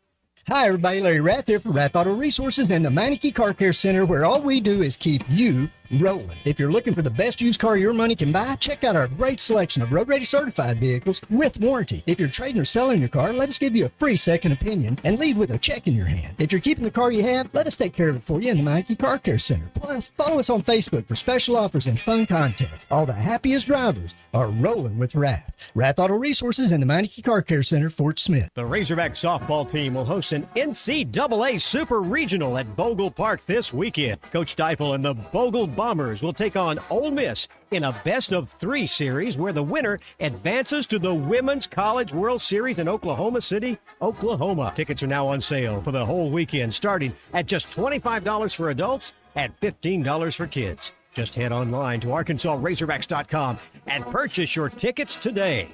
Hi, everybody. Larry Rath here for Rath Auto Resources and the Meineke Car Care Center, where all we do is keep you rolling. If you're looking for the best used car your money can buy, check out our great selection of road-ready certified vehicles with warranty. If you're trading or selling your car, let us give you a free second opinion and leave with a check in your hand. If you're keeping the car you have, let us take care of it for you in the Meineke Car Care Center. Plus, follow us on Facebook for special offers and fun contests. All the happiest drivers are rolling with Rath. Rath Auto Resources and the Meineke Car Care Center, Fort Smith. The Razorback softball team will host an NCAA Super Regional at Bogle Park this weekend. Coach Deifel and the Bogle Bombers will take on Ole Miss in a best-of-3 series where the winner advances to the Women's College World Series in Oklahoma City, Oklahoma. Tickets are now on sale for the whole weekend, starting at just $25 for adults and $15 for kids. Just head online to ArkansasRazorbacks.com and purchase your tickets today.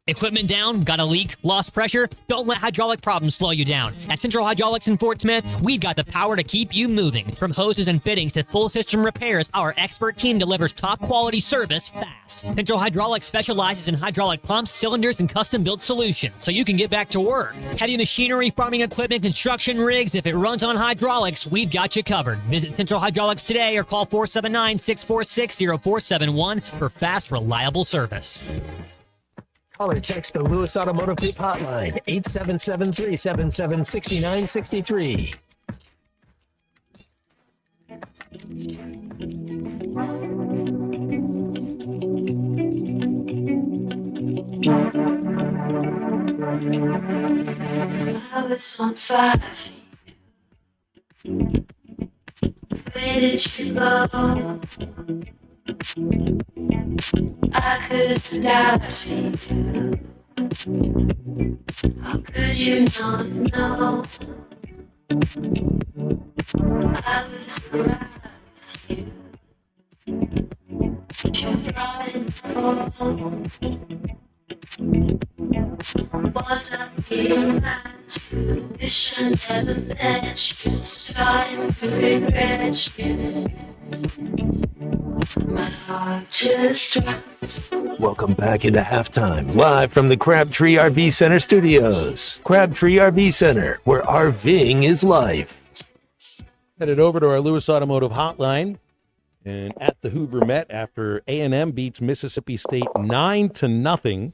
Equipment down? Got a leak? Lost pressure? Don't let hydraulic problems slow you down. At Central Hydraulics in Fort Smith, we've got the power to keep you moving. From hoses and fittings to full system repairs, our expert team delivers top quality service fast. Central Hydraulics specializes in hydraulic pumps, cylinders, and custom-built solutions, so you can get back to work. Heavy machinery, farming equipment, construction rigs, if it runs on hydraulics, we've got you covered. Visit Central Hydraulics today or call 479-646-0471 for fast, reliable service. Call or text the Lewis Automotive Group hotline, 877-377-6963. I was on fire. Where did you go? I could die for you. How could you not know? I was around with you. You're riding home. Was I feeling that you wish I never met you? Starting to regret you. My heart just dropped. Welcome back into halftime, live from the Crabtree RV Center studios. Crabtree RV Center, where RVing is life. Headed over to our Lewis Automotive hotline, and at the Hoover Met after A&M beats Mississippi State 9-0.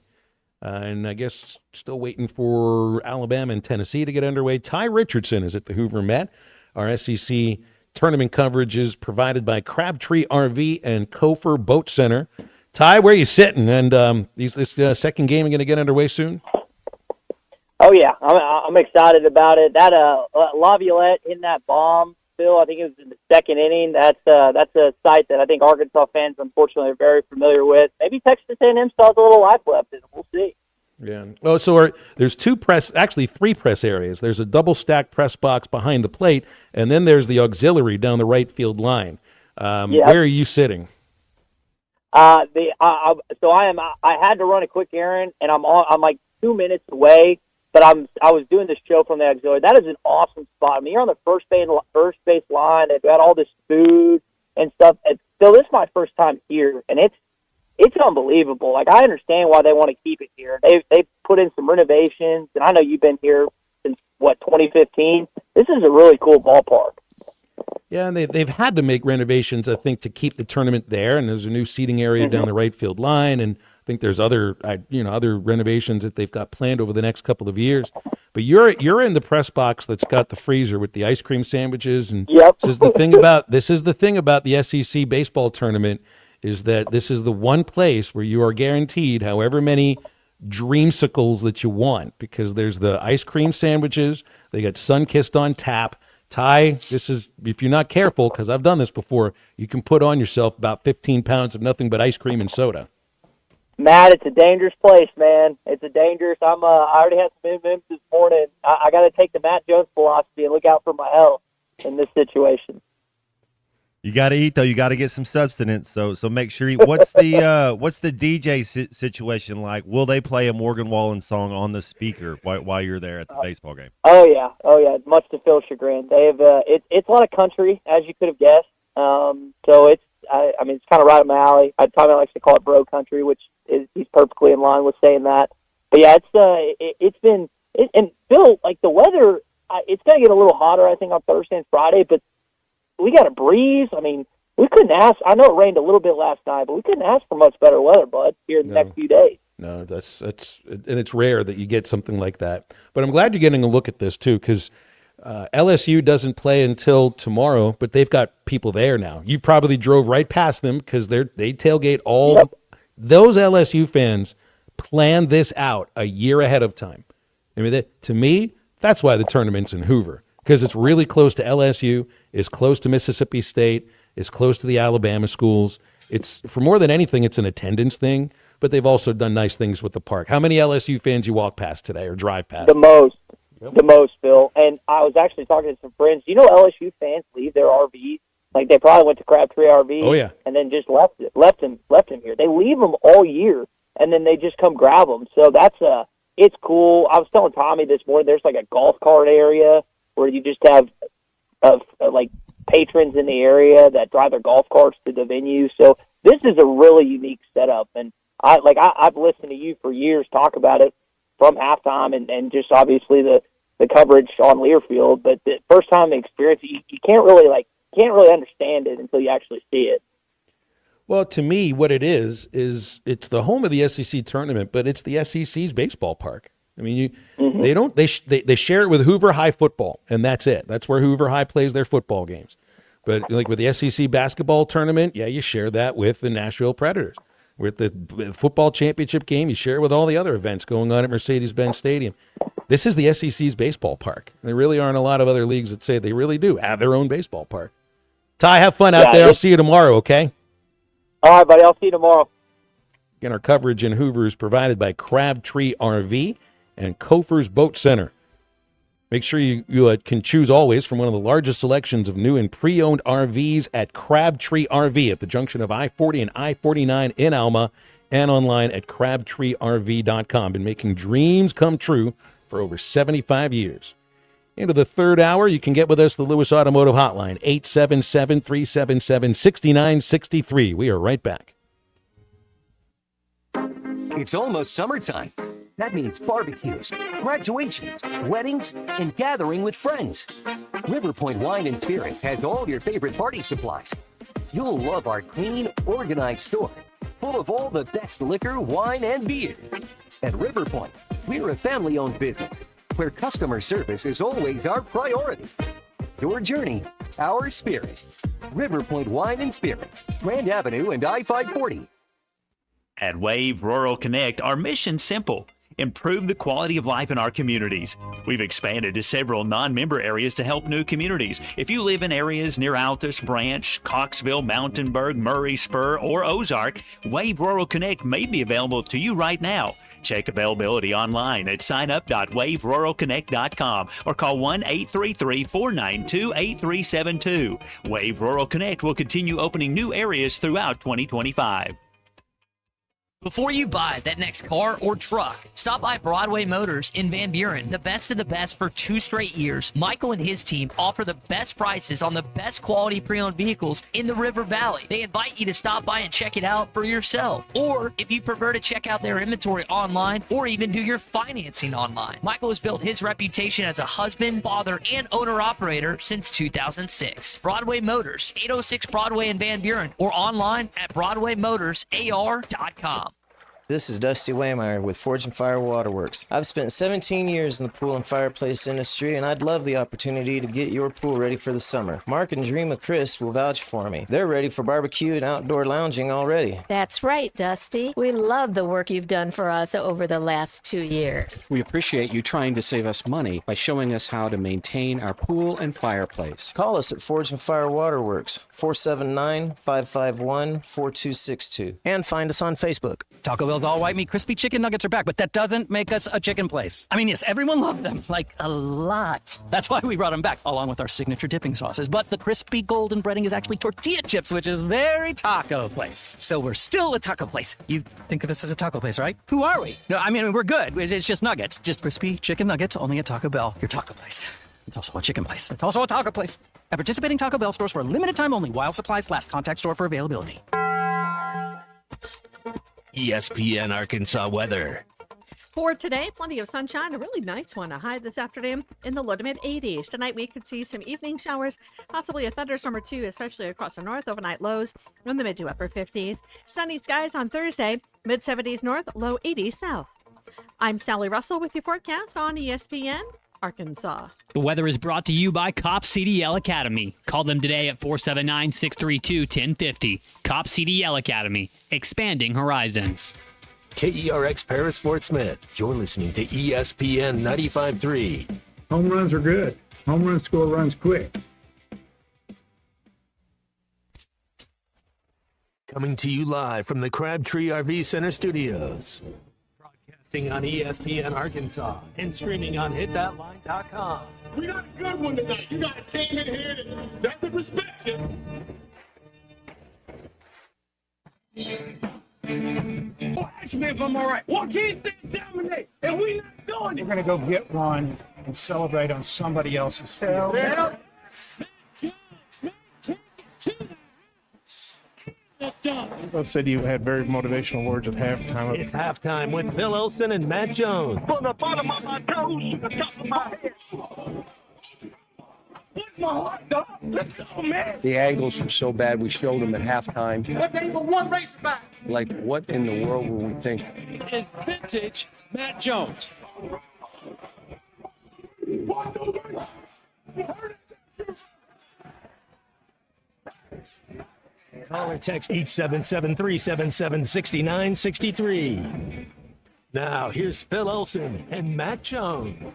And I guess still waiting for Alabama and Tennessee to get underway. Ty Richardson is at the Hoover Met. Our SEC tournament coverage is provided by Crabtree RV and Kofor Boat Center. Ty, where are you sitting? And this second game going to get underway soon? Oh, yeah. I'm excited about it. That Laviolette hitting that bomb, Phil, I think it was in the second inning. That's a sight that I think Arkansas fans, unfortunately, are very familiar with. Maybe Texas A&M still has a little life left in it. We'll see. Yeah. Oh, so there's three press areas. There's a double-stacked press box behind the plate, and then there's the auxiliary down the right field line. Where are you sitting? I had to run a quick errand, and I'm like 2 minutes away but I was doing this show from the auxiliary. That is an awesome spot. I mean, you're on the first base line. They've got all this food and stuff. And so this is my first time here, and it's unbelievable. Like, I understand why they want to keep it here. They've put in some renovations, and I know you've been here since, 2015? This is a really cool ballpark. Yeah, and they've had to make renovations, I think, to keep the tournament there. And there's a new seating area down the right field line, and I think there's other renovations that they've got planned over the next couple of years. But you're in the press box that's got the freezer with the ice cream sandwiches, and this is the thing about the SEC baseball tournament, is that this is the one place where you are guaranteed however many dreamsicles that you want, because there's the ice cream sandwiches. They got Sunkissed on tap. Ty, this is, if you're not careful, because I've done this before, you can put on yourself about 15 pounds of nothing but ice cream and soda. Matt, it's a dangerous place, man. It's a dangerous. I already had some M&Ms this morning. I got to take the Matt Jones philosophy and look out for my health in this situation. You got to eat though. You got to get some substance. So make sure you. What's the DJ situation like? Will they play a Morgan Wallen song on the speaker while you're there at the baseball game? Oh yeah. Much to Phil's chagrin, they have. It's a lot of country, as you could have guessed. So it's. I mean, it's kind of right up my alley. Tommy likes to call it bro country, which he's perfectly in line with saying that. But yeah, it's been. And Phil, like the weather, it's going to get a little hotter, I think, on Thursday and Friday, but we got a breeze. I mean, we couldn't ask. I know it rained a little bit last night, but we couldn't ask for much better weather, bud, here in the next few days. No, that's and it's rare that you get something like that. But I'm glad you're getting a look at this too, because LSU doesn't play until tomorrow, but they've got people there now. You probably drove right past them because they tailgate all. Yep. Those LSU fans planned this out a year ahead of time. I mean, to me, that's why the tournament's in Hoover, because it's really close to LSU, it's close to Mississippi State, it's close to the Alabama schools. It's, for more than anything, it's an attendance thing, but they've also done nice things with the park. How many LSU fans you walk past today or drive past? The most, Phil. And I was actually talking to some friends. You know, LSU fans leave their RVs. Like, they probably went to Crabtree RV. Oh, yeah. And then just left him here. They leave them all year, and then they just come grab them. So it's cool. I was telling Tommy this morning, there's like a golf cart area where you just have like patrons in the area that drive their golf carts to the venue. So this is a really unique setup. And I've listened to you for years talk about it from halftime and just obviously the coverage on Learfield. But the first time experience, you can't really understand it until you actually see it. Well, to me, what it is it's the home of the SEC tournament, but it's the SEC's baseball park. I mean, they share it with Hoover High football, and that's it. That's where Hoover High plays their football games. But like with the SEC basketball tournament, yeah, you share that with the Nashville Predators. With the football championship game, you share it with all the other events going on at Mercedes-Benz Stadium. This is the SEC's baseball park. There really aren't a lot of other leagues that say they really do have their own baseball park. Ty, have fun out there. I'll see you tomorrow, okay? All right, buddy. I'll see you tomorrow. Again, our coverage in Hoover is provided by Crabtree RV and Kofer's Boat Center. Make sure you can choose always from one of the largest selections of new and pre-owned RVs at Crabtree RV at the junction of I-40 and I-49 in Alma, and online at crabtreerv.com. Been making dreams come true for over 75 years. Into the third hour, you can get with us the Lewis Automotive Hotline, 877-377-6963. We are right back. It's almost summertime. That means barbecues, graduations, weddings, and gathering with friends. River Point Wine and Spirits has all your favorite party supplies. You'll love our clean, organized store, full of all the best liquor, wine, and beer. At River Point, we're a family-owned business where customer service is always our priority. Your journey, our spirit. River Point Wine and Spirits, Grand Avenue and I-540. At Wave Rural Connect, our mission's simple: improve the quality of life in our communities. We've expanded to several non-member areas to help new communities. If you live in areas near Altus, Branch, Coxville, Mountainburg, Murray, Spur, or Ozark, Wave Rural Connect may be available to you right now. Check availability online at signup.waveruralconnect.com or call 1-833-492-8372. Wave Rural Connect will continue opening new areas throughout 2025. Before you buy that next car or truck, stop by Broadway Motors in Van Buren. The best of the best for 2 straight years. Michael and his team offer the best prices on the best quality pre-owned vehicles in the River Valley. They invite you to stop by and check it out for yourself. Or if you prefer to check out their inventory online or even do your financing online. Michael has built his reputation as a husband, father, and owner-operator since 2006. Broadway Motors, 806 Broadway in Van Buren, or online at BroadwayMotorsAR.com. This is Dusty Waymeyer with Forge and Fire Waterworks. I've spent 17 years in the pool and fireplace industry, and I'd love the opportunity to get your pool ready for the summer. Mark and Dream of Chris will vouch for me. They're ready for barbecue and outdoor lounging already. That's right, Dusty. We love the work you've done for us over the last 2 years. We appreciate you trying to save us money by showing us how to maintain our pool and fireplace. Call us at Forge and Fire Waterworks, 479-551-4262. And find us on Facebook. Taco Bell's all white meat crispy chicken nuggets are back, but that doesn't make us a chicken place. I mean, yes, everyone loved them, like a lot. That's why we brought them back, along with our signature dipping sauces. But the crispy golden breading is actually tortilla chips, which is very taco place. So we're still a taco place. You think of us as a taco place, right? Who are we? No, I mean, we're good. It's just nuggets. Just crispy chicken nuggets, only at Taco Bell. Your taco place. It's also a chicken place. It's also a taco place. At participating Taco Bell stores for a limited time only while supplies last. Contact store for availability. ESPN Arkansas weather. For today, plenty of sunshine, a really nice one. A high this afternoon in the low to mid 80s. Tonight, we could see some evening showers, possibly a thunderstorm or two, especially across the north. Overnight lows in the mid to upper 50s. Sunny skies on Thursday, mid 70s north, low 80s south. I'm Sally Russell with your forecast on ESPN Arkansas. The weather is brought to you by Cop CDL Academy. Call them today at 479-632-1050. Cop CDL Academy, expanding horizons. KERX Paris Fort Smith. You're listening to ESPN 95.3. Home runs are good. Home run score runs quick. Coming to you live from the Crabtree RV Center studios. Broadcasting on ESPN Arkansas and streaming on hitthatline.com. We got a good one tonight. You got a team in here that could respect you. Well, ask me if I'm all right. Why can't they dominate? And we not doing it. We're going to go get one and celebrate on somebody else's field. Yeah. People said you had very motivational words at halftime. It's halftime with Bill Olsen and Matt Jones. From the bottom of my toes to the top of my head. Where's my hot dog? Let's go, man. The angles were so bad, we showed them at halftime. But they were one race back. Like, what in the world were we thinking? It's vintage Matt Jones. Call or text 877-377-6963. Now, here's Phil Olsen and Matt Jones.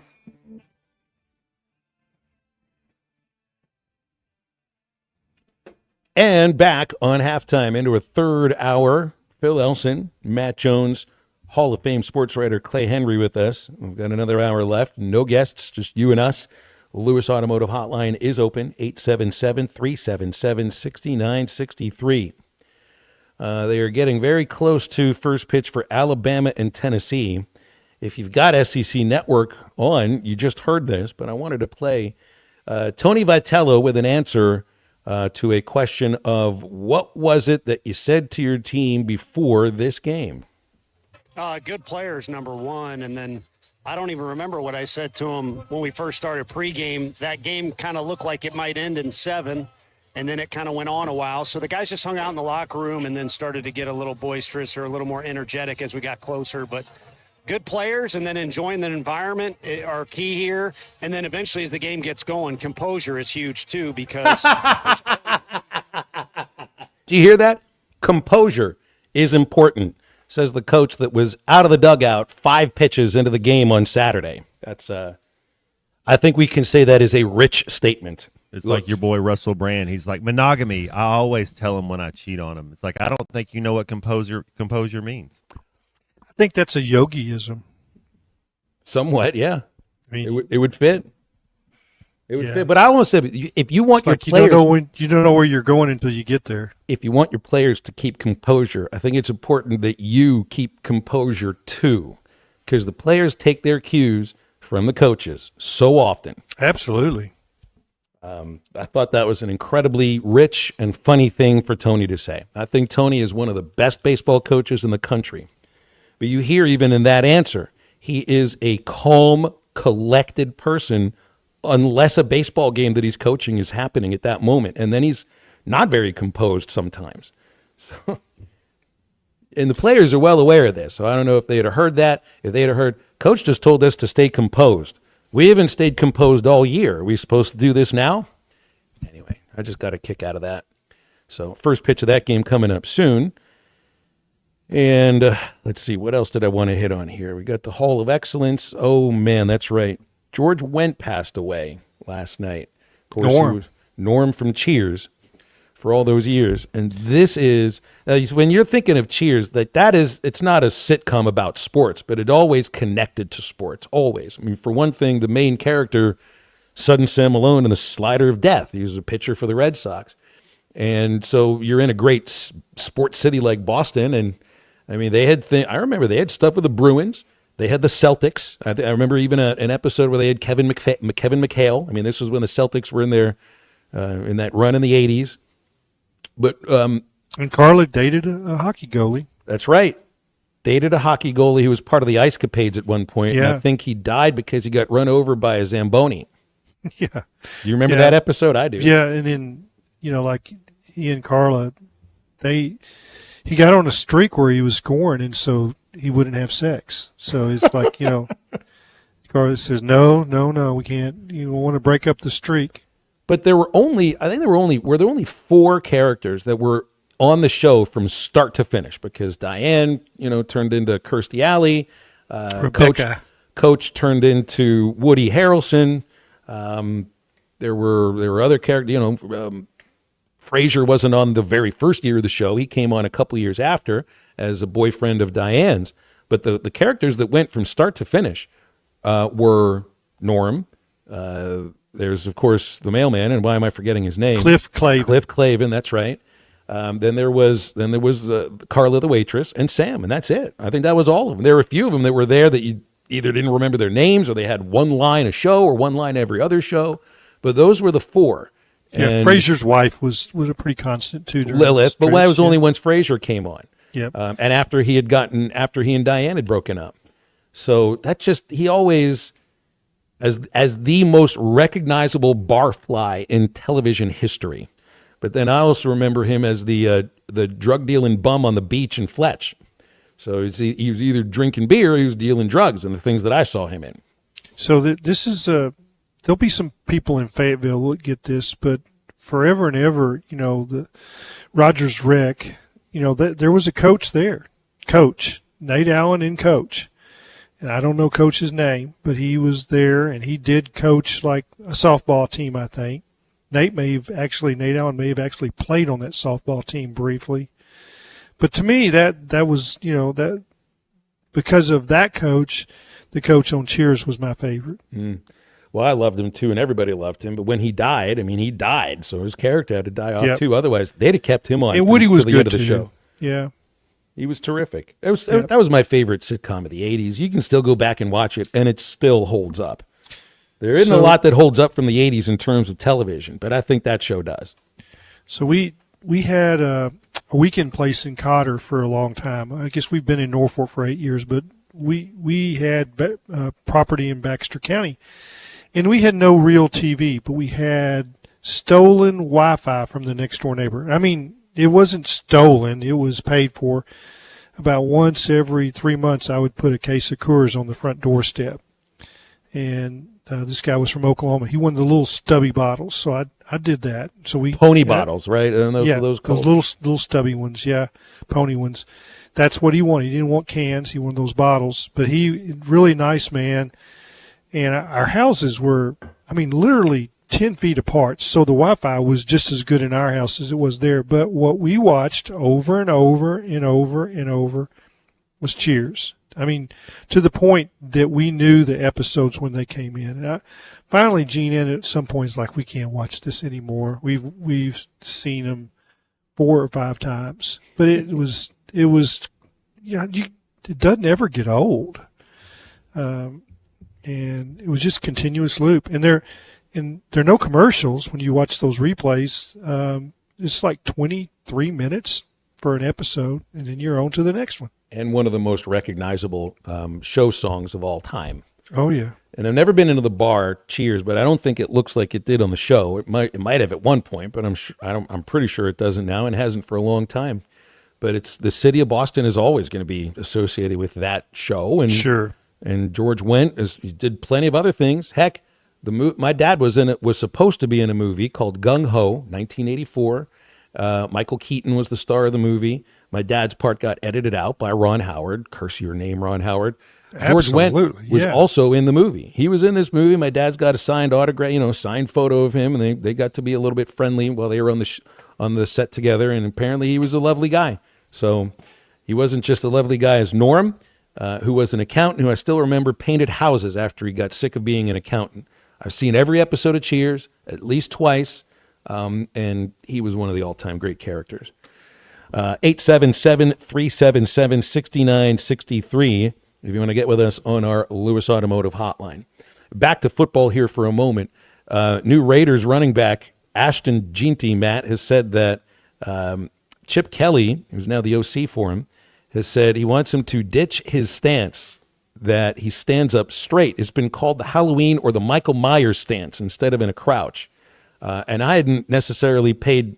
And back on halftime into a third hour. Phil Elson, Matt Jones, Hall of Fame sports writer Clay Henry with us. We've got another hour left. No guests, just you and us. Lewis Automotive Hotline is open, 877-377-6963. They are getting very close to first pitch for Alabama and Tennessee. If you've got SEC Network on, you just heard this, but I wanted to play Tony Vitello with an answer to a question of what was it that you said to your team before this game? Good players, number one, and then I don't even remember what I said to him when we first started pregame. That game kind of looked like it might end in 7, and then it kind of went on a while. So the guys just hung out in the locker room and then started to get a little boisterous or a little more energetic as we got closer. But good players and then enjoying the environment are key here. And then eventually as the game gets going, composure is huge too because Do you hear that? Composure is important, says the coach that was out of the dugout 5 pitches into the game on Saturday. That's I think we can say that is a rich statement. It's like your boy Russell Brand. He's like, monogamy. I always tell him when I cheat on him. It's like, I don't think you know what composure means. I think that's a yogiism. Somewhat, yeah. I mean, it would fit. It would fit. But I want to say, if you want your players, you don't know where you're going until you get there. If you want your players to keep composure, I think it's important that you keep composure too, because the players take their cues from the coaches so often. Absolutely. I thought that was an incredibly rich and funny thing for Tony to say. I think Tony is one of the best baseball coaches in the country. But you hear even in that answer, he is a calm, collected person unless a baseball game that he's coaching is happening at that moment. And then he's not very composed sometimes. So, and the players are well aware of this. So I don't know if they had heard that, if they had heard, Coach just told us to stay composed. We haven't stayed composed all year. Are we supposed to do this now? Anyway, I just got a kick out of that. So first pitch of that game coming up soon. And let's see, what else did I want to hit on here? We got the Hall of Excellence. Oh, man, that's right. George Wendt passed away last night. Of course, Norm. He was Norm from Cheers for all those years. And this is, when you're thinking of Cheers, it's not a sitcom about sports, but it always connected to sports, always. I mean, for one thing, the main character, Sudden Sam Malone in the Slider of Death, he was a pitcher for the Red Sox. And so you're in a great sports city like Boston, and I mean, I remember they had stuff with the Bruins. They had the Celtics. I remember even an episode where they had Kevin McHale. I mean, this was when the Celtics were in that run in the 80s. But and Carla dated a hockey goalie. That's right. Dated a hockey goalie who was part of the Ice Capades at one point. Yeah. And I think he died because he got run over by a Zamboni. Yeah. Do you remember that episode? I do. Yeah, and then, like he and Carla, he got on a streak where he was scoring, and so he wouldn't have sex. So it's like, Carla says, no, we can't. You want to break up the streak. But were there only 4 characters that were on the show from start to finish, because Diane, turned into Kirstie Alley. Rebecca. Coach turned into Woody Harrelson. There were other characters, Frasier wasn't on the very first year of the show. He came on a couple years after as a boyfriend of Diane's. But the characters that went from start to finish were Norm. There's, of course, the mailman, and why am I forgetting his name? Cliff Clavin. Cliff Clavin, that's right. Then there was Carla the waitress and Sam, and that's it. I think that was all of them. There were a few of them that were there that you either didn't remember their names or they had one line a show or one line every other show. But those were the 4. Yeah, and Frasier's wife was a pretty constant too. Lilith, but that was only once Frasier came on. Yep. And after he and Diane had broken up. So he always, as the most recognizable barfly in television history. But then I also remember him as the drug dealing bum on the beach in Fletch. So he was either drinking beer or he was dealing drugs, and the things that I saw him in. So this is there'll be some people in Fayetteville that get this, but forever and ever, the Rogers Rec, there was a coach there, Coach Nate Allen and Coach. And I don't know Coach's name, but he was there, and he did coach like a softball team, I think. Nate Allen may have actually played on that softball team briefly. But to me, that was, that because of that coach, the coach on Cheers was my favorite. Mm. Well, I loved him too, and everybody loved him. But when he died, he died, so his character had to die off too. Otherwise, they'd have kept him on. And Woody was the good end of the too. show. Yeah. He was terrific. That was my favorite sitcom of the 80s. You can still go back and watch it, and it still holds up. There isn't a lot that holds up from the 80s in terms of television, but I think that show does. So we had a weekend place in Cotter for a long time. I guess we've been in Norfolk for 8 years, but we had property in Baxter County. And we had no real TV, but we had stolen Wi-Fi from the next door neighbor. I mean, it wasn't stolen. It was paid for. About once every 3 months, I would put a case of Coors on the front doorstep. And this guy was from Oklahoma. He wanted the little stubby bottles, so I did that. So we Pony bottles, right? And those little stubby ones, pony ones. That's what he wanted. He didn't want cans. He wanted those bottles. But he really nice man. And our houses were, literally 10 feet apart. So the Wi-Fi was just as good in our house as it was there. But what we watched over and over and over and over was Cheers. I mean, to the point that we knew the episodes when they came in. And finally, Gene in at some point is like, we can't watch this anymore. We've seen them 4 or 5 times, but it was it doesn't ever get old, and it was just continuous loop. And there are no commercials when you watch those replays. It's like 23 minutes for an episode, and then you're on to the next one. And one of the most recognizable show songs of all time. Oh yeah. And I've never been into the bar Cheers, but I don't think it looks like it did on the show. It might have at one point, but I'm pretty sure it doesn't now, and hasn't for a long time. But it's the city of Boston is always going to be associated with that show. And sure. And George Wendt he did plenty of other things. Heck, my dad was supposed to be in a movie called Gung Ho, 1984. Michael Keaton was the star of the movie. My dad's part got edited out by Ron Howard. Curse your name, Ron Howard. George Wendt was also in the movie. He was in this movie. My dad's got a signed autograph, signed photo of him, and they got to be a little bit friendly while they were on the set together. And apparently, he was a lovely guy. So he wasn't just a lovely guy as Norm, who was an accountant who I still remember painted houses after he got sick of being an accountant. I've seen every episode of Cheers at least twice, and he was one of the all-time great characters. 877-377-6963 if you want to get with us on our Lewis Automotive hotline. Back to football here for a moment. New Raiders running back Ashton Jeanty, Matt, has said that Chip Kelly, who's now the OC for him, has said he wants him to ditch his stance, that he stands up straight. It's been called the Halloween or the Michael Myers stance instead of in a crouch. And I hadn't necessarily paid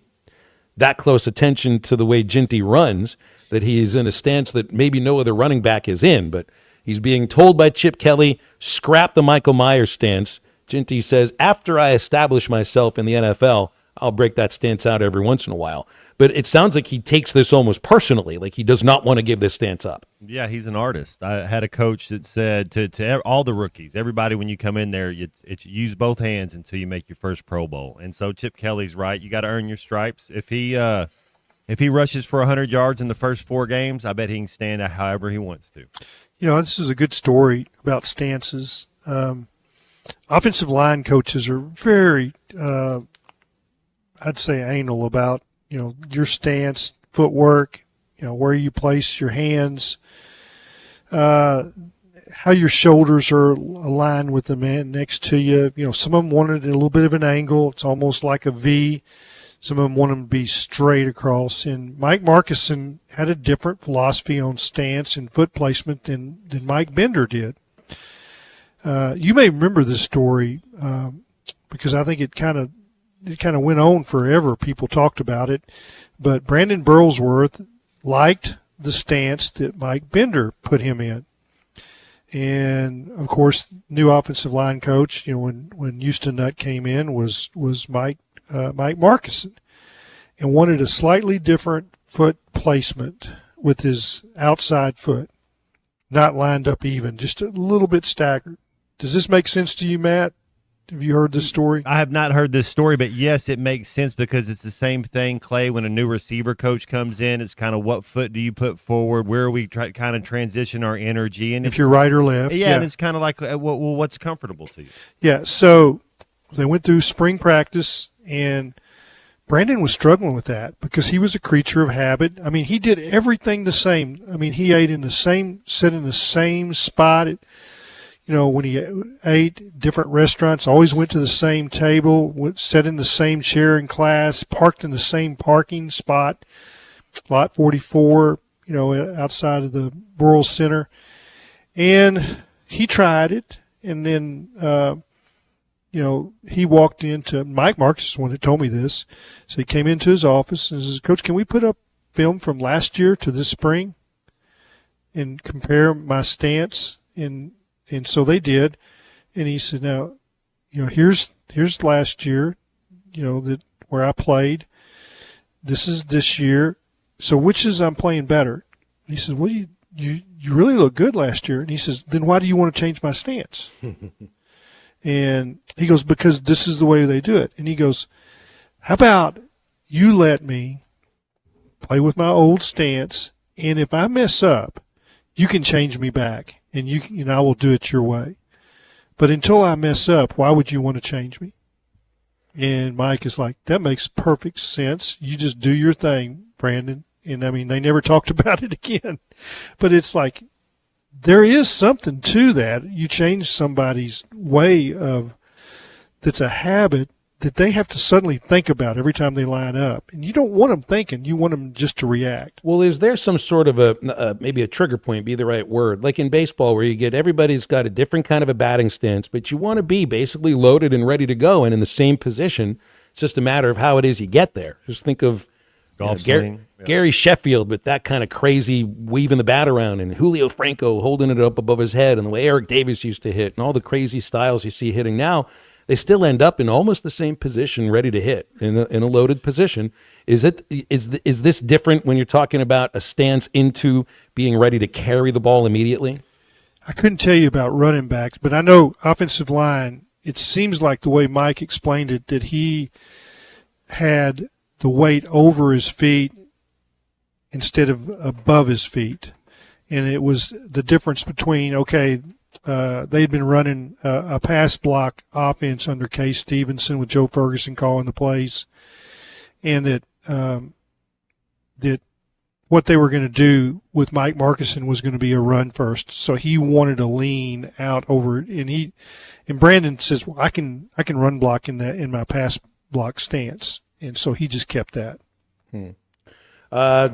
that close attention to the way Jeanty runs, that he's in a stance that maybe no other running back is in, but he's being told by Chip Kelly, scrap the Michael Myers stance. Jeanty says, after I establish myself in the NFL, I'll break that stance out every once in a while. But it sounds like he takes this almost personally, like he does not want to give this stance up. Yeah, he's an artist. I had a coach that said to all the rookies, everybody when you come in there, it's use both hands until you make your first Pro Bowl. And so Chip Kelly's right. You got to earn your stripes. If he rushes for 100 yards in the first 4 games, I bet he can stand out however he wants to. This is a good story about stances. Offensive line coaches are very, I'd say, anal about your stance, footwork, where you place your hands, how your shoulders are aligned with the man next to you. Some of them wanted a little bit of an angle. It's almost like a V. Some of them want them to be straight across. And Mike Markison had a different philosophy on stance and foot placement than Mike Bender did. You may remember this story because I think it kind of went on forever. People talked about it. But Brandon Burlsworth liked the stance that Mike Bender put him in. And, of course, new offensive line coach, when Houston Nutt came in was Mike Markison, and wanted a slightly different foot placement with his outside foot, not lined up even, just a little bit staggered. Does this make sense to you, Matt? Have you heard this story? I have not heard this story, but yes, it makes sense because it's the same thing, Clay, when a new receiver coach comes in. It's kind of what foot do you put forward? Where are we kind of transition our energy? And if you're right or left. Yeah, and it's kind of like, well, what's comfortable to you? Yeah, so they went through spring practice, and Brandon was struggling with that because he was a creature of habit. I mean, he did everything the same. I mean, he ate sat in the same spot when he ate, different restaurants, always went to the same table, sat in the same chair in class, parked in the same parking spot, lot 44, outside of the Burrell Center. And he tried it, and then, he walked into, Mike Marks is the one that told me this. So he came into his office and says, Coach, can we put up film from last year to this spring and compare my stance? And so they did, and he said, "Now, here's last year, that where I played. This is this year. So which is I'm playing better?" He said, "Well, you really look good last year." And he says, "Then why do you want to change my stance?" And he goes, "Because this is the way they do it." And he goes, "How about you let me play with my old stance, and if I mess up, you can change me back, and I will do it your way. But until I mess up, why would you want to change me? And Mike is like, that makes perfect sense. You just do your thing, Brandon. And I mean, they never talked about it again. But it's like, there is something to that. You change somebody's way of, that's a habit that they have to suddenly think about every time they line up. And you don't want them thinking. You want them just to react. Well, is there some sort of maybe a trigger point, be the right word, like in baseball where you get everybody's got a different kind of a batting stance, but you want to be basically loaded and ready to go and in the same position. It's just a matter of how it is you get there. Just think of Gary Sheffield with that kind of crazy weaving the bat around, and Julio Franco holding it up above his head, and the way Eric Davis used to hit, and all the crazy styles you see hitting now. They still end up in almost the same position, ready to hit in a loaded position. Is this different when you're talking about a stance into being ready to carry the ball immediately? I couldn't tell you about running backs, but I know offensive line. It seems like the way Mike explained it, that he had the weight over his feet instead of above his feet, and it was the difference between they had been running a pass block offense under Case Stevenson with Joe Ferguson calling the plays, and that what they were going to do with Mike Markison was going to be a run first. So he wanted to lean out over it, and Brandon says, "Well, I can run block in my pass block stance," and so he just kept that.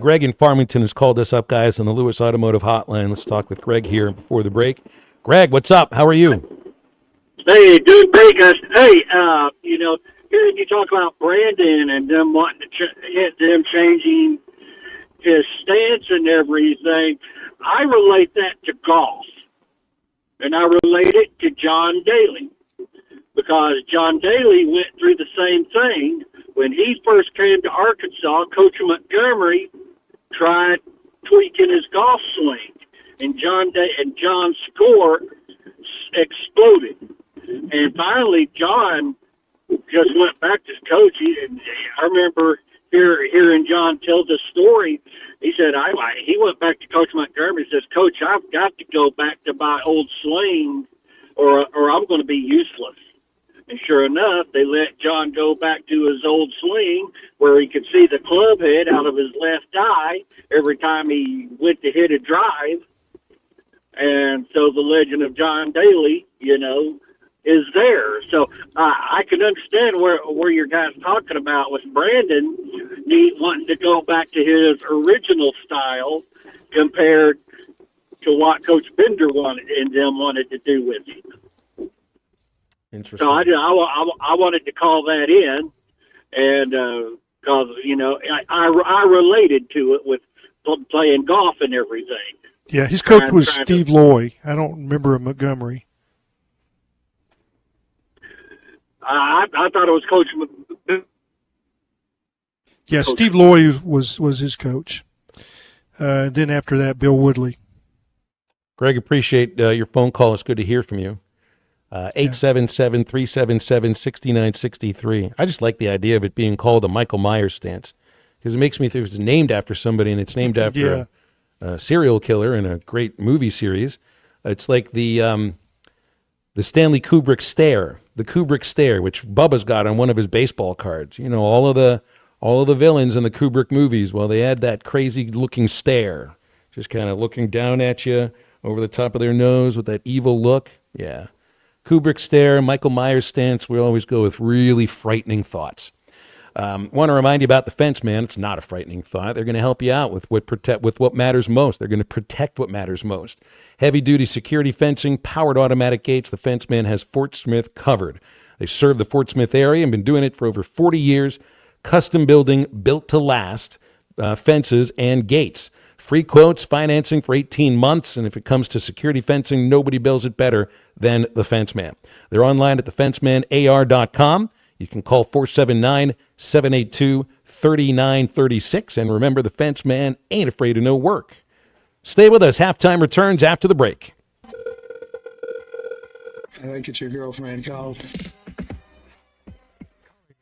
Greg in Farmington has called us up, guys, on the Lewis Automotive Hotline. Let's talk with Greg here before the break. Greg, what's up? How are you? Hey, doing great, guys. Hey, hearing you talk about Brandon and them wanting to them changing his stance and everything, I relate that to golf, and I relate it to John Daly, because John Daly went through the same thing when he first came to Arkansas. Coach Montgomery tried tweaking his golf swing, and John's score exploded. And finally, John just went back to his coach. I remember hearing John tell this story. He said, he went back to Coach Montgomery and says, "Coach, I've got to go back to my old swing or I'm going to be useless." And sure enough, they let John go back to his old swing where he could see the club head out of his left eye every time he went to hit a drive. And so the legend of John Daly, is there. So I can understand where your guy's talking about with Brandon wanting to go back to his original style compared to what Coach Bender wanted to do with him. Interesting. So I wanted to call that in, and because I related to it with playing golf and everything. Yeah, his coach was Steve Loy. I don't remember Montgomery. I thought it was Coach. Yeah, Steve Loy was his coach. Then after that, Bill Woodley. Greg, appreciate your phone call. It's good to hear from you. 877-377-6963. I just like the idea of it being called a Michael Myers stance because it makes me think it's named after somebody, and it's named after a serial killer in a great movie series. It's like the Stanley Kubrick stare, the Kubrick stare, which Bubba's got on one of his baseball cards. All of the villains in the Kubrick movies, well, they had that crazy looking stare, just kind of looking down at you over the top of their nose with that evil look. Yeah. Kubrick stare, Michael Myers stance, we always go with really frightening thoughts. Want to remind you about the Fence Man. It's not a frightening thought. They're going to help you out with what matters most. They're going to protect what matters most. Heavy-duty security fencing, powered automatic gates. The Fence Man has Fort Smith covered. They serve the Fort Smith area and been doing it for over 40 years. Custom building, built to last, fences and gates. Free quotes, financing for 18 months, and if it comes to security fencing, nobody builds it better than the Fence Man. They're online at thefencemanAR.com. You can call 479-782-3936. And remember, the Fence Man ain't afraid of no work. Stay with us. Halftime returns after the break. I think it's your girlfriend called.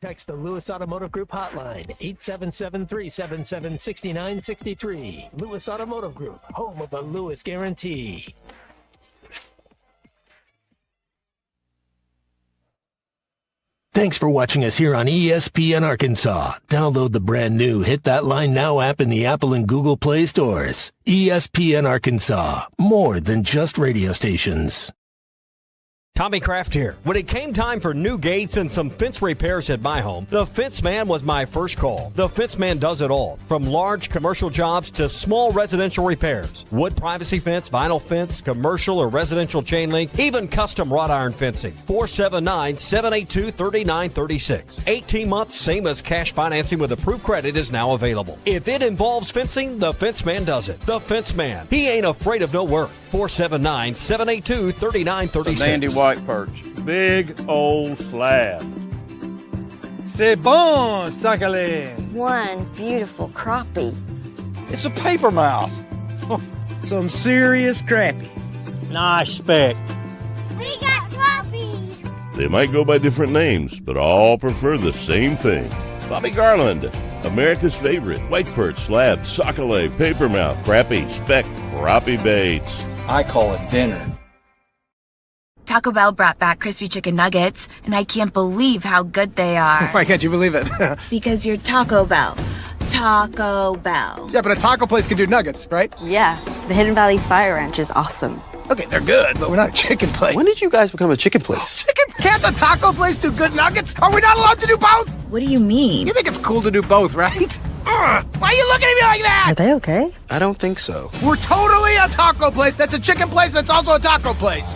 Text the Lewis Automotive Group hotline, 877-377-6963. Lewis Automotive Group, home of the Lewis Guarantee. Thanks for watching us here on ESPN Arkansas. Download the brand new Hit That Line Now app in the Apple and Google Play stores. ESPN Arkansas, more than just radio stations. Tommy Kraft here. When it came time for new gates and some fence repairs at my home, the Fence Man was my first call. The Fence Man does it all, from large commercial jobs to small residential repairs. Wood privacy fence, vinyl fence, commercial or residential chain link, even custom wrought iron fencing. 479-782-3936. 18 months, same as cash financing with approved credit is now available. If it involves fencing, the Fence Man does it. The Fence Man. He ain't afraid of no work. 479-782-3936. Mandy White Perch. Big old slab. C'est bon, sacalé. One beautiful crappie. It's a paper mouse. Some serious crappie. Nice speck. We got crappie. They might go by different names, but all prefer the same thing. Bobby Garland, America's favorite. White perch, slab, sockeye, papermouth, crappie, speck, crappie baits. I call it dinner. Taco Bell brought back crispy chicken nuggets, and I can't believe how good they are. Why can't you believe it? Because you're Taco Bell. Taco Bell. Yeah, but a taco place can do nuggets, right? Yeah, the Hidden Valley Fire Ranch is awesome. Okay, they're good, but we're not a chicken place. When did you guys become a chicken place? Chicken? Can't a taco place do good nuggets? Are we not allowed to do both? What do you mean? You think it's cool to do both, right? Why are you looking at me like that? Are they okay? I don't think so. We're totally a taco place that's a chicken place that's also a taco place.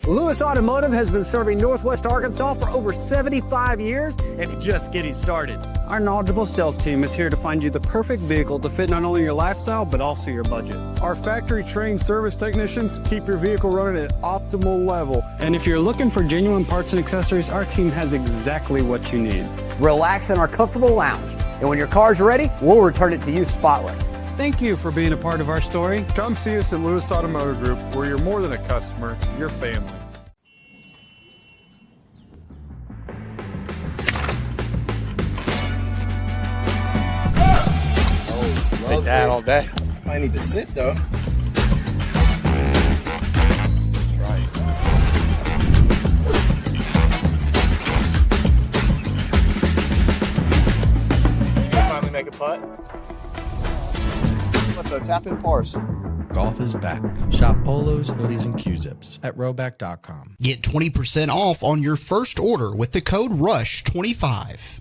Lewis Automotive has been serving Northwest Arkansas for over 75 years and just getting started. Our knowledgeable sales team is here to find you the perfect vehicle to fit not only your lifestyle, but also your budget. Our factory-trained service technicians keep your vehicle running at optimal level. And if you're looking for genuine parts and accessories, our team has exactly what you need. Relax in our comfortable lounge. And when your car's ready, we'll return it to you spotless. Thank you for being a part of our story. Come see us at Lewis Automotive Group, where you're more than a customer, you're family. Take that all day. I need to sit though. Finally make a putt. What's the tap in force? Golf is back. Shop polos, hoodies, and Q-zips at Rhoback.com. Get 20% off on your first order with the code RUSH25.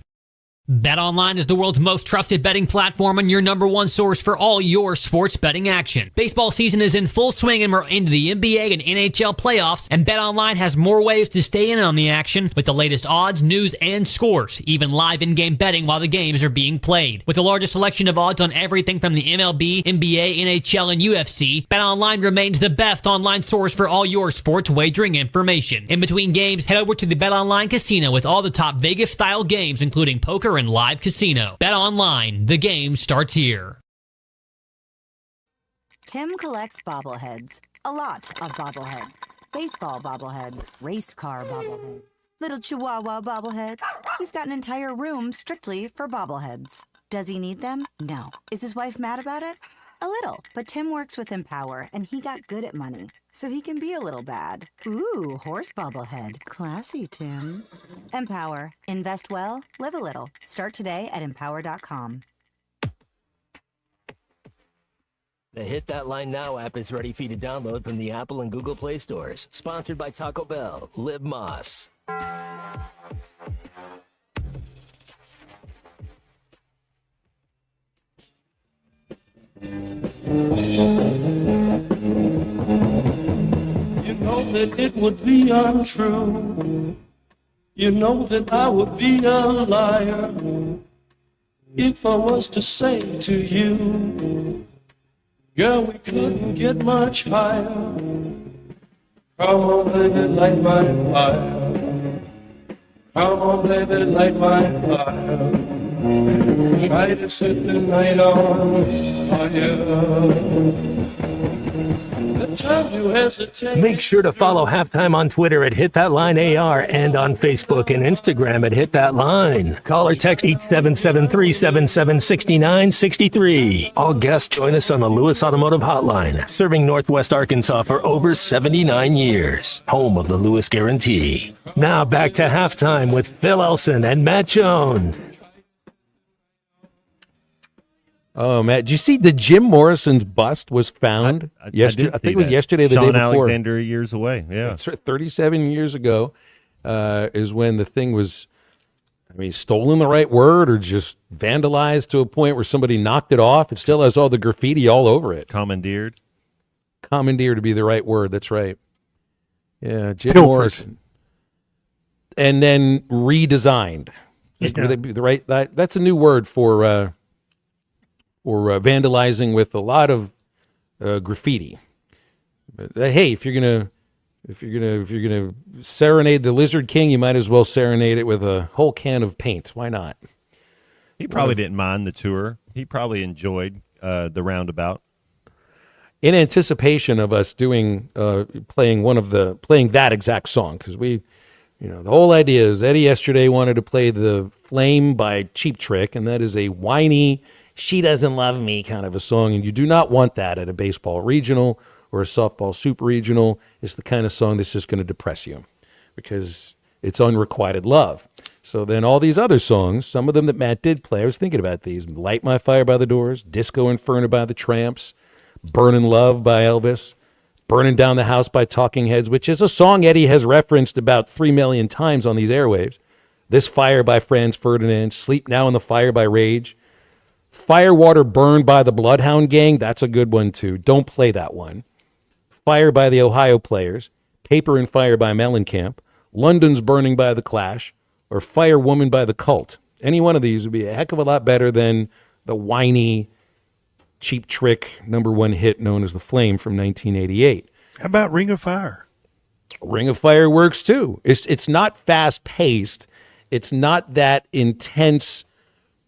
BetOnline is the world's most trusted betting platform and your number one source for all your sports betting action. Baseball season is in full swing and we're into the NBA and NHL playoffs, and BetOnline has more ways to stay in on the action with the latest odds, news, and scores, even live in-game betting while the games are being played. With the largest selection of odds on everything from the MLB, NBA, NHL, and UFC, BetOnline remains the best online source for all your sports wagering information. In between games, head over to the BetOnline Casino with all the top Vegas-style games, including poker and live casino. Bet online. The game starts here. Tim collects bobbleheads. A lot of bobbleheads. Baseball bobbleheads. Race car bobbleheads. Little chihuahua bobbleheads. He's got an entire room strictly for bobbleheads. Does he need them? No. Is his wife mad about it? A little. But Tim works with Empower, and he got good at money, so he can be a little bad. Ooh, horse bobblehead. Classy, Tim. Empower. Invest well, live a little. Start today at empower.com. The Hit That Line Now app is ready for you to download from the Apple and Google Play stores. Sponsored by Taco Bell. Live Moss. You know that it would be untrue. You know that I would be a liar if I was to say to you, girl, we couldn't get much higher. Come on, baby, light my fire. Come on, baby, light my fire. Try to set the night on fire. The time you hesitate. Make sure to follow Halftime on Twitter at Hit That Line AR and on Facebook and Instagram at Hit That Line. Call or text 877-377-6963. All guests join us on the Lewis Automotive Hotline, serving Northwest Arkansas for over 79 years. Home of the Lewis Guarantee. Now back to Halftime with Phil Elson and Matt Jones. Oh, Matt, did you see the Jim Morrison's bust was found yesterday? I think it was yesterday or the day Sean before. Alexander years away. Yeah. That's right, 37 years ago is when the thing was, stolen the right word or just vandalized to a point where somebody knocked it off. It still has all the graffiti all over it. Commandeered. Commandeered to be the right word. That's right. Yeah, Jim Pilfered. Morrison. And then redesigned. Yeah. That's a new word for vandalizing with a lot of graffiti. But, hey, if you're gonna serenade the Lizard King, you might as well serenade it with a whole can of paint. Why not? He probably didn't mind the tour. He probably enjoyed the roundabout. In anticipation of us playing that exact song, because the whole idea is Eddie yesterday wanted to play The Flame by Cheap Trick, and that is a whiny, she doesn't love me kind of a song, and you do not want that at a baseball regional or a softball super regional. It's the kind of song that's just going to depress you because it's unrequited love. So then all these other songs, some of them that Matt did play, I was thinking about these: Light My Fire by the Doors, Disco Inferno by the Tramps, Burnin' Love by Elvis, Burning Down the House by Talking Heads, which is a song Eddie has referenced about 3 million times on these airwaves, This Fire by Franz Ferdinand, Sleep Now in the Fire by Rage, Firewater Burned by the Bloodhound Gang, that's a good one too. Don't play that one. Fire by the Ohio Players, Paper and Fire by Mellencamp, London's Burning by the Clash, or Fire Woman by the Cult. Any one of these would be a heck of a lot better than the whiny, Cheap Trick #1 hit known as The Flame from 1988. How about Ring of Fire? Ring of Fire works too. It's not fast-paced. It's not that intense,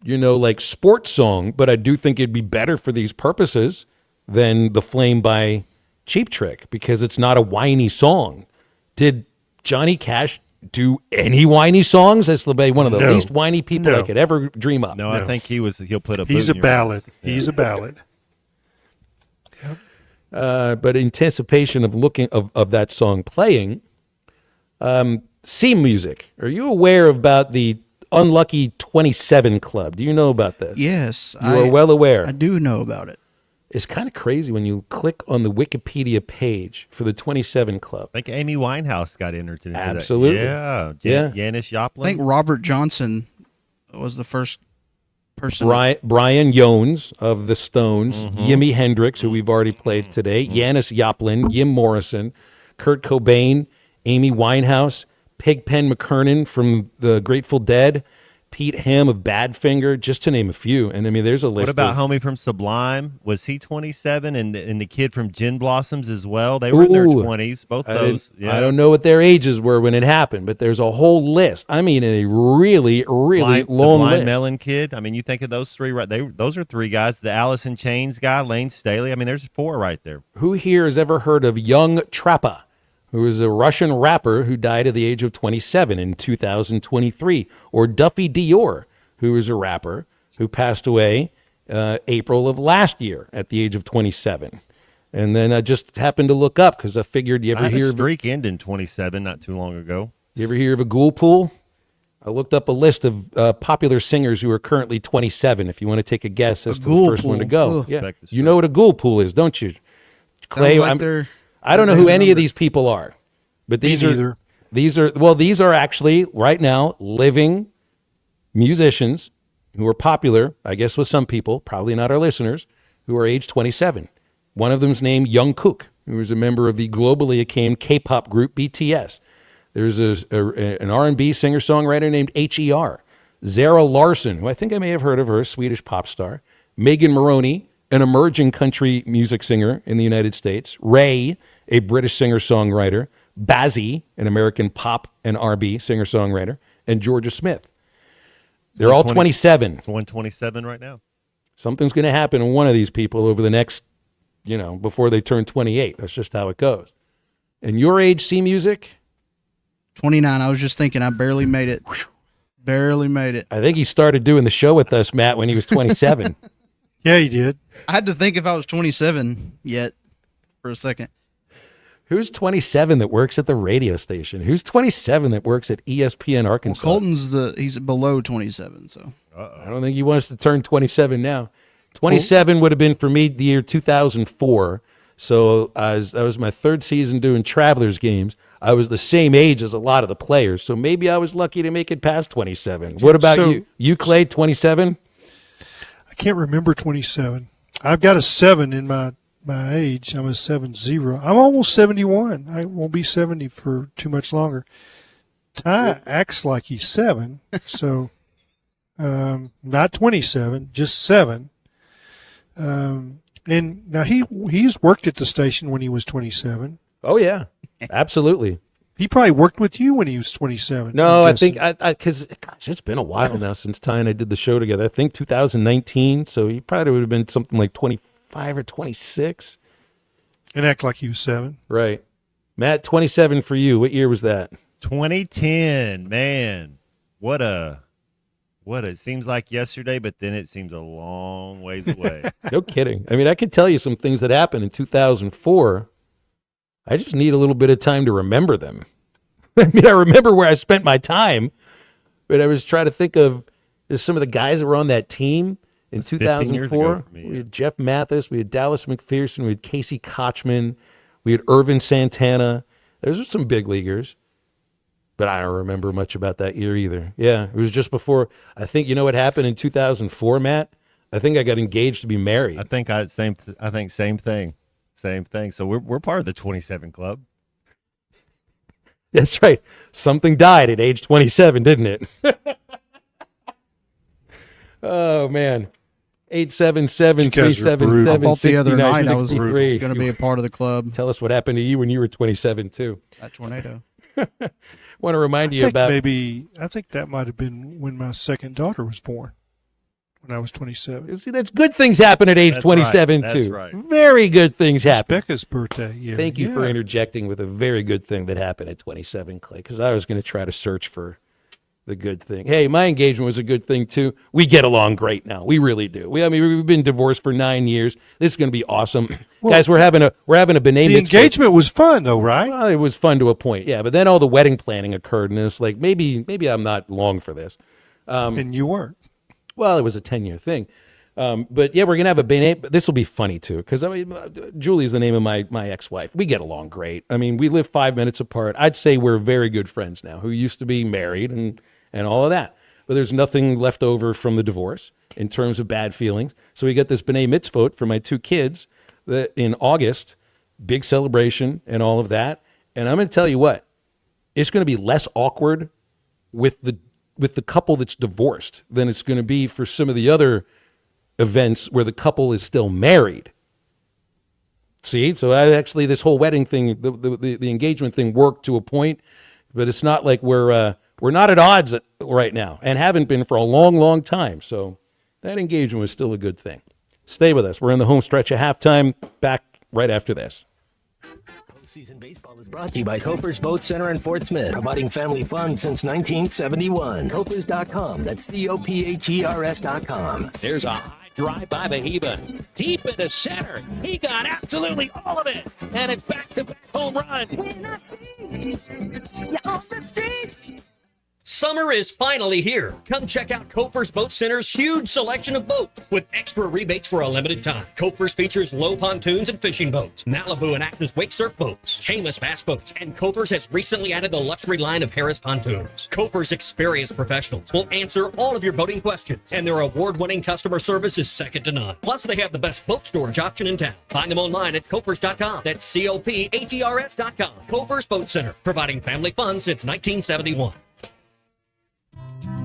like sports song, but I do think it'd be better for these purposes than The Flame by Cheap Trick because it's not a whiny song. Did Johnny Cash do any whiny songs? That's one of the least whiny people I could ever dream up. No, I think he'll put a boot He's in a your ballad. ass. He's a ballad. But in anticipation of that song playing, C Music. Are you aware about the Unlucky 27 Club? Do you know about this? Yes. You are well aware. I do know about it. It's kind of crazy when you click on the Wikipedia page for the 27 Club. I think Amy Winehouse got entered into that. Absolutely. Yeah. Yeah. Janis Joplin. I think Robert Johnson was the first person. Brian Jones of the Stones, Jimi Hendrix, who we've already played today, Janis Joplin, Jim Morrison, Kurt Cobain, Amy Winehouse, Pigpen McKernan from the Grateful Dead, Pete Ham of Badfinger, just to name a few. And there's a list. What about homie from Sublime? Was he 27? And the kid from Gin Blossoms as well? They were in their 20s. Both those. Yeah. I don't know what their ages were when it happened, but there's a whole list. A really, really long the Blind list. Melon Kid. You think of those three, right? Those are three guys. The Alice in Chains guy, Lane Staley. There's four right there. Who here has ever heard of Young Trappa, who is a Russian rapper who died at the age of 27 in 2023, or Duffy Dior, who is a rapper who passed away April of last year at the age of 27. And then I just happened to look up because I figured you ever I had hear a of streak ending 27 not too long ago. You ever hear of a ghoul pool? I looked up a list of popular singers who are currently 27. If you want to take a guess as to the first one to go, yeah, you know what a ghoul pool is, don't you, Clay? I don't know who any of these people are, but these are actually right now living musicians who are popular, I guess, with some people, probably not our listeners, who are age 27. One of them's named Young Kook, who is a member of the globally acclaimed K-pop group BTS. There's an R&B singer-songwriter named H.E.R. Zara Larsson, who I think I may have heard of her, Swedish pop star. Megan Moroney, an emerging country music singer in the United States. Ray, a British singer-songwriter. Bazzi, an American pop and R&B singer-songwriter. And Georgia Smith. They're all 27. It's 127 right now. Something's going to happen to one of these people over the next, before they turn 28. That's just how it goes. And your age, C Music? 29. I was just thinking I barely made it. Barely made it. I think he started doing the show with us, Matt, when he was 27. Yeah, he did. I had to think if I was 27 yet for a second. Who's 27 that works at the radio station? Who's 27 that works at ESPN Arkansas? Well, Colton's he's below 27, so. I don't think he wants to turn 27 now. 27 would have been for me the year 2004. So that was my third season doing Travelers games. I was the same age as a lot of the players, so maybe I was lucky to make it past 27. What about you? You, Clay, 27? I can't remember 27. I've got a 7 in my age. I'm a 7-0. I'm almost 71. I won't be 70 for too much longer. Ty acts like he's 7, so not 27, just 7. And now he's worked at the station when he was 27. Oh yeah, absolutely. He probably worked with you when he was 27. No, I think because it's been a while now since Ty and I did the show together. I think 2019. So he probably would have been something like 25 or 26. And act like he was 7. Right. Matt, 27 for you. What year was that? 2010. Man, what it seems like yesterday, but then it seems a long ways away. No kidding. I mean, I could tell you some things that happened in 2004. I just need a little bit of time to remember them. I mean, I remember where I spent my time, but I was trying to think of some of the guys that were on that team in 2004. We had Jeff Mathis, we had Dallas McPherson, we had Casey Kochman, we had Irvin Santana. Those are some big leaguers. But I don't remember much about that year either. Yeah, it was just before. I think you know what happened in 2004, Matt? I think I got engaged to be married. I think same thing. So we're part of the 27 club. That's right. Something died at age 27, didn't it? Oh man. 877-377-6963. I thought the other night I was going to be a part of the club. Tell us what happened to you when you were 27 too. That tornado. Want to remind you about I think that might have been when my second daughter was born, when I was 27. See, that's good things happen at age 27 too. That's right. Very good things happen. Becca's birthday. Yeah. Thank you for interjecting with a very good thing that happened at 27, Clay, because I was going to try to search for the good thing. Hey, my engagement was a good thing too. We get along great now. We really do. We've been divorced for 9 years. This is going to be awesome. Well, guys, we're having a B'nai The engagement was fun though, right? Well, it was fun to a point. Yeah, but then all the wedding planning occurred and it's like maybe I'm not long for this. And you weren't. Well, it was a 10-year thing. But yeah, we're going to have a B'nai, but this will be funny too cuz Julie's the name of my ex-wife. We get along great. I mean, we live 5 minutes apart. I'd say we're very good friends now who used to be married and all of that. But there's nothing left over from the divorce in terms of bad feelings. So we got this B'nai Mitzvot for my 2 kids in August, big celebration and all of that. And I'm going to tell you what, it's going to be less awkward with the couple that's divorced than it's going to be for some of the other events where the couple is still married. See? So actually this whole wedding thing, the engagement thing worked to a point, but it's not like we're not at odds right now and haven't been for a long, long time. So that engagement was still a good thing. Stay with us. We're in the home stretch of halftime. Back right after this. Postseason baseball is brought to you by Coper's Boat Center in Fort Smith, providing family fun since 1971. Copers.com. That's COPHERS.com. There's a high drive by Beheven. Deep in the center. He got absolutely all of it. And it's back-to-back home run. When I see you on the street. Summer is finally here. Come check out Cofer's Boat Center's huge selection of boats with extra rebates for a limited time. Cofer's features low pontoons and fishing boats, Malibu and Actors wake surf boats, Caymas bass boats, and Cofer's has recently added the luxury line of Harris pontoons. Cofer's experienced professionals will answer all of your boating questions, and their award-winning customer service is second to none. Plus, they have the best boat storage option in town. Find them online at Cofers.com. That's COPHERS.com. Cofer's Boat Center, providing family fun since 1971.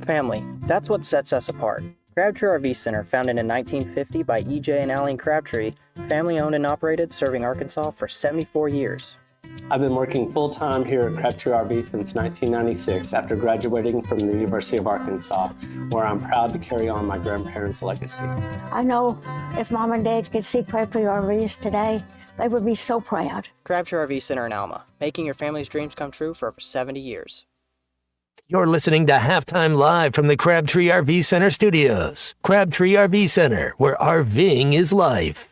Family, that's what sets us apart. Crabtree RV Center, founded in 1950 by E.J. and Aline Crabtree, family owned and operated, serving Arkansas for 74 years. I've been working full-time here at Crabtree RV since 1996 after graduating from the University of Arkansas, where I'm proud to carry on my grandparents' legacy. I know if Mom and Dad could see Crabtree RVs today, they would be so proud. Crabtree RV Center in Alma, making your family's dreams come true for over 70 years. You're listening to Halftime Live from the Crabtree RV Center studios. Crabtree RV Center, where RVing is life.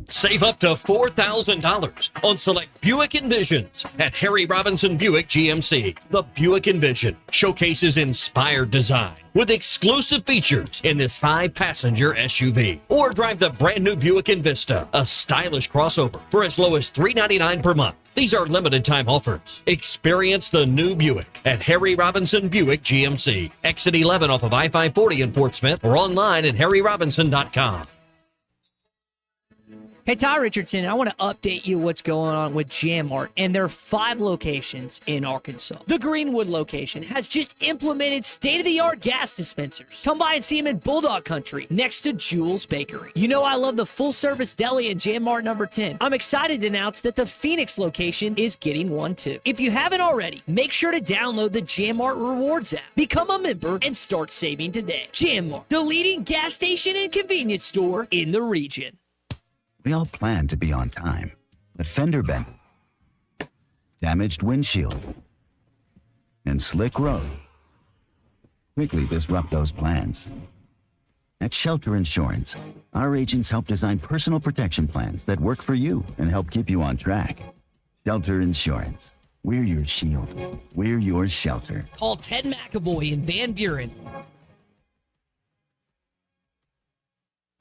Save up to $4,000 on select Buick Envisions at Harry Robinson Buick GMC. The Buick Envision showcases inspired design with exclusive features in this 5-passenger SUV. Or drive the brand new Buick Envista, a stylish crossover for as low as $399 per month. These are limited time offers. Experience the new Buick at Harry Robinson Buick GMC. Exit 11 off of I-540 in Fort Smith or online at harryrobinson.com. Hey, Ty Richardson, I want to update you what's going on with Jam Mart, and there are 5 locations in Arkansas. The Greenwood location has just implemented state-of-the-art gas dispensers. Come by and see them in Bulldog Country, next to Jewel's Bakery. You know I love the full-service deli in Jam Mart number 10. I'm excited to announce that the Phoenix location is getting one too. If you haven't already, make sure to download the Jam Mart Rewards app, become a member, and start saving today. Jam Mart, the leading gas station and convenience store in the region. We all plan to be on time, but fender benders, damaged windshield, and slick road quickly disrupt those plans. At Shelter Insurance, our agents help design personal protection plans that work for you and help keep you on track. Shelter Insurance. We're your shield. We're your shelter. Call Ted McAvoy in Van Buren.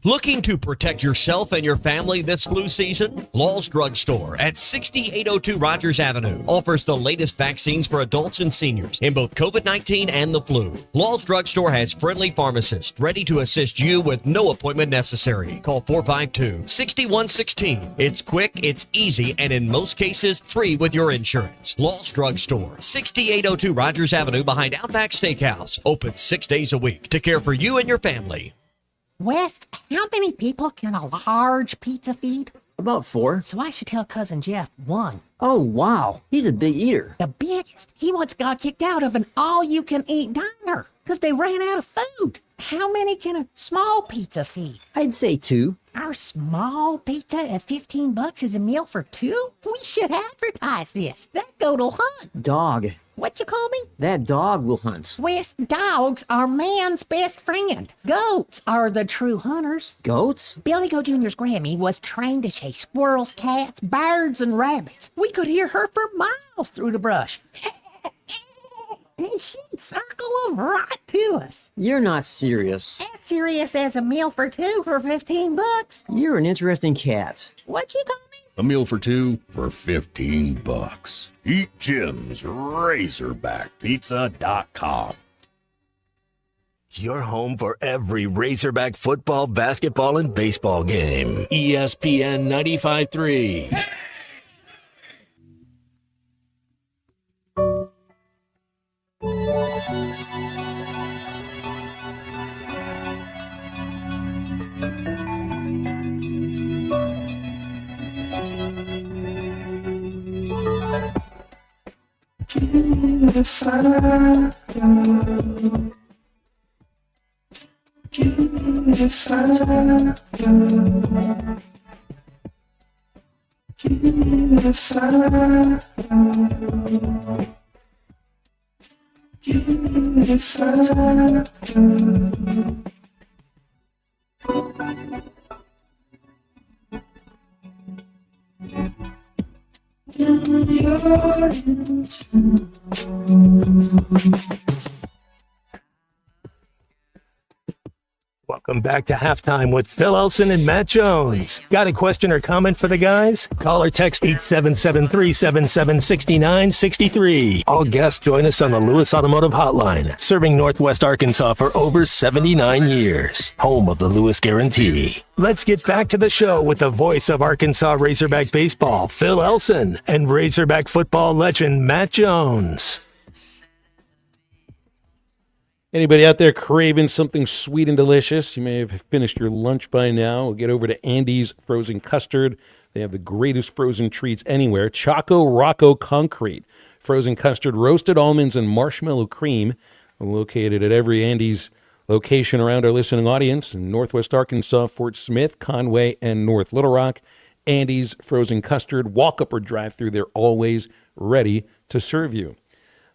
Looking to protect yourself and your family this flu season? Law's Drug Store at 6802 Rogers Avenue offers the latest vaccines for adults and seniors in both COVID-19 and the flu. Law's Drug Store has friendly pharmacists ready to assist you with no appointment necessary. Call 452-6116. It's quick, it's easy, and in most cases, free with your insurance. Law's Drug Store, 6802 Rogers Avenue behind Outback Steakhouse. Open 6 days a week to care for you and your family. Wes, how many people can a large pizza feed? About 4. So I should tell Cousin Jeff 1. Oh, wow. He's a big eater. The biggest. He once got kicked out of an all-you-can-eat diner because they ran out of food. How many can a small pizza feed? I'd say 2. Our small pizza at $15 is a meal for 2? We should advertise this. That goat'll hunt. Dog. What you call me? That dog will hunt. Wes, dogs are man's best friend. Goats are the true hunters. Goats? Billy Goat Jr.'s Grammy was trained to chase squirrels, cats, birds, and rabbits. We could hear her for miles through the brush. And she'd circle them right to us. You're not serious. As serious as a meal for 2 for $15. You're an interesting cat. What you call me? A meal for 2 for $15. Eat Jim's RazorbackPizza.com. Your home for every Razorback football, basketball, and baseball game. ESPN 95.3. If I go, if I go, if I go, if I go. Welcome back to Halftime with Phil Elson and Matt Jones. Got a question or comment for the guys? Call or text 877-377-6963. All guests join us on the Lewis Automotive Hotline, serving Northwest Arkansas for over 79 years. Home of the Lewis Guarantee. Let's get back to the show with the voice of Arkansas Razorback baseball, Phil Elson, and Razorback football legend, Matt Jones. Anybody out there craving something sweet and delicious? You may have finished your lunch by now. We'll get over to Andy's Frozen Custard, They have the greatest frozen treats anywhere. Choco Rocco Concrete. Frozen custard, roasted almonds, and marshmallow cream. Located at every Andy's location around our listening audience in Northwest Arkansas, Fort Smith, Conway, and North Little Rock. Andy's Frozen Custard, walk up or drive through. They're always ready to serve you.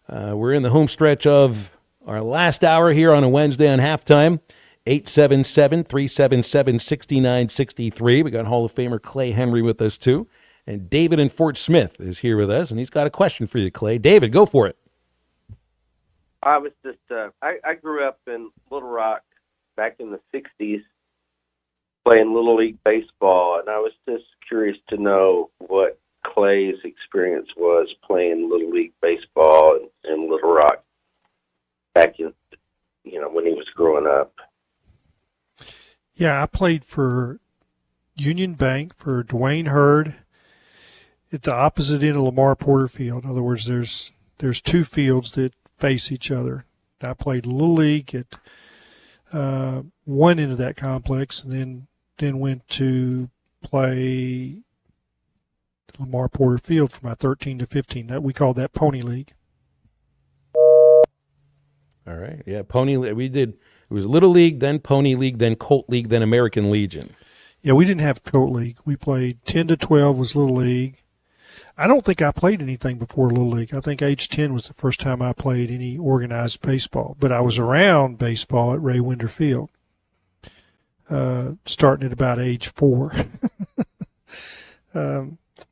We're in the home stretch of our last hour here on a Wednesday on halftime. 877-377-6963. We got Hall of Famer Clay Henry with us, too. And David in Fort Smith is here with us, and he's got a question for you, Clay. David, go for it. I was just, I grew up in Little Rock back in the 60s playing Little League baseball, and I was just curious to know what Clay's experience was playing Little League baseball in Little Rock back in, when he was growing up. Yeah, I played for Union Bank for Dwayne Hurd at the opposite end of Lamar Porter Field. In other words, there's two fields that face each other. I played Little League at one end of that complex, and then went to play Lamar Porter Field for my 13 to 15. That we called that Pony League. All right, yeah, Pony. We did. It was Little League, then Pony League, then Colt League, then American Legion. Yeah, we didn't have Colt League. We played 10 to 12 was Little League. I don't think I played anything before Little League. I think age 10 was the first time I played any organized baseball. But I was around baseball at Ray Winder Field, starting at about age 4. But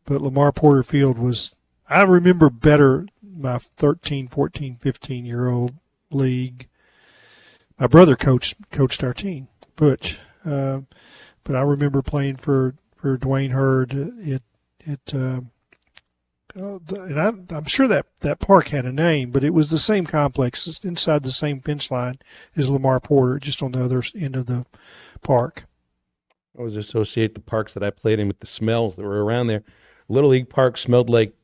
Lamar Porter Field was, I remember better my 13, 14, 15-year-old league. My brother coached our team, Butch. But I remember playing for Dwayne Hurd and I'm sure that park had a name, but it was the same complex. It's inside the same fence line as Lamar Porter, just on the other end of the park. I always associate the parks that I played in with the smells that were around there. Little League Park smelled like,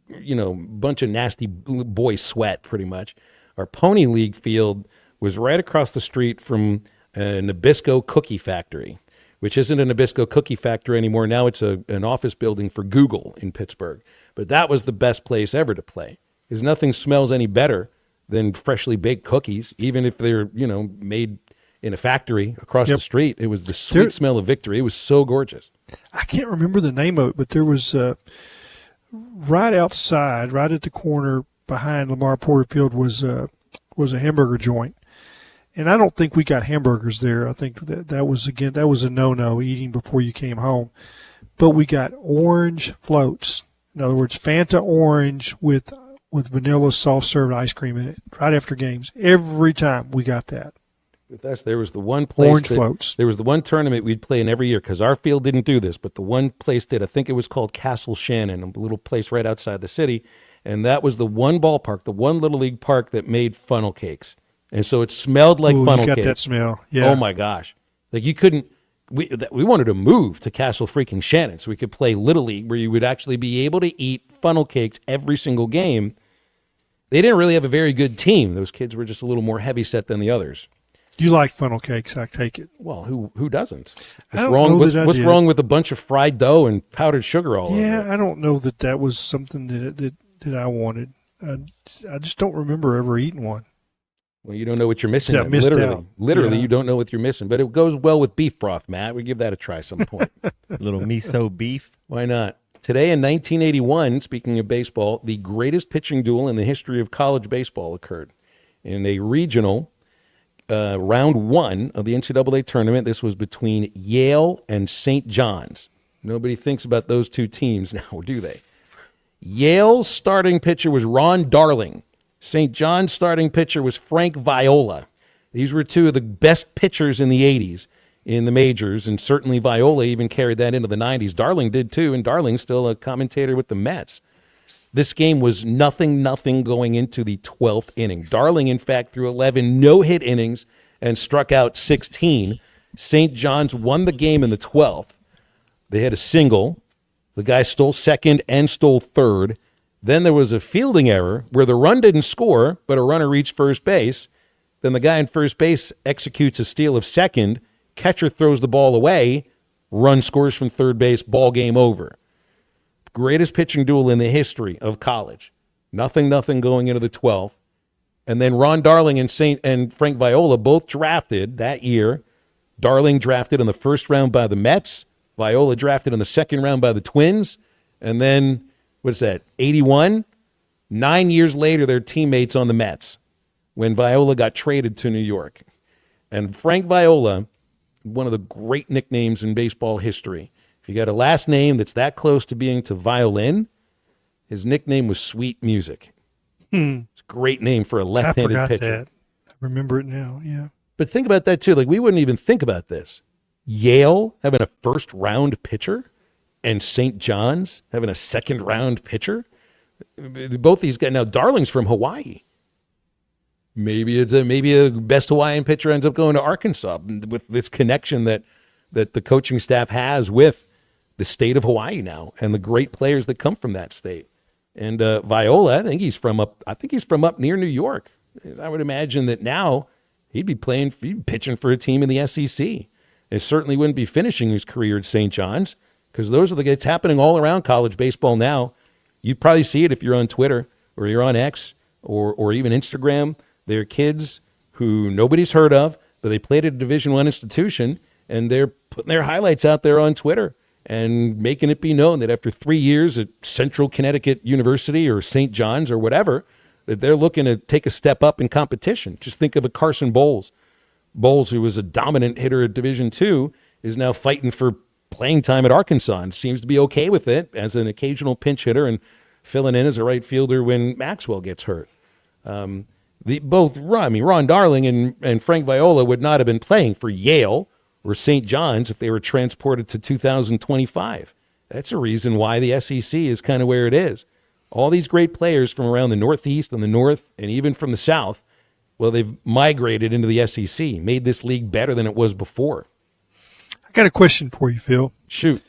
a bunch of nasty boy sweat, pretty much. Our Pony League field was right across the street from a Nabisco cookie factory, which isn't a Nabisco cookie factory anymore. Now it's an office building for Google in Pittsburgh. But that was the best place ever to play, because nothing smells any better than freshly baked cookies, even if they're, made in a factory across the street. It was the sweet smell of victory. It was so gorgeous. I can't remember the name of it, but there was right outside, right at the corner behind Lamar Porter Field was a hamburger joint. And I don't think we got hamburgers there. I think that was a no-no, eating before you came home. But we got orange floats. In other words, Fanta orange with vanilla soft-serve ice cream in it right after games. Every time we got that. With us, there was the one place orange floats. There was the one tournament we'd play in every year, because our field didn't do this, but the one place did. I think it was called Castle Shannon, a little place right outside the city. And that was the one ballpark, the one Little League park that made funnel cakes. And so it smelled like funnel you got cakes. That smell, yeah. Oh, my gosh. Like you couldn't. We wanted to move to Castle freaking Shannon so we could play Little League, where you would actually be able to eat funnel cakes every single game. They didn't really have a very good team. Those kids were just a little more heavy set than the others. You like funnel cakes, I take it. Well, who doesn't? What's wrong with a bunch of fried dough and powdered sugar all over it? Yeah, I don't know that was something that I wanted. I just don't remember ever eating one. Well, you don't know what you're missing. Yeah, literally, yeah. You don't know what you're missing. But it goes well with beef broth, Matt. We give that a try some point. A little miso beef. Why not? Today in 1981, speaking of baseball, the greatest pitching duel in the history of college baseball occurred. In a regional round 1 of the NCAA tournament, this was between Yale and St. John's. Nobody thinks about those two teams now, do they? Yale's starting pitcher was Ron Darling. St. John's starting pitcher was Frank Viola. These were two of the best pitchers in the 80s in the majors, and certainly Viola even carried that into the 90s. Darling did too, and Darling's still a commentator with the Mets. This game was 0-0 going into the 12th inning. Darling, in fact, threw 11 no-hit innings and struck out 16. St. John's won the game in the 12th. They had a single. The guy stole second and stole third. Then there was a fielding error where the run didn't score, but a runner reached first base. Then the guy in first base executes a steal of second. Catcher throws the ball away. Run scores from third base. Ball game over. greatest pitching duel in the history of college. Nothing going into the 12th. And then Ron Darling and Frank Viola both drafted that year. Darling drafted in the first round by the Mets. Viola drafted in the second round by the Twins. And then, what's that, 81? 9 years later, they're teammates on the Mets when Viola got traded to New York. And Frank Viola, one of the great nicknames in baseball history. If you got a last name that's that close to being to violin, his nickname was Sweet Music. It's a great name for a left-handed I forgot pitcher. that. I remember it now, yeah. But think about that, too. Like, we wouldn't even think about this. Yale having a first-round pitcher and St. John's having a second-round pitcher. Both these guys. Now, Darling's from Hawaii. Maybe a best Hawaiian pitcher ends up going to Arkansas with this connection that the coaching staff has with the state of Hawaii now and the great players that come from that state. And Viola, I think he's from up near New York. I would imagine that now he'd be pitching for a team in the SEC. It certainly wouldn't be finishing his career at St. John's because it's happening all around college baseball now. You'd probably see it if you're on Twitter or you're on X or even Instagram. They're kids who nobody's heard of, but they played at a Division I institution, and they're putting their highlights out there on Twitter and making it be known that after 3 years at Central Connecticut University or St. John's or whatever, that they're looking to take a step up in competition. Just think of a Carson Bowles. Bowles, who was a dominant hitter at Division II, is now fighting for playing time at Arkansas and seems to be okay with it as an occasional pinch hitter and filling in as a right fielder when Maxwell gets hurt. Ron Darling and Frank Viola would not have been playing for Yale or St. John's if they were transported to 2025. That's a reason why the SEC is kind of where it is. All these great players from around the Northeast and the North and even from the South, well, they've migrated into the SEC, made this league better than it was before. I got a question for you, Phil. Shoot.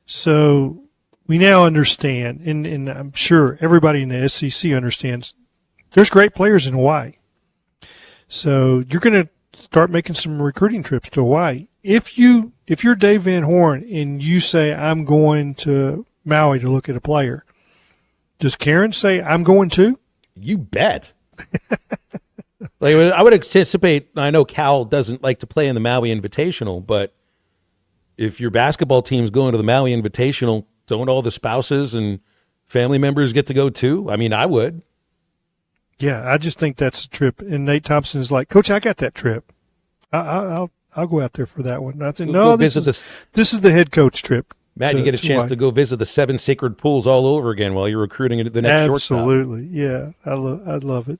So we now understand, and I'm sure everybody in the SEC understands, there's great players in Hawaii. So you're going to start making some recruiting trips to Hawaii. If you're Dave Van Horn and you say, I'm going to Maui to look at a player, does Karen say, I'm going too? You bet. Like, I would anticipate, I know Cal doesn't like to play in the Maui Invitational, but if your basketball team's going to the Maui Invitational, don't all the spouses and family members get to go too? I mean, I would. Yeah, I just think that's a trip. And Nate Thompson is like, Coach, I got that trip. I'll go out there for that one. I think, no, this is the head coach trip. Matt, you get a chance to go visit the 7 sacred pools all over again while you're recruiting the next shortstop. Absolutely, yeah. I'd love it.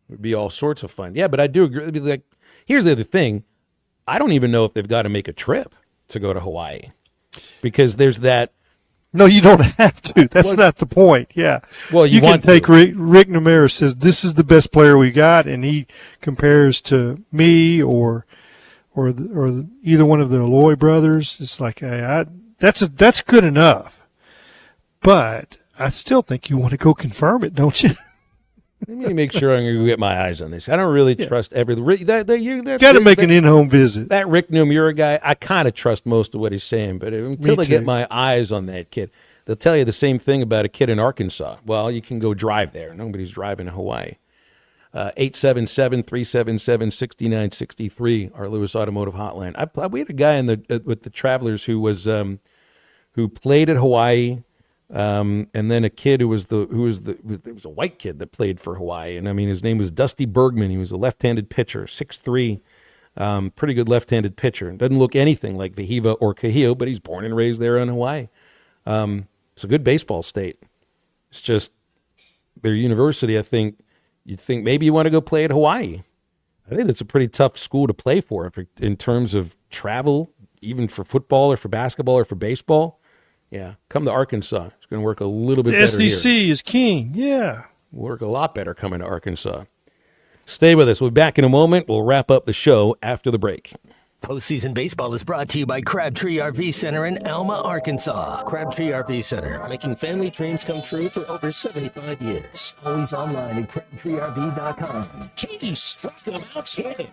It would be all sorts of fun. Yeah, but I do agree. It'd be like, here's the other thing. I don't even know if they've got to make a trip to go to Hawaii because there's that. No, you don't have to. That's not the point. Yeah. Well, you can take Rick Namaris says this is the best player we got, and he compares to me or either one of the Aloy brothers. It's like that's good enough. But I still think you want to go confirm it, don't you? Let me make sure I'm going to get my eyes on this. I don't really trust everything. You got to make an in-home visit. That Rick Nomura guy, I kind of trust most of what he's saying, but until I get my eyes on that kid, they'll tell you the same thing about a kid in Arkansas. Well, you can go drive there. Nobody's driving to Hawaii. 877-377-6963, our Lewis Automotive Hotline. We had a guy with the Travelers who played at Hawaii. And then a kid who was a white kid that played for Hawaii. And I mean, his name was Dusty Bergman. He was a left-handed pitcher, 6'3", pretty good left-handed pitcher. Doesn't look anything like Vahiva or Kahio, but he's born and raised there in Hawaii. It's a good baseball state. It's just their university, I think, you'd think maybe you want to go play at Hawaii. I think it's a pretty tough school to play for in terms of travel, even for football or for basketball or for baseball. Yeah, come to Arkansas. It's going to work a little bit better here. The SEC is king, yeah. Work a lot better coming to Arkansas. Stay with us. We'll be back in a moment. We'll wrap up the show after the break. Postseason baseball is brought to you by Crabtree RV Center in Alma, Arkansas. Crabtree RV Center, making family dreams come true for over 75 years. Always online at CrabtreeRV.com. He struck him outstanding.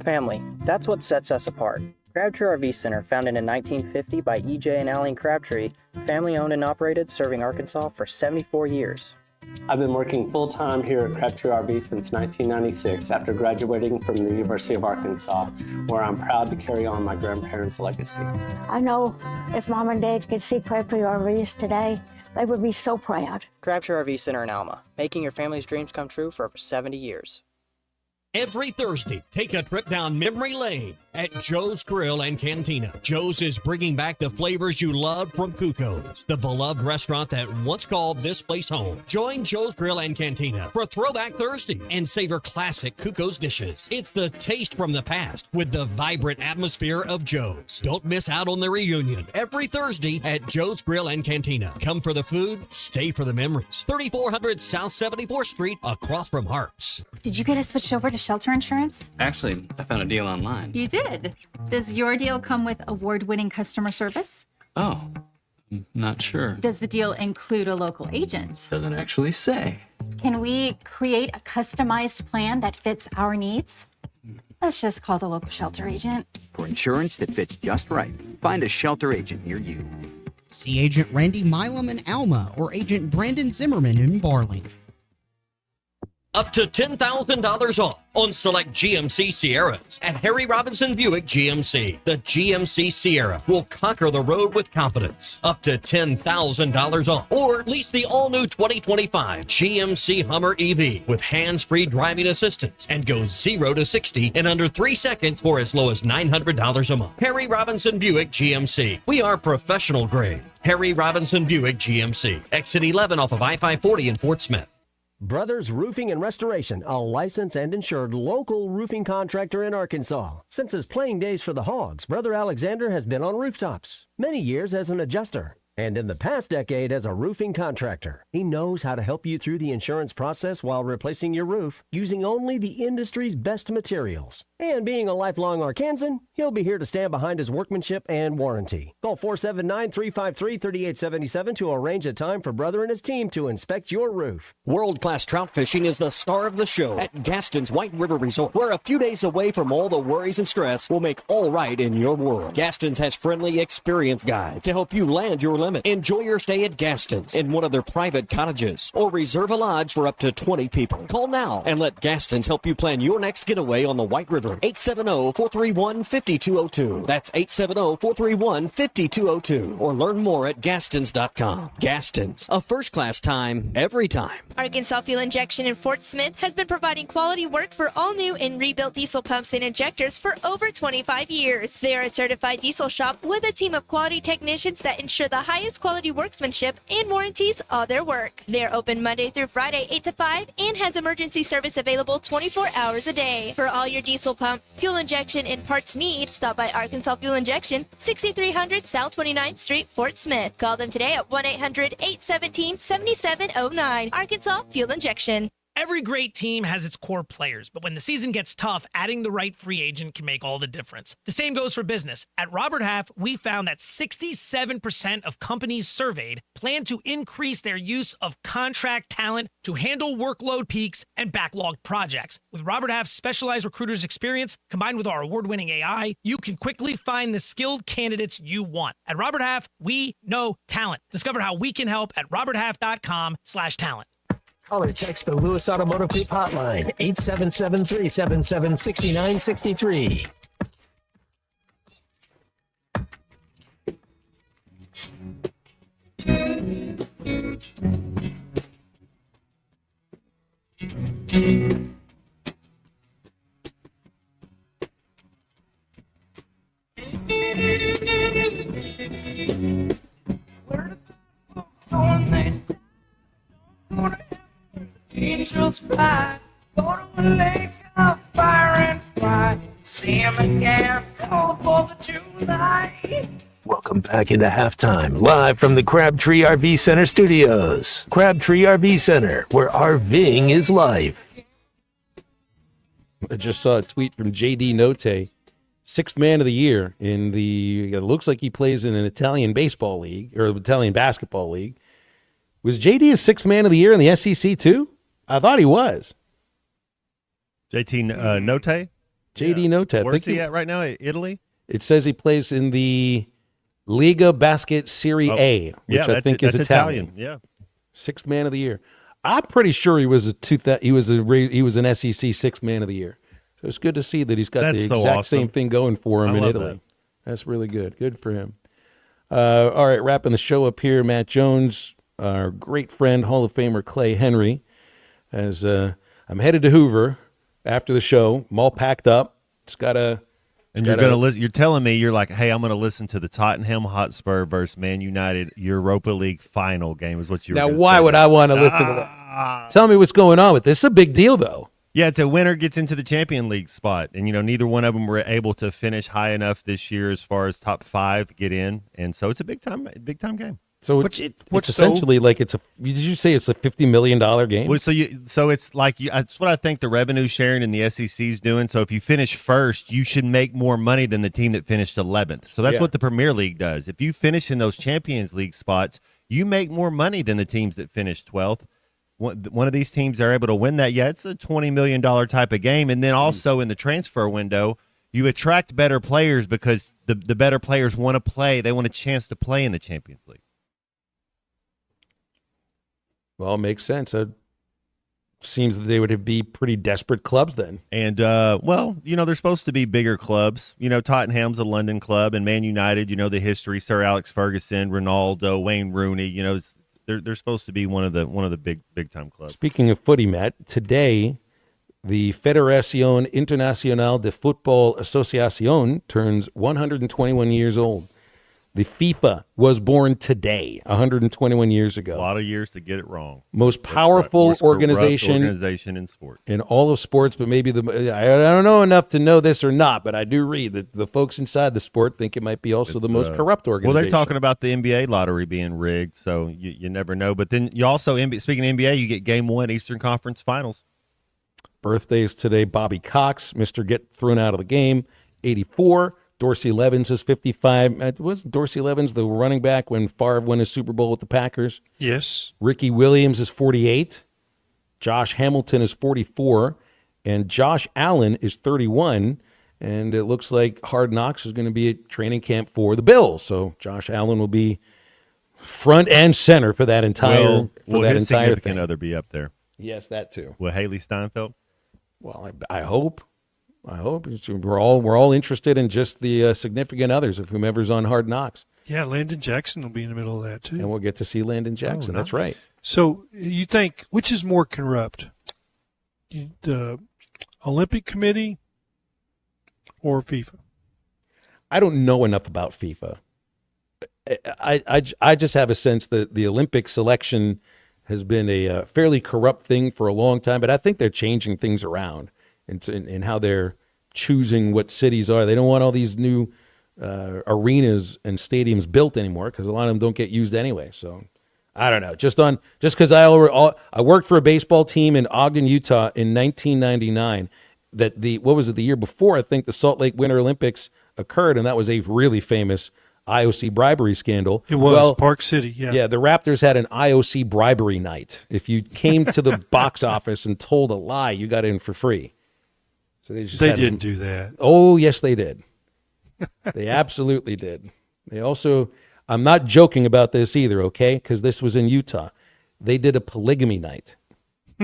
Family. That's what sets us apart. Crabtree RV Center, founded in 1950 by E.J. and Aline Crabtree, family owned and operated, serving Arkansas for 74 years. I've been working full-time here at Crabtree RV since 1996 after graduating from the University of Arkansas, where I'm proud to carry on my grandparents' legacy. I know if Mom and Dad could see Crabtree RVs today, they would be so proud. Crabtree RV Center in Alma, making your family's dreams come true for over 70 years. Every Thursday, take a trip down memory lane at Joe's Grill and Cantina. Joe's is bringing back the flavors you loved from Cuco's, the beloved restaurant that once called this place home. Join Joe's Grill and Cantina for Throwback Thursday and savor classic Cuco's dishes. It's the taste from the past with the vibrant atmosphere of Joe's. Don't miss out on the reunion every Thursday at Joe's Grill and Cantina. Come for the food, stay for the memories. 3400 South 74th Street, across from Harps. Did you get us switched over to shelter insurance? Actually, I found a deal online. You did? Does your deal come with award-winning customer service? Oh, I'm not sure. Does the deal include a local agent? Doesn't actually say. Can we create a customized plan that fits our needs? Let's just call the local shelter agent. For insurance that fits just right, find a shelter agent near you. See Agent Randy Milam in Alma or Agent Brandon Zimmerman in Barling. Up to $10,000 off on select GMC Sierras at Harry Robinson Buick GMC. The GMC Sierra will conquer the road with confidence. Up to $10,000 off. Or lease the all-new 2025 GMC Hummer EV with hands-free driving assistance and go 0 to 60 in under 3 seconds for as low as $900 a month. Harry Robinson Buick GMC. We are professional grade. Harry Robinson Buick GMC. Exit 11 off of I-540 in Fort Smith. Brothers Roofing and Restoration, a licensed and insured local roofing contractor in Arkansas. Since his playing days for the Hogs, Brother Alexander has been on rooftops, many years as an adjuster, and in the past decade as a roofing contractor. He knows how to help you through the insurance process while replacing your roof using only the industry's best materials. And being a lifelong Arkansan, he'll be here to stand behind his workmanship and warranty. Call 479-353-3877 to arrange a time for Brother and his team to inspect your roof. World-class trout fishing is the star of the show at Gaston's White River Resort, where a few days away from all the worries and stress will make all right in your world. Gaston's has friendly, experienced guides to help you land your limit. Enjoy your stay at Gaston's in one of their private cottages or reserve a lodge for up to 20 people. Call now and let Gaston's help you plan your next getaway on the White River. 870-431-5202. That's 870-431-5202. Or learn more at Gastons.com. Gastons, a first-class time, every time. Arkansas Fuel Injection in Fort Smith has been providing quality work for all new and rebuilt diesel pumps and injectors for over 25 years. They are a certified diesel shop with a team of quality technicians that ensure the highest quality workmanship and warranties all their work. They're open Monday through Friday 8 to 5 and has emergency service available 24 hours a day. For all your diesel pump, fuel injection, and parts needs, stop by Arkansas Fuel Injection, 6300 South 29th Street, Fort Smith. Call them today at 1-800-817-7709. Arkansas Fuel Injection. Every great team has its core players, but when the season gets tough, adding the right free agent can make all the difference. The same goes for business. At Robert Half, we found that 67% of companies surveyed plan to increase their use of contract talent to handle workload peaks and backlogged projects. With Robert Half's specialized recruiters' experience, combined with our award-winning AI, you can quickly find the skilled candidates you want. At Robert Half, we know talent. Discover how we can help at roberthalf.com/talent. Call or text the Lewis Automotive Group hotline, 877-377-6963. Angels fly, go to a lake of fire and fry. See him again, till the 4th of July. Welcome back into halftime, live from the Crabtree RV Center studios. Crabtree RV Center, where RVing is life. I just saw a tweet from JD Notte, 6th man of the year in the, it looks like he plays in an Italian baseball league, or Italian basketball league. Was JD a 6th man of the year in the SEC too? I thought he was. JT Notte? JD Notat. Where's he at right now? Italy? It says he plays in the Liga Basket Serie A, which yeah, I think is that's Italian. Yeah. 6th man of the year. I'm pretty sure he was he was an SEC 6th man of the year. So it's good to see that he's got That's the so exact awesome. same thing going for him I in love Italy. that. That's really good. Good for him. All right, wrapping the show up here. Matt Jones, our great friend, Hall of Famer Clay Henry, as I'm headed to Hoover after the show. I'm all packed up. It's got a. And you're going to listen. You're telling me you're like, hey, I'm going to listen to the Tottenham Hotspur versus Man United Europa League final game. Is what you. Now, why would I want to listen to that? Tell me what's going on with this. It's a big deal, though. Yeah, it's a winner gets into the Champion League spot, and neither one of them were able to finish high enough this year as far as top 5 get in, and so it's a big time game. So it's essentially like it's a. Did you say it's a $50 million game? Well, so it's like that's what I think the revenue sharing in the SEC is doing. So if you finish first, you should make more money than the team that finished 11th. So that's what the Premier League does. If you finish in those Champions League spots, you make more money than the teams that finished 12th. One of these teams are able to win that. Yeah, it's a $20 million type of game, and then also in the transfer window, you attract better players because the better players want to play. They want a chance to play in the Champions League. Well, it makes sense. It seems that they would be pretty desperate clubs then. And, they're supposed to be bigger clubs. Tottenham's a London club, and Man United, the history, Sir Alex Ferguson, Ronaldo, Wayne Rooney, they're supposed to be one of the big time clubs. Speaking of footy, Matt, today the Federación Internacional de Fútbol Asociación turns 121 years old. The FIFA was born today, 121 years ago. A lot of years to get it wrong. Most powerful organization in sports. In all of sports, but maybe I don't know enough to know this or not, but I do read that the folks inside the sport think it might be also the most corrupt organization. Well, they're talking about the NBA lottery being rigged, so you never know. But then you also, speaking of NBA, you get Game 1 Eastern Conference Finals. Birthdays today, Bobby Cox, Mr. Get Thrown Out of the Game, 84. Dorsey Levens is 55. Wasn't Dorsey Levens the running back when Favre won his Super Bowl with the Packers? Yes. Ricky Williams is 48. Josh Hamilton is 44. And Josh Allen is 31. And it looks like Hard Knocks is going to be at training camp for the Bills. So Josh Allen will be front and center for that entire will his entire significant thing. other be up there? Yes, that too. Will Haley Steinfeld? Well, I hope. We're all interested in just the significant others of whomever's on Hard Knocks. Yeah, Landon Jackson will be in the middle of that too. And we'll get to see Landon Jackson. That's right. So you think which is more corrupt, the Olympic Committee or FIFA? I don't know enough about FIFA. I just have a sense that the Olympic selection has been a fairly corrupt thing for a long time, but I think they're changing things around in how they're choosing what cities are. They don't want all these new arenas and stadiums built anymore because a lot of them don't get used anyway. So I don't know. Just because I worked for a baseball team in Ogden, Utah in 1999. What was it, the year before? I think the Salt Lake Winter Olympics occurred, and that was a really famous IOC bribery scandal. It was Park City, yeah. Yeah, the Raptors had an IOC bribery night. If you came to the box office and told a lie, you got in for free. So they didn't do that. Oh, yes, they did. They absolutely did. They also, I'm not joking about this either, okay, because this was in Utah. They did a polygamy night.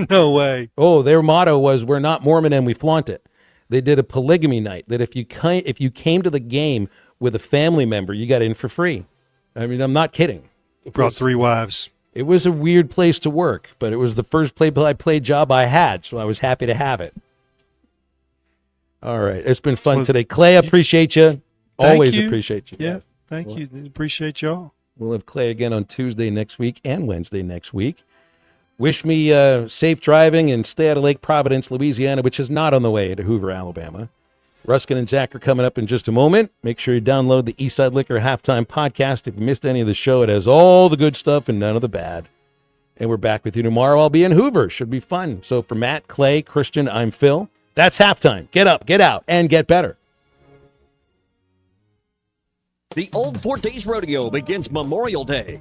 No way. Oh, their motto was, "We're not Mormon and we flaunt it." They did a polygamy night that if you came to the game with a family member, you got in for free. I mean, I'm not kidding. Brought 3 wives. It was a weird place to work, but it was the first play-by-play job I had, so I was happy to have it. All right. It's been fun today. Clay, I appreciate you. Always appreciate you. Yeah, thank you. Appreciate y'all. We'll have Clay again on Tuesday next week and Wednesday next week. Wish me safe driving and stay out of Lake Providence, Louisiana, which is not on the way to Hoover, Alabama. Ruskin and Zach are coming up in just a moment. Make sure you download the Eastside Liquor Halftime Podcast. If you missed any of the show, it has all the good stuff and none of the bad. And we're back with you tomorrow. I'll be in Hoover. Should be fun. So for Matt, Clay, Christian, I'm Phil. That's halftime. Get up, get out, and get better. The Old Fort Days Rodeo begins Memorial Day.